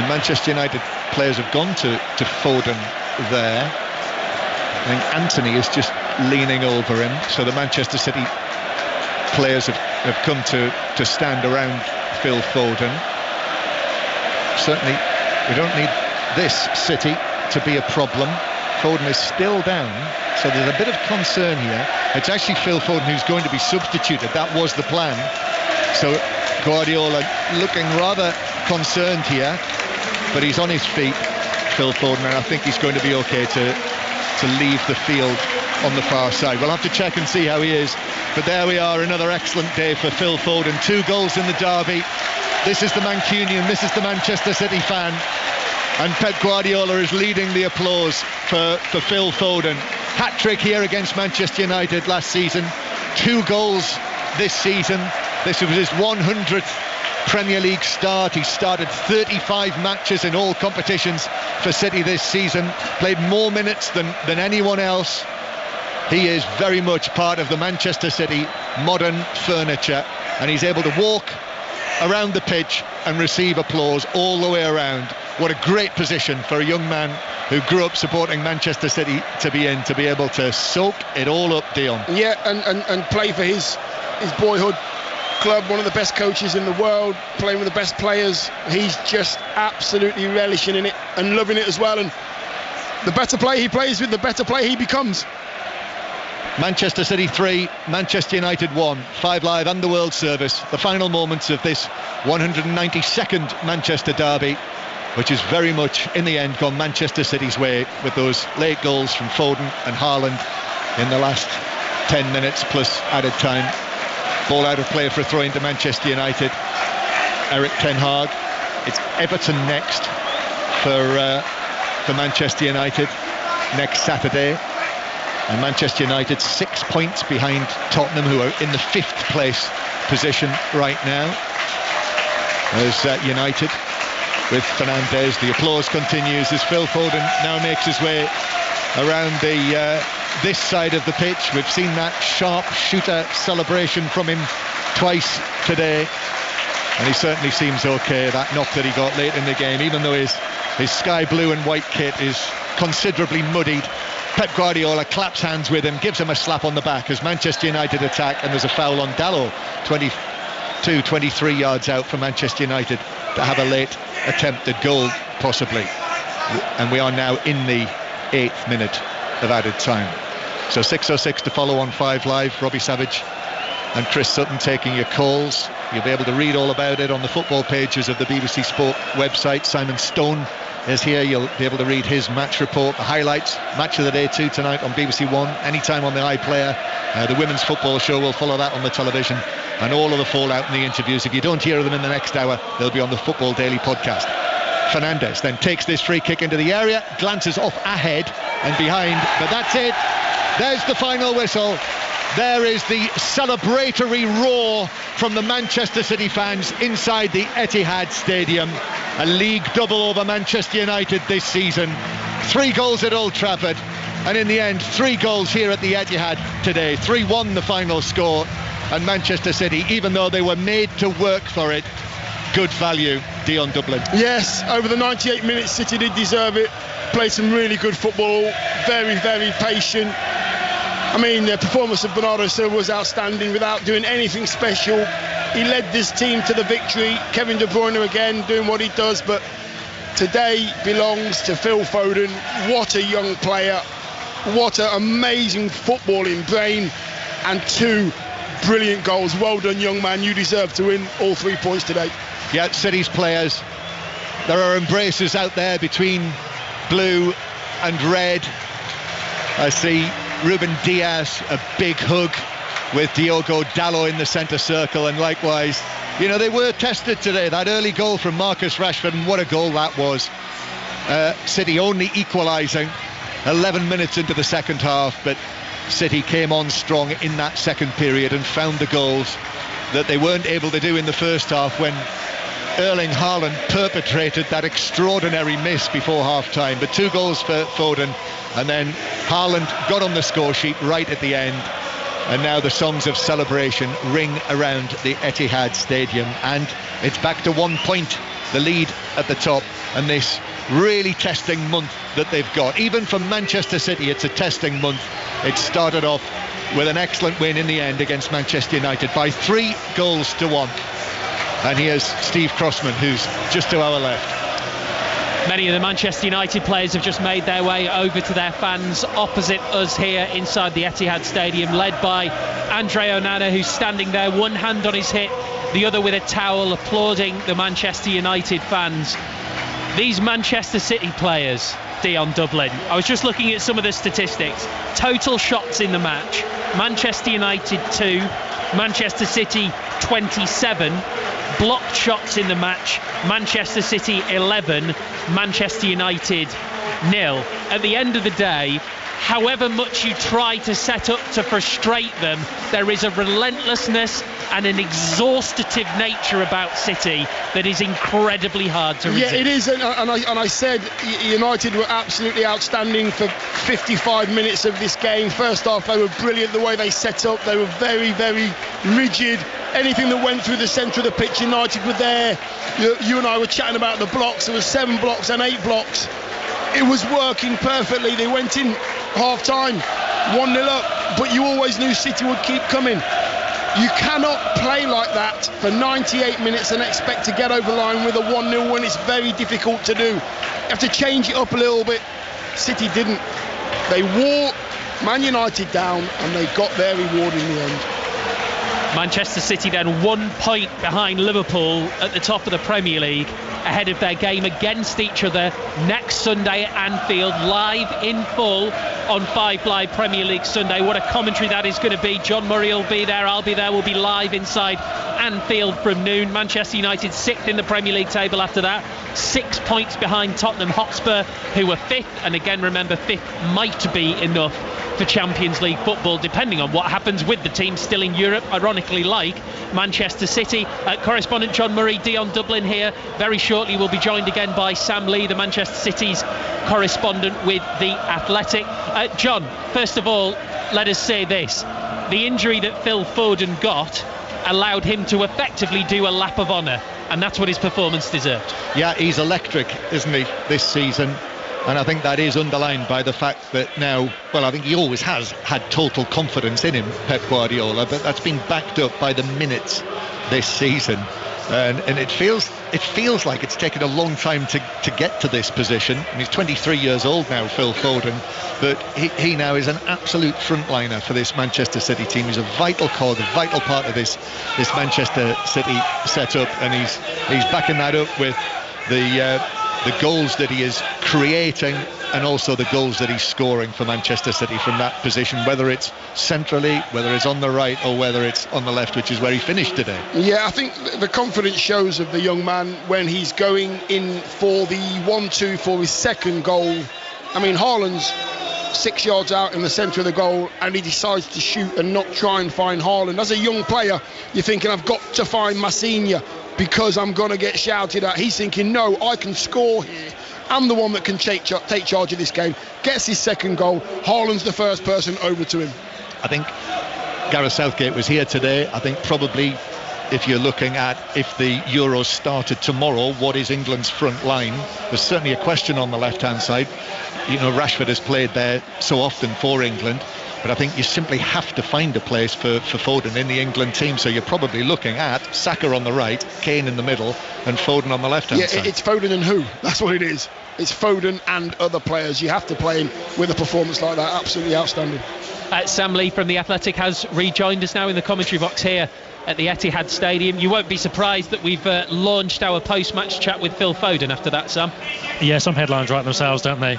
Speaker 1: Manchester United players have gone to Foden there. I think Anthony is just leaning over him, so the Manchester City players have come to stand around Phil Foden. Certainly we don't need this City to be a problem. Foden is still down, so there's a bit of concern here. It's actually Phil Foden who's going to be substituted. That was the plan. So Guardiola looking rather concerned here, but he's on his feet, Phil Foden, and I think he's going to be okay to leave the field on the far side. We'll have to check and see how he is, but there we are, another excellent day for Phil Foden. 2 goals in the derby. This is the Mancunian, this is the Manchester City fan, and Pep Guardiola is leading the applause for Phil Foden. Hat-trick here against Manchester United last season, 2 goals this season. This was his 100th Premier League start. He started 35 matches in all competitions for City this season, played more minutes than anyone else. He is very much part of the Manchester City modern furniture, and he's able to walk around the pitch and receive applause all the way around. What a great position for a young man who grew up supporting Manchester City to be able to soak it all up, Dion.
Speaker 2: Yeah, and play for his boyhood club, one of the best coaches in the world, playing with the best players. He's just absolutely relishing in it and loving it as well, and the better player he plays with, the better player he becomes.
Speaker 1: Manchester City 3, Manchester United 1. 5 Live and the World Service, the final moments of this 192nd Manchester derby, which is very much in the end gone Manchester City's way, with those late goals from Foden and Haaland in the last 10 minutes plus added time. Ball out of play for a throw into Manchester United. Erik ten Hag. It's Everton next for Manchester United next Saturday, and Manchester United 6 points behind Tottenham, who are in the 5th place position right now. There's United with Fernandes. The applause continues as Phil Foden now makes his way around this side of the pitch. We've seen that sharp shooter celebration from him twice today, and he certainly seems okay. That knock that he got late in the game, even though his sky blue and white kit is considerably muddied, Pep Guardiola claps hands with him, gives him a slap on the back as Manchester United attack, and there's a foul on Dalot, 23 yards out for Manchester United to have a late attempted goal possibly, and we are now in the 8th minute of added time. So 6:06 to follow on 5 Live. Robbie Savage and Chris Sutton taking your calls. You'll be able to read all about it on the football pages of the BBC Sport website. Simon Stone is here. You'll be able to read his match report, the highlights, match of the day too tonight on BBC One, anytime on the iPlayer. The women's football show will follow that on the television, and all of the fallout in the interviews, if you don't hear them in the next hour, they'll be on the Football Daily podcast. Fernandes then takes this free kick into the area, glances off ahead and behind, but that's it. There's the final whistle. There is the celebratory roar from the Manchester City fans inside the Etihad Stadium. A league double over Manchester United this season. 3 goals at Old Trafford, and in the end 3 goals here at the Etihad today. 3-1 the final score, and Manchester City, even though they were made to work for it, good value. Dion, Dublin.
Speaker 2: Yes, over the 98 minutes City did deserve it. Played some really good football, very, very patient. I mean, the performance of Bernardo Silva was outstanding without doing anything special. He led this team to the victory. Kevin De Bruyne again doing what he does, but today belongs to Phil Foden. What a young player. What an amazing footballing brain, and 2 brilliant goals. Well done, young man. You deserve to win all 3 points today.
Speaker 1: Yeah, City's players. There are embraces out there between blue and red. I see Ruben Diaz, a big hug with Diogo Dalot in the centre circle, and likewise, you know, they were tested today. That early goal from Marcus Rashford, and what a goal that was. City only equalising 11 minutes into the second half, but City came on strong in that second period and found the goals that they weren't able to do in the first half when Erling Haaland perpetrated that extraordinary miss before half-time. But 2 goals for Foden, and then Haaland got on the score sheet right at the end. And now the songs of celebration ring around the Etihad Stadium, and it's back to 1 point, the lead at the top. And this really testing month that they've got, even for Manchester City, it's a testing month. It started off with an excellent win in the end against Manchester United by 3 goals to 1. And here's Steve Crossman, who's just to our left.
Speaker 3: Many of the Manchester United players have just made their way over to their fans opposite us here inside the Etihad Stadium, led by Andre Onana, who's standing there, one hand on his hip, the other with a towel, applauding the Manchester United fans. These Manchester City players, Dion, Dublin, I was just looking at some of the statistics. Total shots in the match: Manchester United 2, Manchester City 27. Blocked shots in the match: Manchester City 11, Manchester United 0. At the end of the day, however much you try to set up to frustrate them, there is a relentlessness and an exhaustative nature about City that is incredibly hard to resist.
Speaker 2: Yeah, it is, and I said United were absolutely outstanding for 55 minutes of this game. First half, they were brilliant the way they set up. They were very, very rigid. Anything that went through the centre of the pitch, United were there. You and I were chatting about the blocks. There were 7 blocks and 8 blocks. It was working perfectly. They went in half-time 1-0 up, but you always knew City would keep coming. You cannot play like that for 98 minutes and expect to get over the line with a 1-0 win. It's very difficult to do. You have to change it up a little bit. City didn't. They wore Man United down and they got their reward in the end.
Speaker 3: Manchester City then 1 point behind Liverpool at the top of the Premier League, ahead of their game against each other next Sunday at Anfield, live in full on 5 Live Premier League Sunday. What a commentary that is going to be. John Murray will be there, I'll be there, we'll be live inside Anfield from noon. Manchester United 6th in the Premier League table after that, 6 points behind Tottenham Hotspur, who were 5th, and again remember 5th might be enough for Champions League football, depending on what happens with the team still in Europe, ironically like Manchester City. Correspondent John Murray, Dion, Dublin here. Very shortly we'll be joined again by Sam Lee, the Manchester City's correspondent with The Athletic. John, first of all, let us say this. The injury that Phil Foden got allowed him to effectively do a lap of honour, and that's what his performance deserved. Yeah, he's electric, isn't he, this season? And I think that is underlined by the fact that now, well, I think he always has had total confidence in him, Pep Guardiola, but that's been backed up by the minutes this season. And it feels like it's taken a long time to get to this position. And he's 23 years old now, Phil Foden, but he now is an absolute frontliner for this Manchester City team. He's a vital cog, a vital part of this Manchester City setup, and he's backing that up with the goals that he is creating and also the goals that he's scoring for Manchester City from that position, whether it's centrally, whether it's on the right or whether it's on the left, which is where he finished today. Yeah, I think the confidence shows of the young man when he's going in for the 1-2 for his second goal. I mean, Haaland's 6 yards out in the centre of the goal and he decides to shoot and not try and find Haaland. As a young player, you're thinking, I've got to find Massinha because I'm going to get shouted at. He's thinking, no, I can score here. I'm the one that can take charge of this game. Gets his second goal. Haaland's the first person over to him. I think Gareth Southgate was here today. I think probably if you're looking at if the Euros started tomorrow, what is England's front line? There's certainly a question on the left-hand side. You know, Rashford has played there so often for England, but I think you simply have to find a place for Foden in the England team. So you're probably looking at Saka on the right, Kane in the middle, and Foden on the left-hand side. It's Foden and who? That's what it is. It's Foden and other players. You have to play him with a performance like that. Absolutely outstanding. Sam Lee from The Athletic has rejoined us now in the commentary box here at the Etihad Stadium. You won't be surprised that we've launched our post-match chat with Phil Foden after that, Sam.
Speaker 15: Yeah, some headlines write themselves, don't they?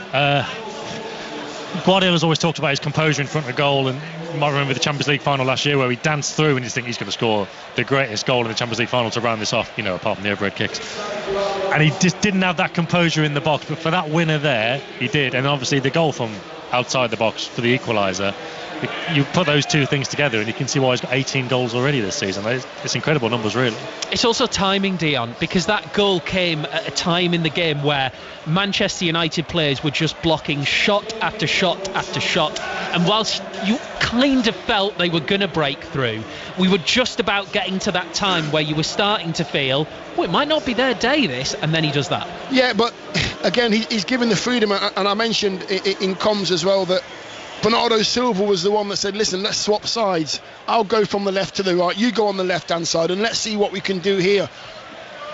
Speaker 15: Guardiola's always talked about his composure in front of goal, and you might remember the Champions League final last year where he danced through and you think he's going to score the greatest goal in the Champions League final to round this off, apart from the overhead kicks. And he just didn't have that composure in the box, but for that winner there, he did. And obviously the goal from outside the box for the equaliser, you put those two things together and you can see why he's got 18 goals already this season. It's incredible numbers, really. It's
Speaker 3: also timing, Dion, because that goal came at a time in the game where Manchester United players were just blocking shot after shot after shot, and whilst you kind of felt they were going to break through, we were just about getting to that time where you were starting to feel, it might not be their day, this, and then he does that.
Speaker 2: Yeah, but again, he's given the freedom, and I mentioned in comms as well that Bernardo Silva was the one that said, listen, let's swap sides. I'll go from the left to the right, you go on the left-hand side, and let's see what we can do here.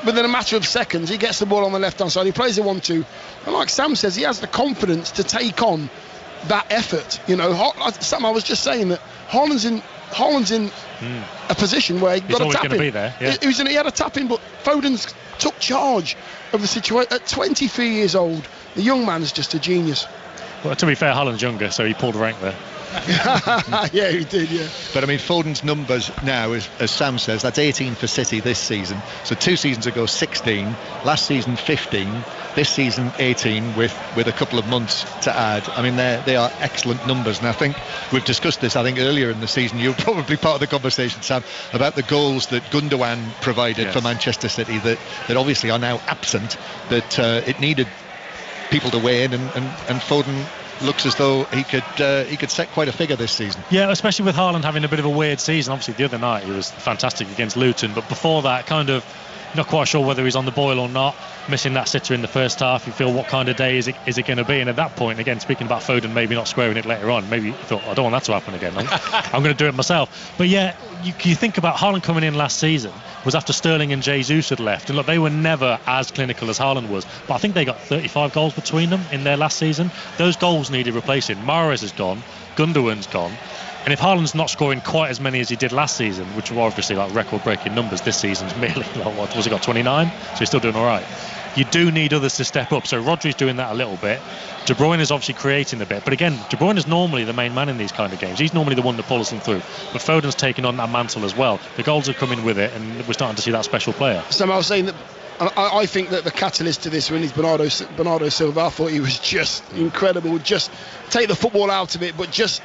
Speaker 2: Within a matter of seconds, he gets the ball on the left-hand side, he plays a 1-2, and like Sam says, he has the confidence to take on that effort. Sam, I was just saying that Haaland's in a position where he got a tap in. Be there, yeah. He had a tap in, but Foden's took charge of the situation. At 23 years old, the young man's just a genius.
Speaker 15: Well, to be fair, Haaland's younger, so he pulled rank there.
Speaker 2: Yeah, he did, yeah.
Speaker 1: But I mean, Foden's numbers now, as Sam says, that's 18 for City this season. So 2 seasons ago, 16. Last season, 15. This season, 18, with a couple of months to add. I mean, they are excellent numbers. And I think we've discussed this, earlier in the season. You were probably part of the conversation, Sam, about the goals that Gundogan provided for Manchester City that obviously are now absent, that it needed people to weigh in, and Foden looks as though he could set quite a figure this season.
Speaker 15: Yeah, especially with Haaland having a bit of a weird season. Obviously the other night he was fantastic against Luton, but before that, kind of not quite sure whether he's on the boil or not, missing that sitter in the first half. You feel, what kind of day is it going to be? And at that point, again, speaking about Foden maybe not squaring it later on, maybe you thought, I don't want that to happen again. I'm going to do it myself. But yeah, you think about Haaland coming in last season was after Sterling and Jesus had left, and look, they were never as clinical as Haaland was, but I think they got 35 goals between them in their last season. Those goals needed replacing. Mahrez is gone, Gundogan's gone, and if Haaland's not scoring quite as many as he did last season, which were obviously like record-breaking numbers, this season's merely, what was he got, 29? So he's still doing all right. You do need others to step up. So Rodri's doing that a little bit. De Bruyne is obviously creating a bit. But again, De Bruyne is normally the main man in these kind of games. He's normally the one that pulls them through. But Foden's taking on that mantle as well. The goals are coming with it, and we're starting to see that special player.
Speaker 2: So I was saying that I think that the catalyst to this win is Bernardo Silva. I thought he was just incredible. Just take the football out of it, but just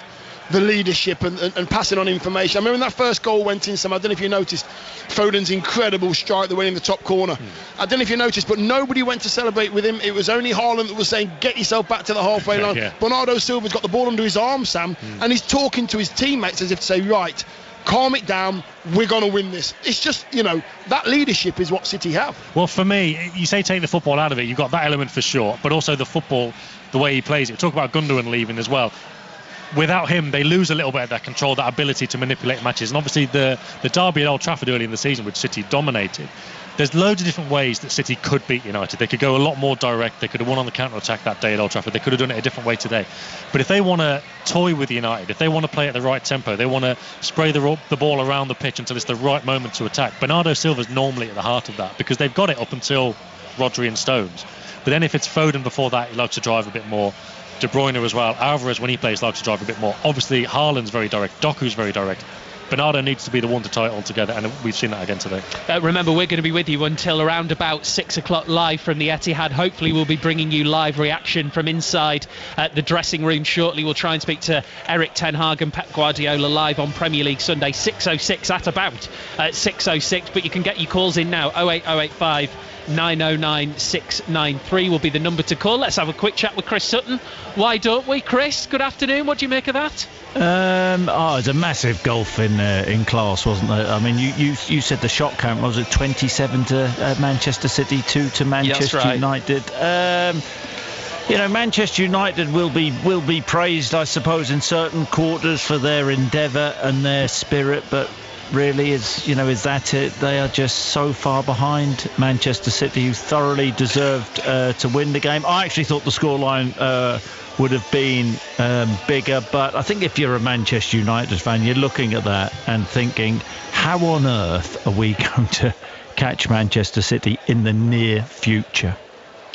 Speaker 2: the leadership and passing on information. I remember when that first goal went in, Sam, I don't know if you noticed Foden's incredible strike that went in the top corner. I don't know if you noticed, but nobody went to celebrate with him. It was only Haaland that was saying, get yourself back to the halfway line. Yeah. Bernardo Silva's got the ball under his arm, Sam, and he's talking to his teammates as if to say, right, calm it down, we're going to win this. It's just, that leadership is what City have.
Speaker 15: Well, for me, you say take the football out of it, you've got that element for sure, but also the football, the way he plays it. Talk about Gundogan leaving as well. Without him, they lose a little bit of that control, that ability to manipulate matches. And obviously the derby at Old Trafford early in the season, which City dominated, there's loads of different ways that City could beat United. They could go a lot more direct. They could have won on the counter-attack that day at Old Trafford. They could have done it a different way today. But if they want to toy with United, if they want to play at the right tempo, they want to spray the ball around the pitch until it's the right moment to attack. Bernardo Silva's normally at the heart of that because they've got it up until Rodri and Stones. But then if it's Foden before that, he likes to drive a bit more. De Bruyne as well. Alvarez, when he plays, likes to drive a bit more. Obviously, Haaland's very direct. Doku's very direct. Bernardo needs to be the one to tie it all together, and we've seen that again today.
Speaker 3: Remember, we're going to be with you until around about 6 o'clock live from the Etihad. Hopefully we'll be bringing you live reaction from inside the dressing room shortly. We'll try and speak to Eric Ten Hag and Pep Guardiola live on Premier League Sunday, 6:06 at about 6:06. But you can get your calls in now. 08085 909 693 will be the number to call. Let's have a quick chat with Chris Sutton. Why don't we, Chris? Good afternoon. What do you make of that?
Speaker 16: It's a massive gulf in class, wasn't there? I mean, you said the shot count was it 27 to Manchester City, 2 to Manchester United. Manchester United will be praised, I suppose, in certain quarters for their endeavour and their spirit, but really is that it? They are just so far behind Manchester City, who thoroughly deserved to win the game. I actually thought the scoreline would have been bigger, but I think if you're a Manchester United fan, you're looking at that and thinking, how on earth are we going to catch Manchester City in the near future?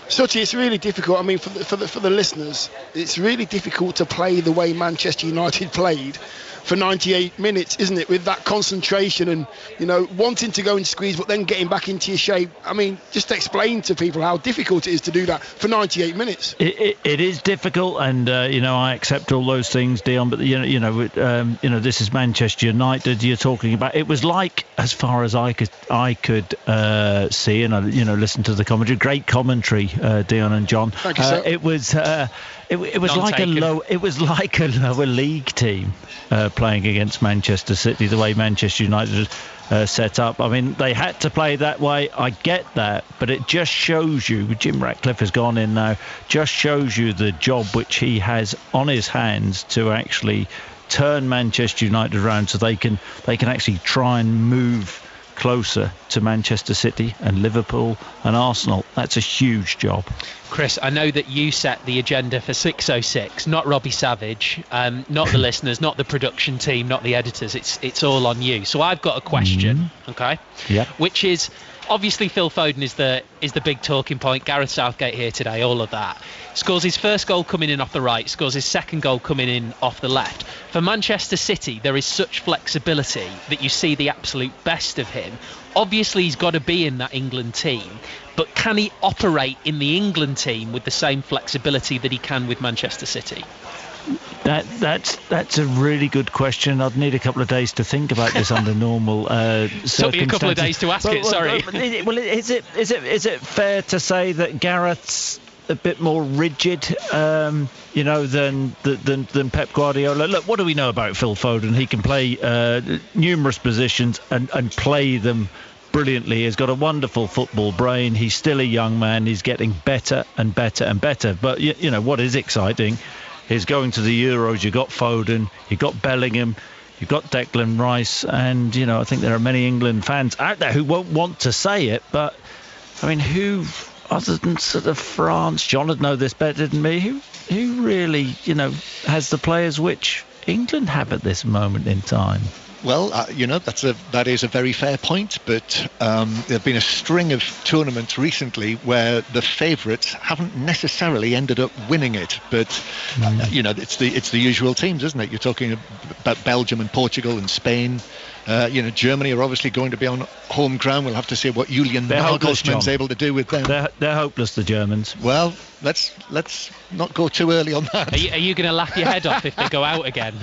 Speaker 2: Sutty, it's really difficult. I mean, for the listeners, it's really difficult to play the way Manchester United played for 98 minutes, isn't it? With that concentration and, you know, wanting to go and squeeze, but then getting back into your shape. I mean, just explain to people how difficult it is to do that for 98 minutes.
Speaker 16: It is difficult, and you know, I accept all those things, Dion. But you know, this is Manchester United. You're talking about. It was like, as far as I could see, and I, you know, listen to the commentary. Great commentary, Dion and John.
Speaker 2: Thank you, sir.
Speaker 16: It was like a lower league team playing against Manchester City, the way Manchester United set up. I mean, they had to play that way. I get that, but it just shows you, Jim Ratcliffe has gone in now, just shows you the job which he has on his hands to actually turn Manchester United around, so they can actually try and move closer to Manchester City and Liverpool and Arsenal. That's a huge job.
Speaker 3: Chris, I know that you set the agenda for 6:06, not Robbie Savage, not the listeners, not the production team, not the editors. It's all on you. So I've got a question, okay?
Speaker 16: Yeah.
Speaker 3: Which is, obviously Phil Foden is the big talking point. Gareth Southgate here today, all of that. Scores his first goal coming in off the right, scores his second goal coming in off the left. For Manchester City, there is such flexibility that you see the absolute best of him. Obviously, he's got to be in that England team, but can he operate in the England team with the same flexibility that he can with Manchester City?
Speaker 16: That's a really good question. I'd need a couple of days to think about this under normal circumstances.
Speaker 3: Took me a couple of days to ask it. Sorry.
Speaker 16: Well, is it fair to say that Gareth's a bit more rigid, you know, than Pep Guardiola? Look, what do we know about Phil Foden? He can play numerous positions and play them brilliantly. He's got a wonderful football brain. He's still a young man. He's getting better and better and better. But you know what is exciting is going to the Euros. You've got Foden, you've got Bellingham, you've got Declan Rice, and you know, I think there are many England fans out there who won't want to say it, but I mean, who other than sort of France, John would know this better than me, who really, you know, has the players which England have at this moment in time?
Speaker 1: Well, you know, that is a very fair point, but there have been a string of tournaments recently where the favourites haven't necessarily ended up winning it. But you know, it's the usual teams, isn't it? You're talking about Belgium and Portugal and Spain. You know, Germany are obviously going to be on home ground. We'll have to see what Julian Nagelsmann's able to do with them.
Speaker 16: They're hopeless, the Germans.
Speaker 1: Well, let's not go too early on that.
Speaker 3: Are you going to laugh your head off if they go out again?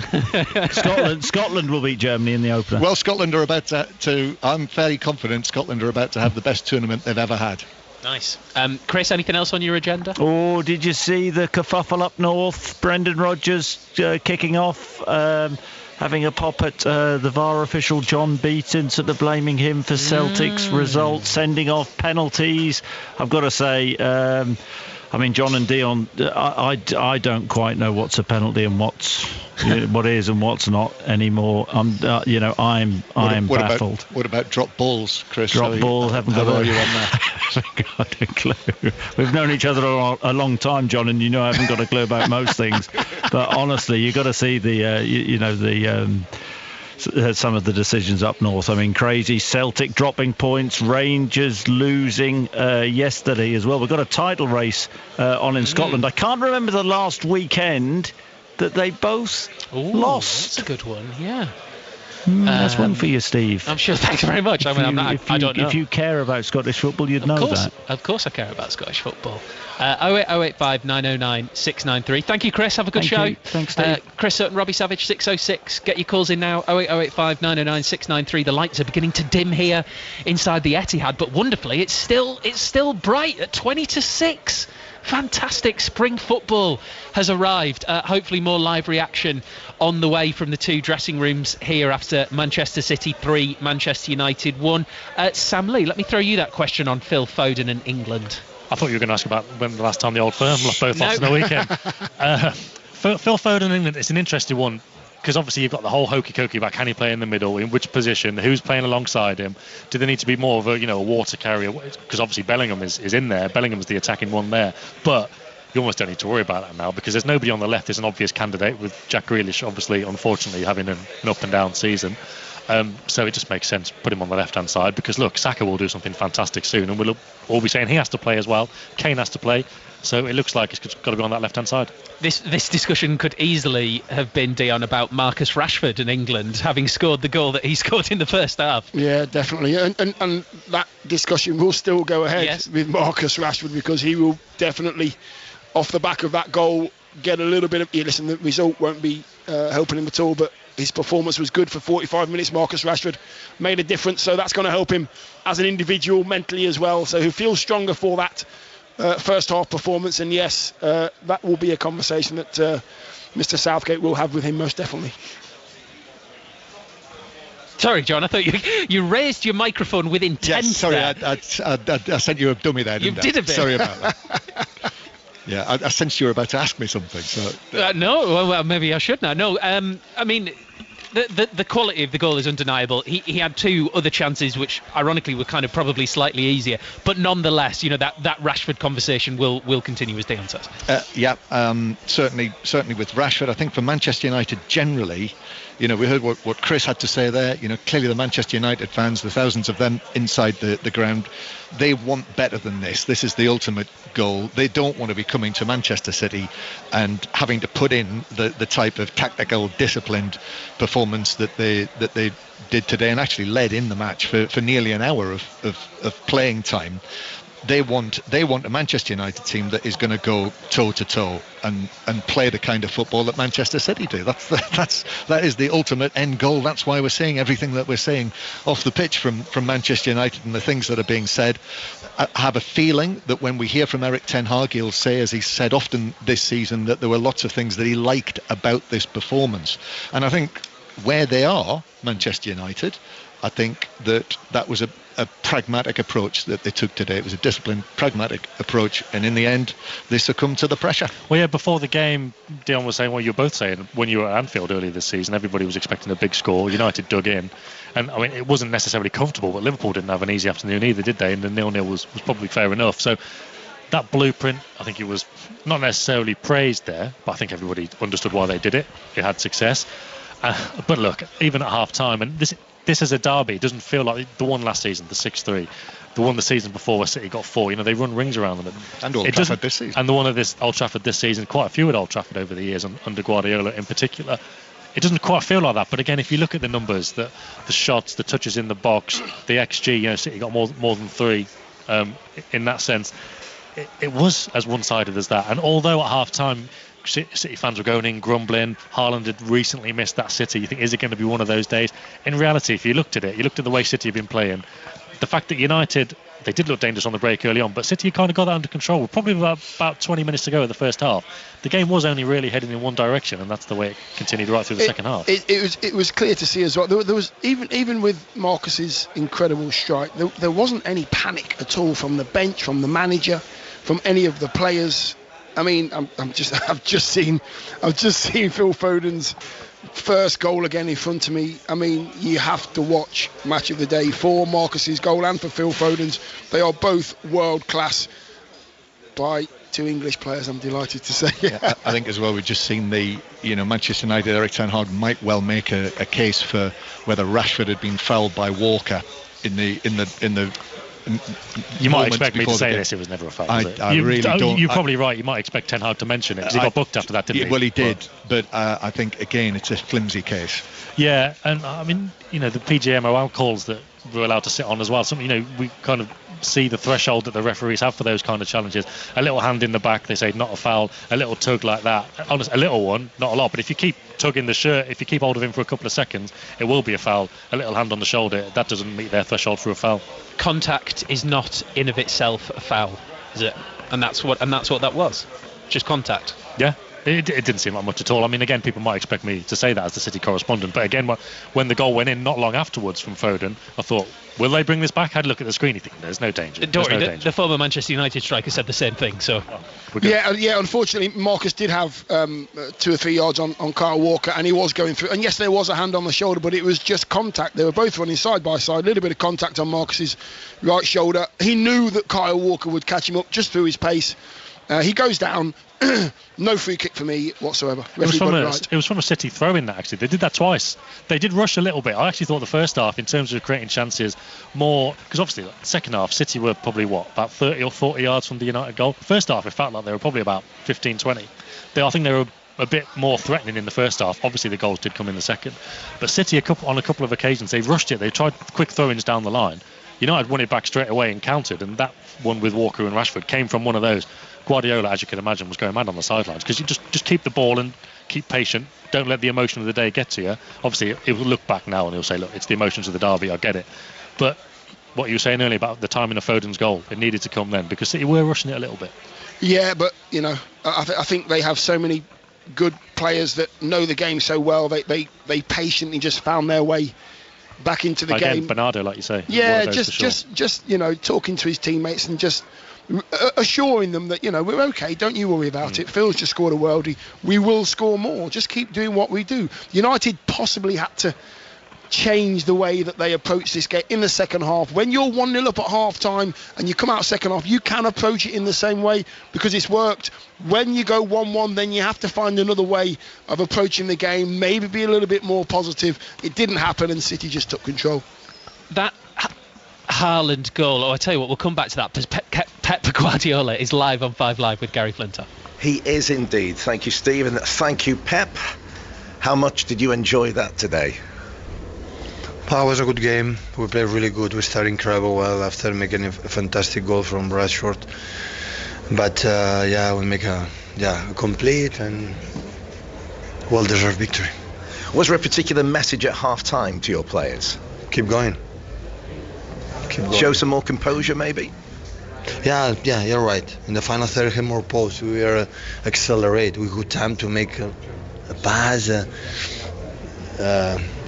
Speaker 16: Scotland will beat Germany in the opener.
Speaker 1: Well, Scotland are about to. I'm fairly confident Scotland are about to have the best tournament they've ever had.
Speaker 3: Nice. Chris, anything else on your agenda?
Speaker 16: Oh, did you see the kerfuffle up north? Brendan Rodgers kicking off, having a pop at the VAR official John Beaton, sort of blaming him for Celtic's results, sending off penalties. I've got to say, I mean, John and Dion, I don't quite know what's a penalty and what is and what's not anymore. I'm baffled.
Speaker 1: What about drop balls, Chris?
Speaker 16: Drop ball, haven't got a clue. We've known each other a long time, John, and you know I haven't got a clue about most things. But honestly, you've got to see some of the decisions up north. I mean, crazy. Celtic dropping points, Rangers losing yesterday as well. We've got a title race on in Scotland. I can't remember the last weekend that they both lost.
Speaker 3: That's a good one, yeah.
Speaker 16: That's one for you, Steve.
Speaker 3: I'm sure. Thanks very much. I don't know.
Speaker 16: If you care about Scottish football, you'd know that.
Speaker 3: Of course I care about Scottish football. 08085 909 693. Thank you, Chris. Have a good show.
Speaker 16: You. Thanks, Steve.
Speaker 3: Chris Sutton, Robbie Savage, 606. Get your calls in now. 08085 909 693. The lights are beginning to dim here inside the Etihad, but wonderfully, it's still bright at 20 to 6. Fantastic. Spring football has arrived. Hopefully more live reaction on the way from the two dressing rooms here after Manchester City 3, Manchester United 1. Sam Lee, let me throw you that question on Phil Foden and England.
Speaker 15: I thought you were going to ask about when the last time the Old Firm both lost on the weekend. Phil Foden in England, it's an interesting one, because obviously you've got the whole hokey-cokey about can he play in the middle, in which position, who's playing alongside him, do they need to be more of a water carrier, because obviously Bellingham is in there, Bellingham's the attacking one there, but you almost don't need to worry about that now, because there's nobody on the left. There's an obvious candidate with Jack Grealish, obviously, unfortunately, having an up and down season. So it just makes sense put him on the left-hand side, because look, Saka will do something fantastic soon, and we'll all be saying he has to play as well. Kane has to play. So it looks like it's got to be on that left-hand side.
Speaker 3: This discussion could easily have been, Dion, about Marcus Rashford in England having scored the goal that he scored in the first half.
Speaker 2: Yeah, definitely. And that discussion will still go ahead with Marcus Rashford, because he will definitely, off the back of that goal, get a little bit of... Listen, the result won't be helping him at all, but his performance was good for 45 minutes. Marcus Rashford made a difference, so that's going to help him as an individual mentally as well. So he feels stronger for that first half performance, and yes, that will be a conversation that Mr. Southgate will have with him most definitely.
Speaker 3: Sorry, John, I thought you raised your microphone with intent.
Speaker 1: Yes, sorry, I sent you a dummy there, didn't I?
Speaker 3: You did a bit.
Speaker 1: Sorry about that. Yeah, I sensed you were about to ask me something. So
Speaker 3: no, well, maybe I should now. No, I mean, the quality of the goal is undeniable. He had two other chances which ironically were kind of probably slightly easier, but nonetheless, that Rashford conversation will continue, as Dion says.
Speaker 1: Certainly with Rashford. I think for Manchester United generally, we heard what Chris had to say there. Clearly the Manchester United fans, the thousands of them inside the ground, they want better than this. This is the ultimate goal. They don't want to be coming to Manchester City and having to put in the type of tactical, disciplined performance that they did today, and actually led in the match for nearly an hour of playing time. They want a Manchester United team that is going to go toe to toe and play the kind of football that Manchester City do. That is the ultimate end goal. That's why we're seeing everything that we're seeing off the pitch from Manchester United, and the things that are being said. I have a feeling that when we hear from Erik ten Hag, he'll say, as he's said often this season, that there were lots of things that he liked about this performance. And I think where they are, Manchester United, I think that was a pragmatic approach that they took today. It was a disciplined, pragmatic approach, and in the end, they succumbed to the pressure.
Speaker 15: Well, yeah, before the game, Dion was saying, well, you were both saying, when you were at Anfield earlier this season, everybody was expecting a big score. United dug in, and I mean, it wasn't necessarily comfortable, but Liverpool didn't have an easy afternoon either, did they? And the 0-0 was probably fair enough. So that blueprint, I think it was not necessarily praised there, but I think everybody understood why they did it. It had success. But look, even at half-time, and this is a derby. It doesn't feel like the one last season, the 6-3, the one the season before where City got 4. They run rings around them.
Speaker 1: And Old Trafford this season.
Speaker 15: And the one at this Old Trafford this season, quite a few at Old Trafford over the years, under Guardiola in particular. It doesn't quite feel like that. But again, if you look at the numbers, the shots, the touches in the box, the XG, City got more than 3 in that sense. It was as one-sided as that. And although at half-time, City fans were going in grumbling, Haaland had recently missed that City, you think, is it going to be one of those days? In reality, if you looked at it, you looked at the way City have been playing, the fact that United, they did look dangerous on the break early on, but City kind of got that under control. Probably about 20 minutes to go in the first half. The game was only really heading in one direction, and that's the way it continued right through the second half.
Speaker 2: It was clear to see as well. There was even with Marcus's incredible strike, there wasn't any panic at all from the bench, from the manager, from any of the players. I mean, I've just seen Phil Foden's first goal again in front of me. I mean, you have to watch Match of the Day for Marcus's goal and for Phil Foden's. They are both world class by two English players, I'm delighted to say.
Speaker 1: Yeah, I think as well, we've just seen Manchester United, Erik ten Hag might well make a case for whether Rashford had been fouled by Walker in the
Speaker 15: you might expect me to say this, it was never a foul, was it? You're probably right. You might expect Ten Hag to mention it, because he got booked after that, didn't he?
Speaker 1: Well, he did, but I think, again, it's a flimsy case.
Speaker 15: Yeah, and I mean, the PGMOL calls that we're allowed to sit on as well. We kind of see the threshold that the referees have for those kind of challenges. A little hand in the back, they say not a foul. A little tug like that, honestly, a little one, not a lot, but if you keep tugging the shirt, if you keep hold of him for a couple of seconds, it will be a foul. A little hand on the shoulder, that doesn't meet their threshold for a foul.
Speaker 3: Contact is not in of itself a foul, is it? And that's what that was, just contact.
Speaker 15: Yeah. It didn't seem like much at all. I mean, again, people might expect me to say that as the City correspondent, but again, when the goal went in not long afterwards from Foden, I thought, will they bring this back? I had a look at the screen, you think, there's no danger.
Speaker 3: The former Manchester United striker said the same thing, so...
Speaker 2: Yeah, unfortunately, Marcus did have 2 or 3 yards on Kyle Walker, and he was going through, and yes, there was a hand on the shoulder, but it was just contact. They were both running side by side, a little bit of contact on Marcus's right shoulder. He knew that Kyle Walker would catch him up just through his pace. He goes down, No free kick for me whatsoever.
Speaker 15: It was from a City throw-in that actually. They did that twice. They did rush a little bit. I actually thought the first half, in terms of creating chances, more because obviously the second half City were probably about 30 or 40 yards from the United goal. First half it felt like they were probably about 15-20. I think they were a bit more threatening in the first half. Obviously the goals did come in the second, but City on a couple of occasions they rushed it. They tried quick throw-ins down the line. United won it back straight away and countered, and that one with Walker and Rashford came from one of those. Guardiola, as you can imagine, was going mad on the sidelines because you just keep the ball and keep patient. Don't let the emotion of the day get to you. Obviously, he will look back now and he'll say, look, it's the emotions of the derby, I get it. But what you were saying earlier about the timing of Foden's goal, it needed to come then because City were rushing it a little bit.
Speaker 2: Yeah, but, I think they have so many good players that know the game so well. They patiently just found their way back into the game.
Speaker 15: Again, Bernardo, like you say.
Speaker 2: Yeah, just talking to his teammates and just assuring them that we're okay, don't you worry about it. Phil's just scored a worldie, we will score more, just keep doing what we do. United possibly had to change the way that they approach this game in the second half. When you're 1-0 up at half time and you come out second half, you can approach it in the same way because it's worked. When you go 1-1, then you have to find another way of approaching the game, maybe be a little bit more positive. It didn't happen and City just took control.
Speaker 3: That Haaland goal, I tell you what, we'll come back to that because Pep Guardiola is live on 5 Live with Gary Flintoff.
Speaker 17: He is indeed. Thank you, Steve, and thank you, Pep. How much did you enjoy that today?
Speaker 18: It was a good game. We played really good. We started incredible well after making a fantastic goal from Rashford. But we make a complete and well-deserved victory.
Speaker 17: Was there a particular message at half-time to your players?
Speaker 18: Keep going.
Speaker 17: Show some more composure, maybe?
Speaker 18: Yeah, you're right. In the final third, have more pulse. We are accelerate. We had time to make a pass.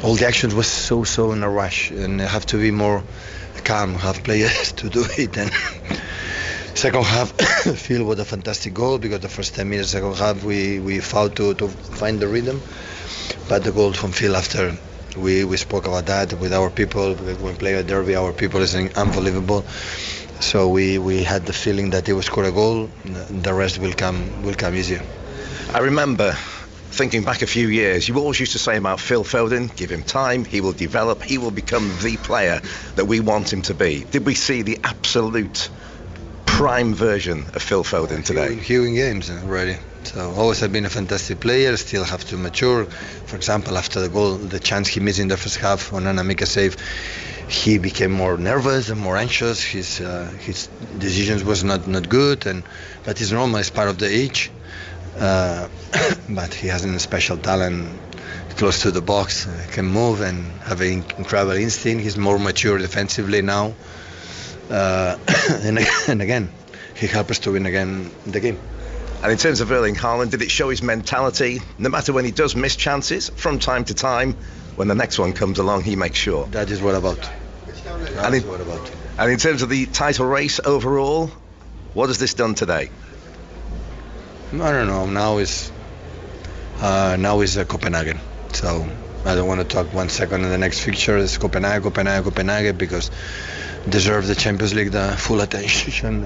Speaker 18: All the actions was so in a rush, and have to be more calm. Have players to do it. And second half, Phil with a fantastic goal because the first 10 minutes second half we failed to find the rhythm. But the goal from Phil after. We spoke about that with our people because when we play a derby, our people is unbelievable. So we had the feeling that he will score a goal, the rest will come easier.
Speaker 17: I remember thinking back a few years, you always used to say about Phil Foden, give him time, he will develop, he will become the player that we want him to be. Did we see the absolute prime version of Phil Foden today?
Speaker 18: He win games already. So always have been a fantastic player, still have to mature. For example, after the goal, the chance he missed in the first half on an Amica save, he became more nervous and more anxious. His decisions was not good, but it's normal, it's part of the age. But he has a special talent close to the box, can move and have an incredible instinct. He's more mature defensively now. And again, he helped us to win again the game.
Speaker 17: And in terms of Erling Haaland, did it show his mentality? No matter when he does miss chances, from time to time, when the next one comes along, he makes sure.
Speaker 18: That is what about.
Speaker 17: And in terms of the title race overall, what has this done today?
Speaker 18: I don't know. Now is Copenhagen. So I don't want to talk 1 second in the next fixture. It's Copenhagen because deserve the Champions League the full attention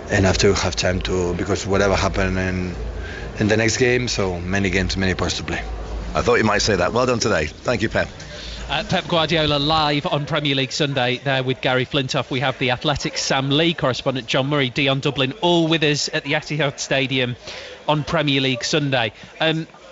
Speaker 18: and have to have time to, because whatever happened in the next game, so many games, many parts to play.
Speaker 17: I thought you might say that. Well done today. Thank you, Pep.
Speaker 3: Pep Guardiola live on Premier League Sunday there with Gary Flintoff. We have the Athletics Sam Lee, correspondent John Murray, Dion Dublin, all with us at the Etihad Stadium on Premier League Sunday.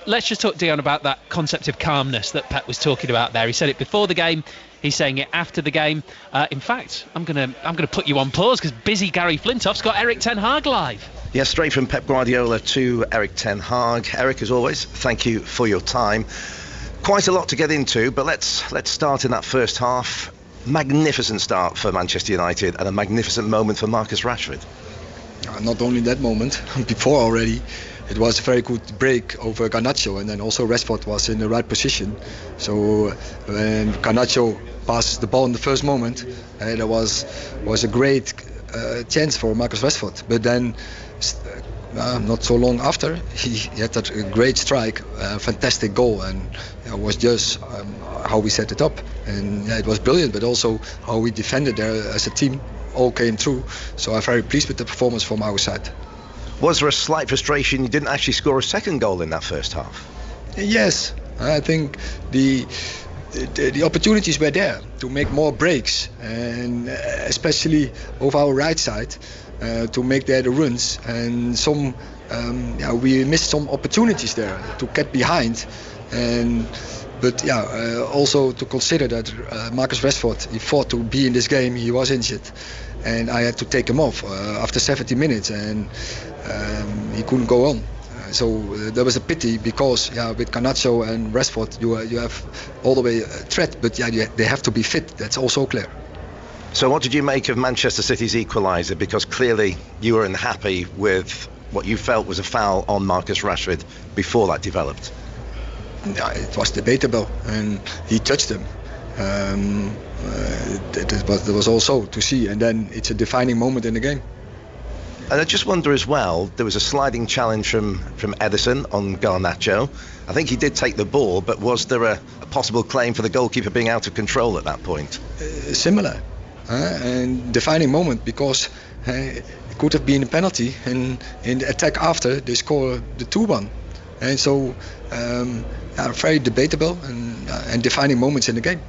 Speaker 3: Let's just talk, Dion, about that concept of calmness that Pep was talking about there. He said it before the game, he's saying it after the game. In fact, I'm gonna put you on pause because busy Gary Flintoff's got Erik ten Hag live.
Speaker 17: Yeah, straight from Pep Guardiola to Erik ten Hag. Erik, as always, thank you for your time. Quite a lot to get into, but let's start in that first half. Magnificent start for Manchester United and a magnificent moment for Marcus Rashford.
Speaker 19: Not only that moment, before already. It was a very good break over Garnacho, and then also Rashford was in the right position. So when Garnacho passes the ball in the first moment, there was a great chance for Marcus Rashford. But then not so long after, he had that great strike, fantastic goal, and it was just how we set it up. And it was brilliant, but also how we defended there as a team all came through. So I'm very pleased with the performance from our side.
Speaker 17: Was there a slight frustration you didn't actually score a second goal in that first half?
Speaker 19: Yes, I think the opportunities were there to make more breaks, and especially over our right side to make there the runs, and we missed some opportunities there to get behind, but also to consider that Marcus Rashford, he fought to be in this game. He was injured, and I had to take him off after 70 minutes, and he couldn't go on. So there was a pity, because with Garnacho and Rashford you have all the way a threat, but they have to be fit. That's also clear.
Speaker 17: So what did you make of Manchester City's equaliser? Because clearly you were unhappy with what you felt was a foul on Marcus Rashford before that developed.
Speaker 19: It was debatable, and he touched him. There was also to see, and then it's a defining moment in the game.
Speaker 17: And I just wonder as well, there was a sliding challenge from Ederson on Garnacho. I think he did take the ball, but was there a possible claim for the goalkeeper being out of control at that point?
Speaker 19: Similar, and defining moment, because it could have been a penalty, and in the attack after they score the 2-1, and so very debatable and defining moments in the game.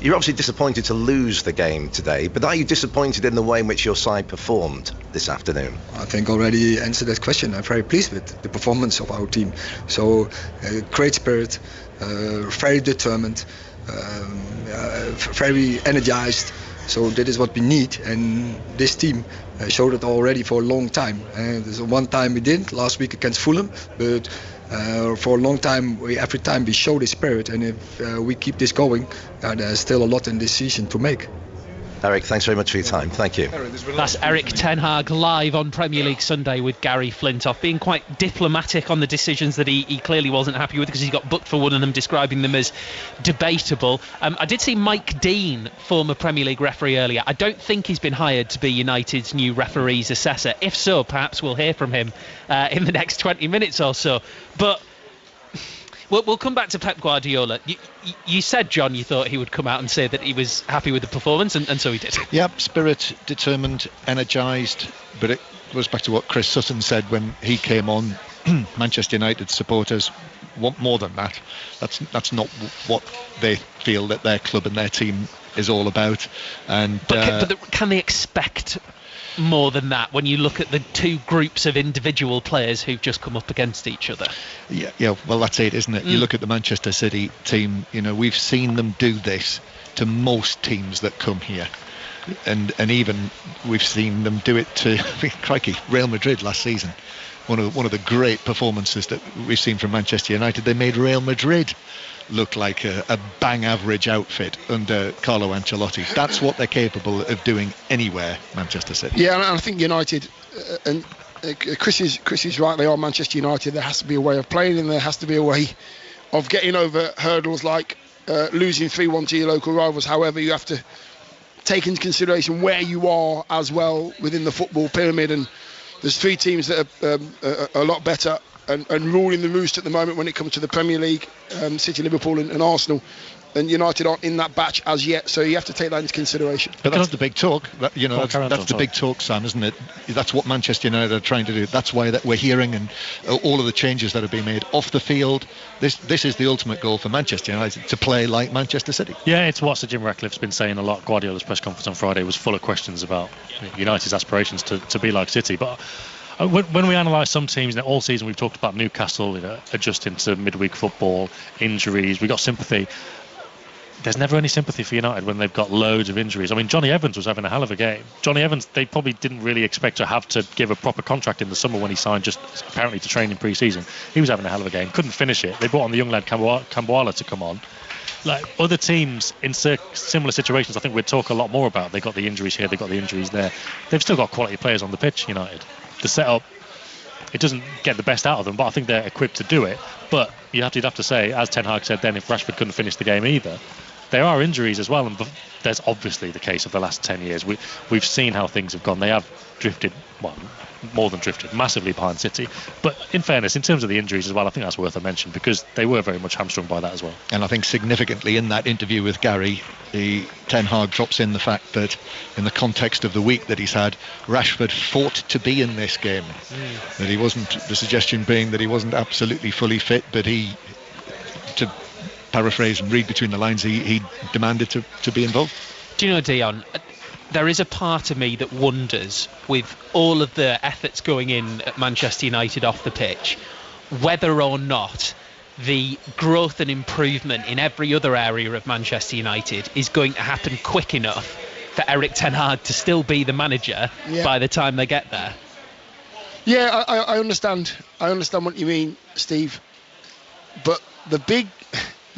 Speaker 17: You're obviously disappointed to lose the game today, but are you disappointed in the way in which your side performed this afternoon?
Speaker 19: I think already answered that question. I'm very pleased with the performance of our team. So great spirit, very determined, very energized. So that is what we need, and this team showed it already for a long time. There's one time we didn't last week against Fulham, but for a long time, every time we show this spirit, and if we keep this going, there's still a lot in this season to make.
Speaker 17: Eric, thanks very much for your time. Thank you.
Speaker 3: That's Eric Ten Hag live on Premier League Sunday with Gary Flintoff, being quite diplomatic on the decisions that he clearly wasn't happy with, because he got booked for one of them, describing them as debatable. I did see Mike Dean, former Premier League referee, earlier. I don't think he's been hired to be United's new referees assessor. If so, perhaps we'll hear from him in the next 20 minutes or so. But we'll come back to Pep Guardiola. You said, John, you thought he would come out and say that he was happy with the performance, and so he did.
Speaker 1: Yep, spirit, determined, energised. But it goes back to what Chris Sutton said when he came on. Manchester United supporters want more than that. That's not what they feel that their club and their team is all about. And
Speaker 3: but can they expect more than that when you look at the two groups of individual players who've just come up against each other?
Speaker 1: Yeah, well, that's it, isn't it? You look at the Manchester City team, we've seen them do this to most teams that come here, and even we've seen them do it to crikey, Real Madrid last season. One of the great performances that we've seen from Manchester United. They made Real Madrid look like a bang average outfit under Carlo Ancelotti. That's what they're capable of doing anywhere, Manchester City.
Speaker 2: Yeah, and I think United, and Chris is right, they are Manchester United. There has to be a way of playing, and there has to be a way of getting over hurdles like losing 3-1 to your local rivals. However, you have to take into consideration where you are as well within the football pyramid, and there's three teams that are a lot better and ruling the roost at the moment when it comes to the Premier League, City, Liverpool and Arsenal, and United aren't in that batch as yet, so you have to take that into consideration.
Speaker 1: But that's the big talk, that's the big talk, Sam, isn't it? That's what Manchester United are trying to do. That's why that we're hearing, and all of the changes that are being made off the field. This is the ultimate goal for Manchester United, to play like Manchester City.
Speaker 15: Yeah, it's what Sir Jim Ratcliffe's been saying a lot. Guardiola's press conference on Friday was full of questions about United's aspirations to be like City, but when we analyse some teams, all season we've talked about Newcastle adjusting to midweek football, injuries, we got sympathy. There's never any sympathy for United when they've got loads of injuries. I mean, Johnny Evans was having a hell of a game. Johnny Evans, they probably didn't really expect to have to give a proper contract in the summer when he signed, just apparently to train in pre-season. He was having a hell of a game, couldn't finish it. They brought on the young lad Camboala to come on. Like other teams in similar situations, I think we'd talk a lot more about. They got the injuries here, they got the injuries there. They've still got quality players on the pitch, United. The setup, it doesn't get the best out of them, but I think they're equipped to do it. But you'd have to say, as Ten Hag said then, if Rashford couldn't finish the game either, there are injuries as well, and there's obviously the case of the last 10 years. We've seen how things have gone. They have drifted more than drifted, massively behind City. But in fairness, in terms of the injuries as well, I think that's worth a mention because they were very much hamstrung by that as well.
Speaker 1: And I think significantly in that interview with Gary, Ten Hag drops in the fact that in the context of the week that he's had, Rashford fought to be in this game. That he wasn't, the suggestion being that he wasn't absolutely fully fit, but he, to paraphrase and read between the lines, he demanded to be involved.
Speaker 3: Do you know, Dion, there is a part of me that wonders, with all of the efforts going in at Manchester United off the pitch, whether or not the growth and improvement in every other area of Manchester United is going to happen quick enough for Erik Ten Hag to still be the manager by the time they get there.
Speaker 2: Yeah, I understand. I understand what you mean, Steve. But the big...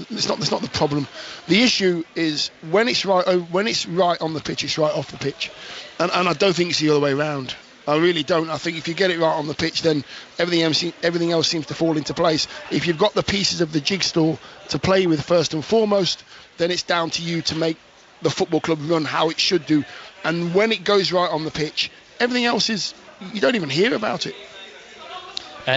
Speaker 2: It's not the problem. The issue is when it's right on the pitch, it's right off the pitch, and I don't think it's the other way around. I really don't. I think if you get it right on the pitch, then everything else seems to fall into place. If you've got the pieces of the jigsaw to play with first and foremost, then it's down to you to make the football club run how it should do. And when it goes right on the pitch, everything else you don't even hear about it.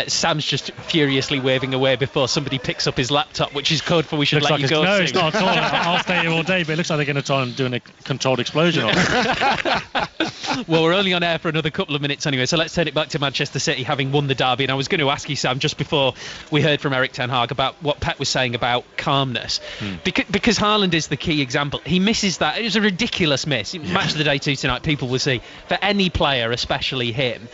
Speaker 3: Sam's just furiously waving away before somebody picks up his laptop, which is code for we should let you go.
Speaker 15: No, it's not at all. I'll stay here all day, but it looks like they're going to try and do a controlled explosion on it.
Speaker 3: Well, we're only on air for another couple of minutes anyway, so let's turn it back to Manchester City having won the derby. And I was going to ask you, Sam, just before we heard from Erik Ten Hag about what Pep was saying about calmness, because Haaland is the key example. He misses that. It was a ridiculous miss. Match of the day 2 tonight, people will see. For any player, especially him,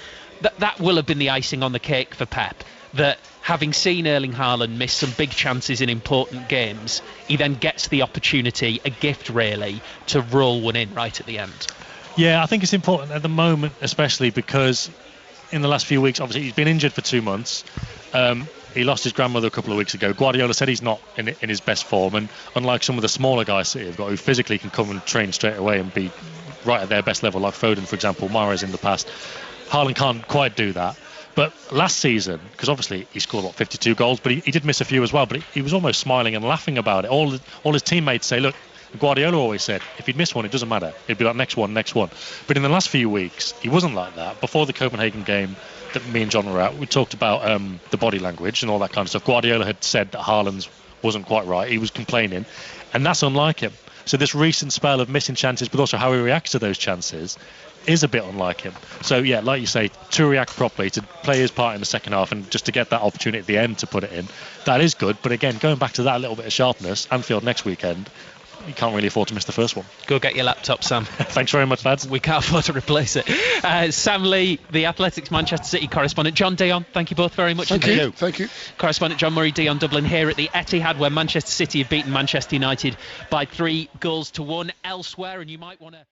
Speaker 3: that will have been the icing on the cake for Pep, that having seen Erling Haaland miss some big chances in important games, he then gets the opportunity, a gift really, to roll one in right at the end.
Speaker 15: Yeah, I think it's important at the moment, especially because in the last few weeks, obviously he's been injured for 2 months. He lost his grandmother a couple of weeks ago. Guardiola said he's not in his best form, and unlike some of the smaller guys City have got who physically can come and train straight away and be right at their best level, like Foden, for example, Mahrez in the past, Haaland can't quite do that. But last season, because obviously he scored 52 goals, but he did miss a few as well, but he was almost smiling and laughing about it. All his teammates say, look, Guardiola always said if he'd miss one, it doesn't matter, it'd be like next one. But in the last few weeks he wasn't like that. Before the Copenhagen game that me and John were at, we talked about the body language and all that kind of stuff. Guardiola had said that Haaland's wasn't quite right, he was complaining, and that's unlike him. So this recent spell of missing chances, but also how he reacts to those chances, is a bit unlike him. So yeah, like you say, to react properly, to play his part in the second half and just to get that opportunity at the end to put it in, that is good. But again, going back to that little bit of sharpness, Anfield next weekend, you can't really afford to miss the first one.
Speaker 3: Go get your laptop, Sam.
Speaker 15: Thanks very much, lads.
Speaker 3: We can't afford to replace it. Sam Lee, the Athletics Manchester City correspondent. John, Dion, thank you both very much.
Speaker 2: Thank you.
Speaker 3: Correspondent John Murray, Dion Dublin here at the Etihad, where Manchester City have beaten Manchester United by 3-1 elsewhere, and you might want to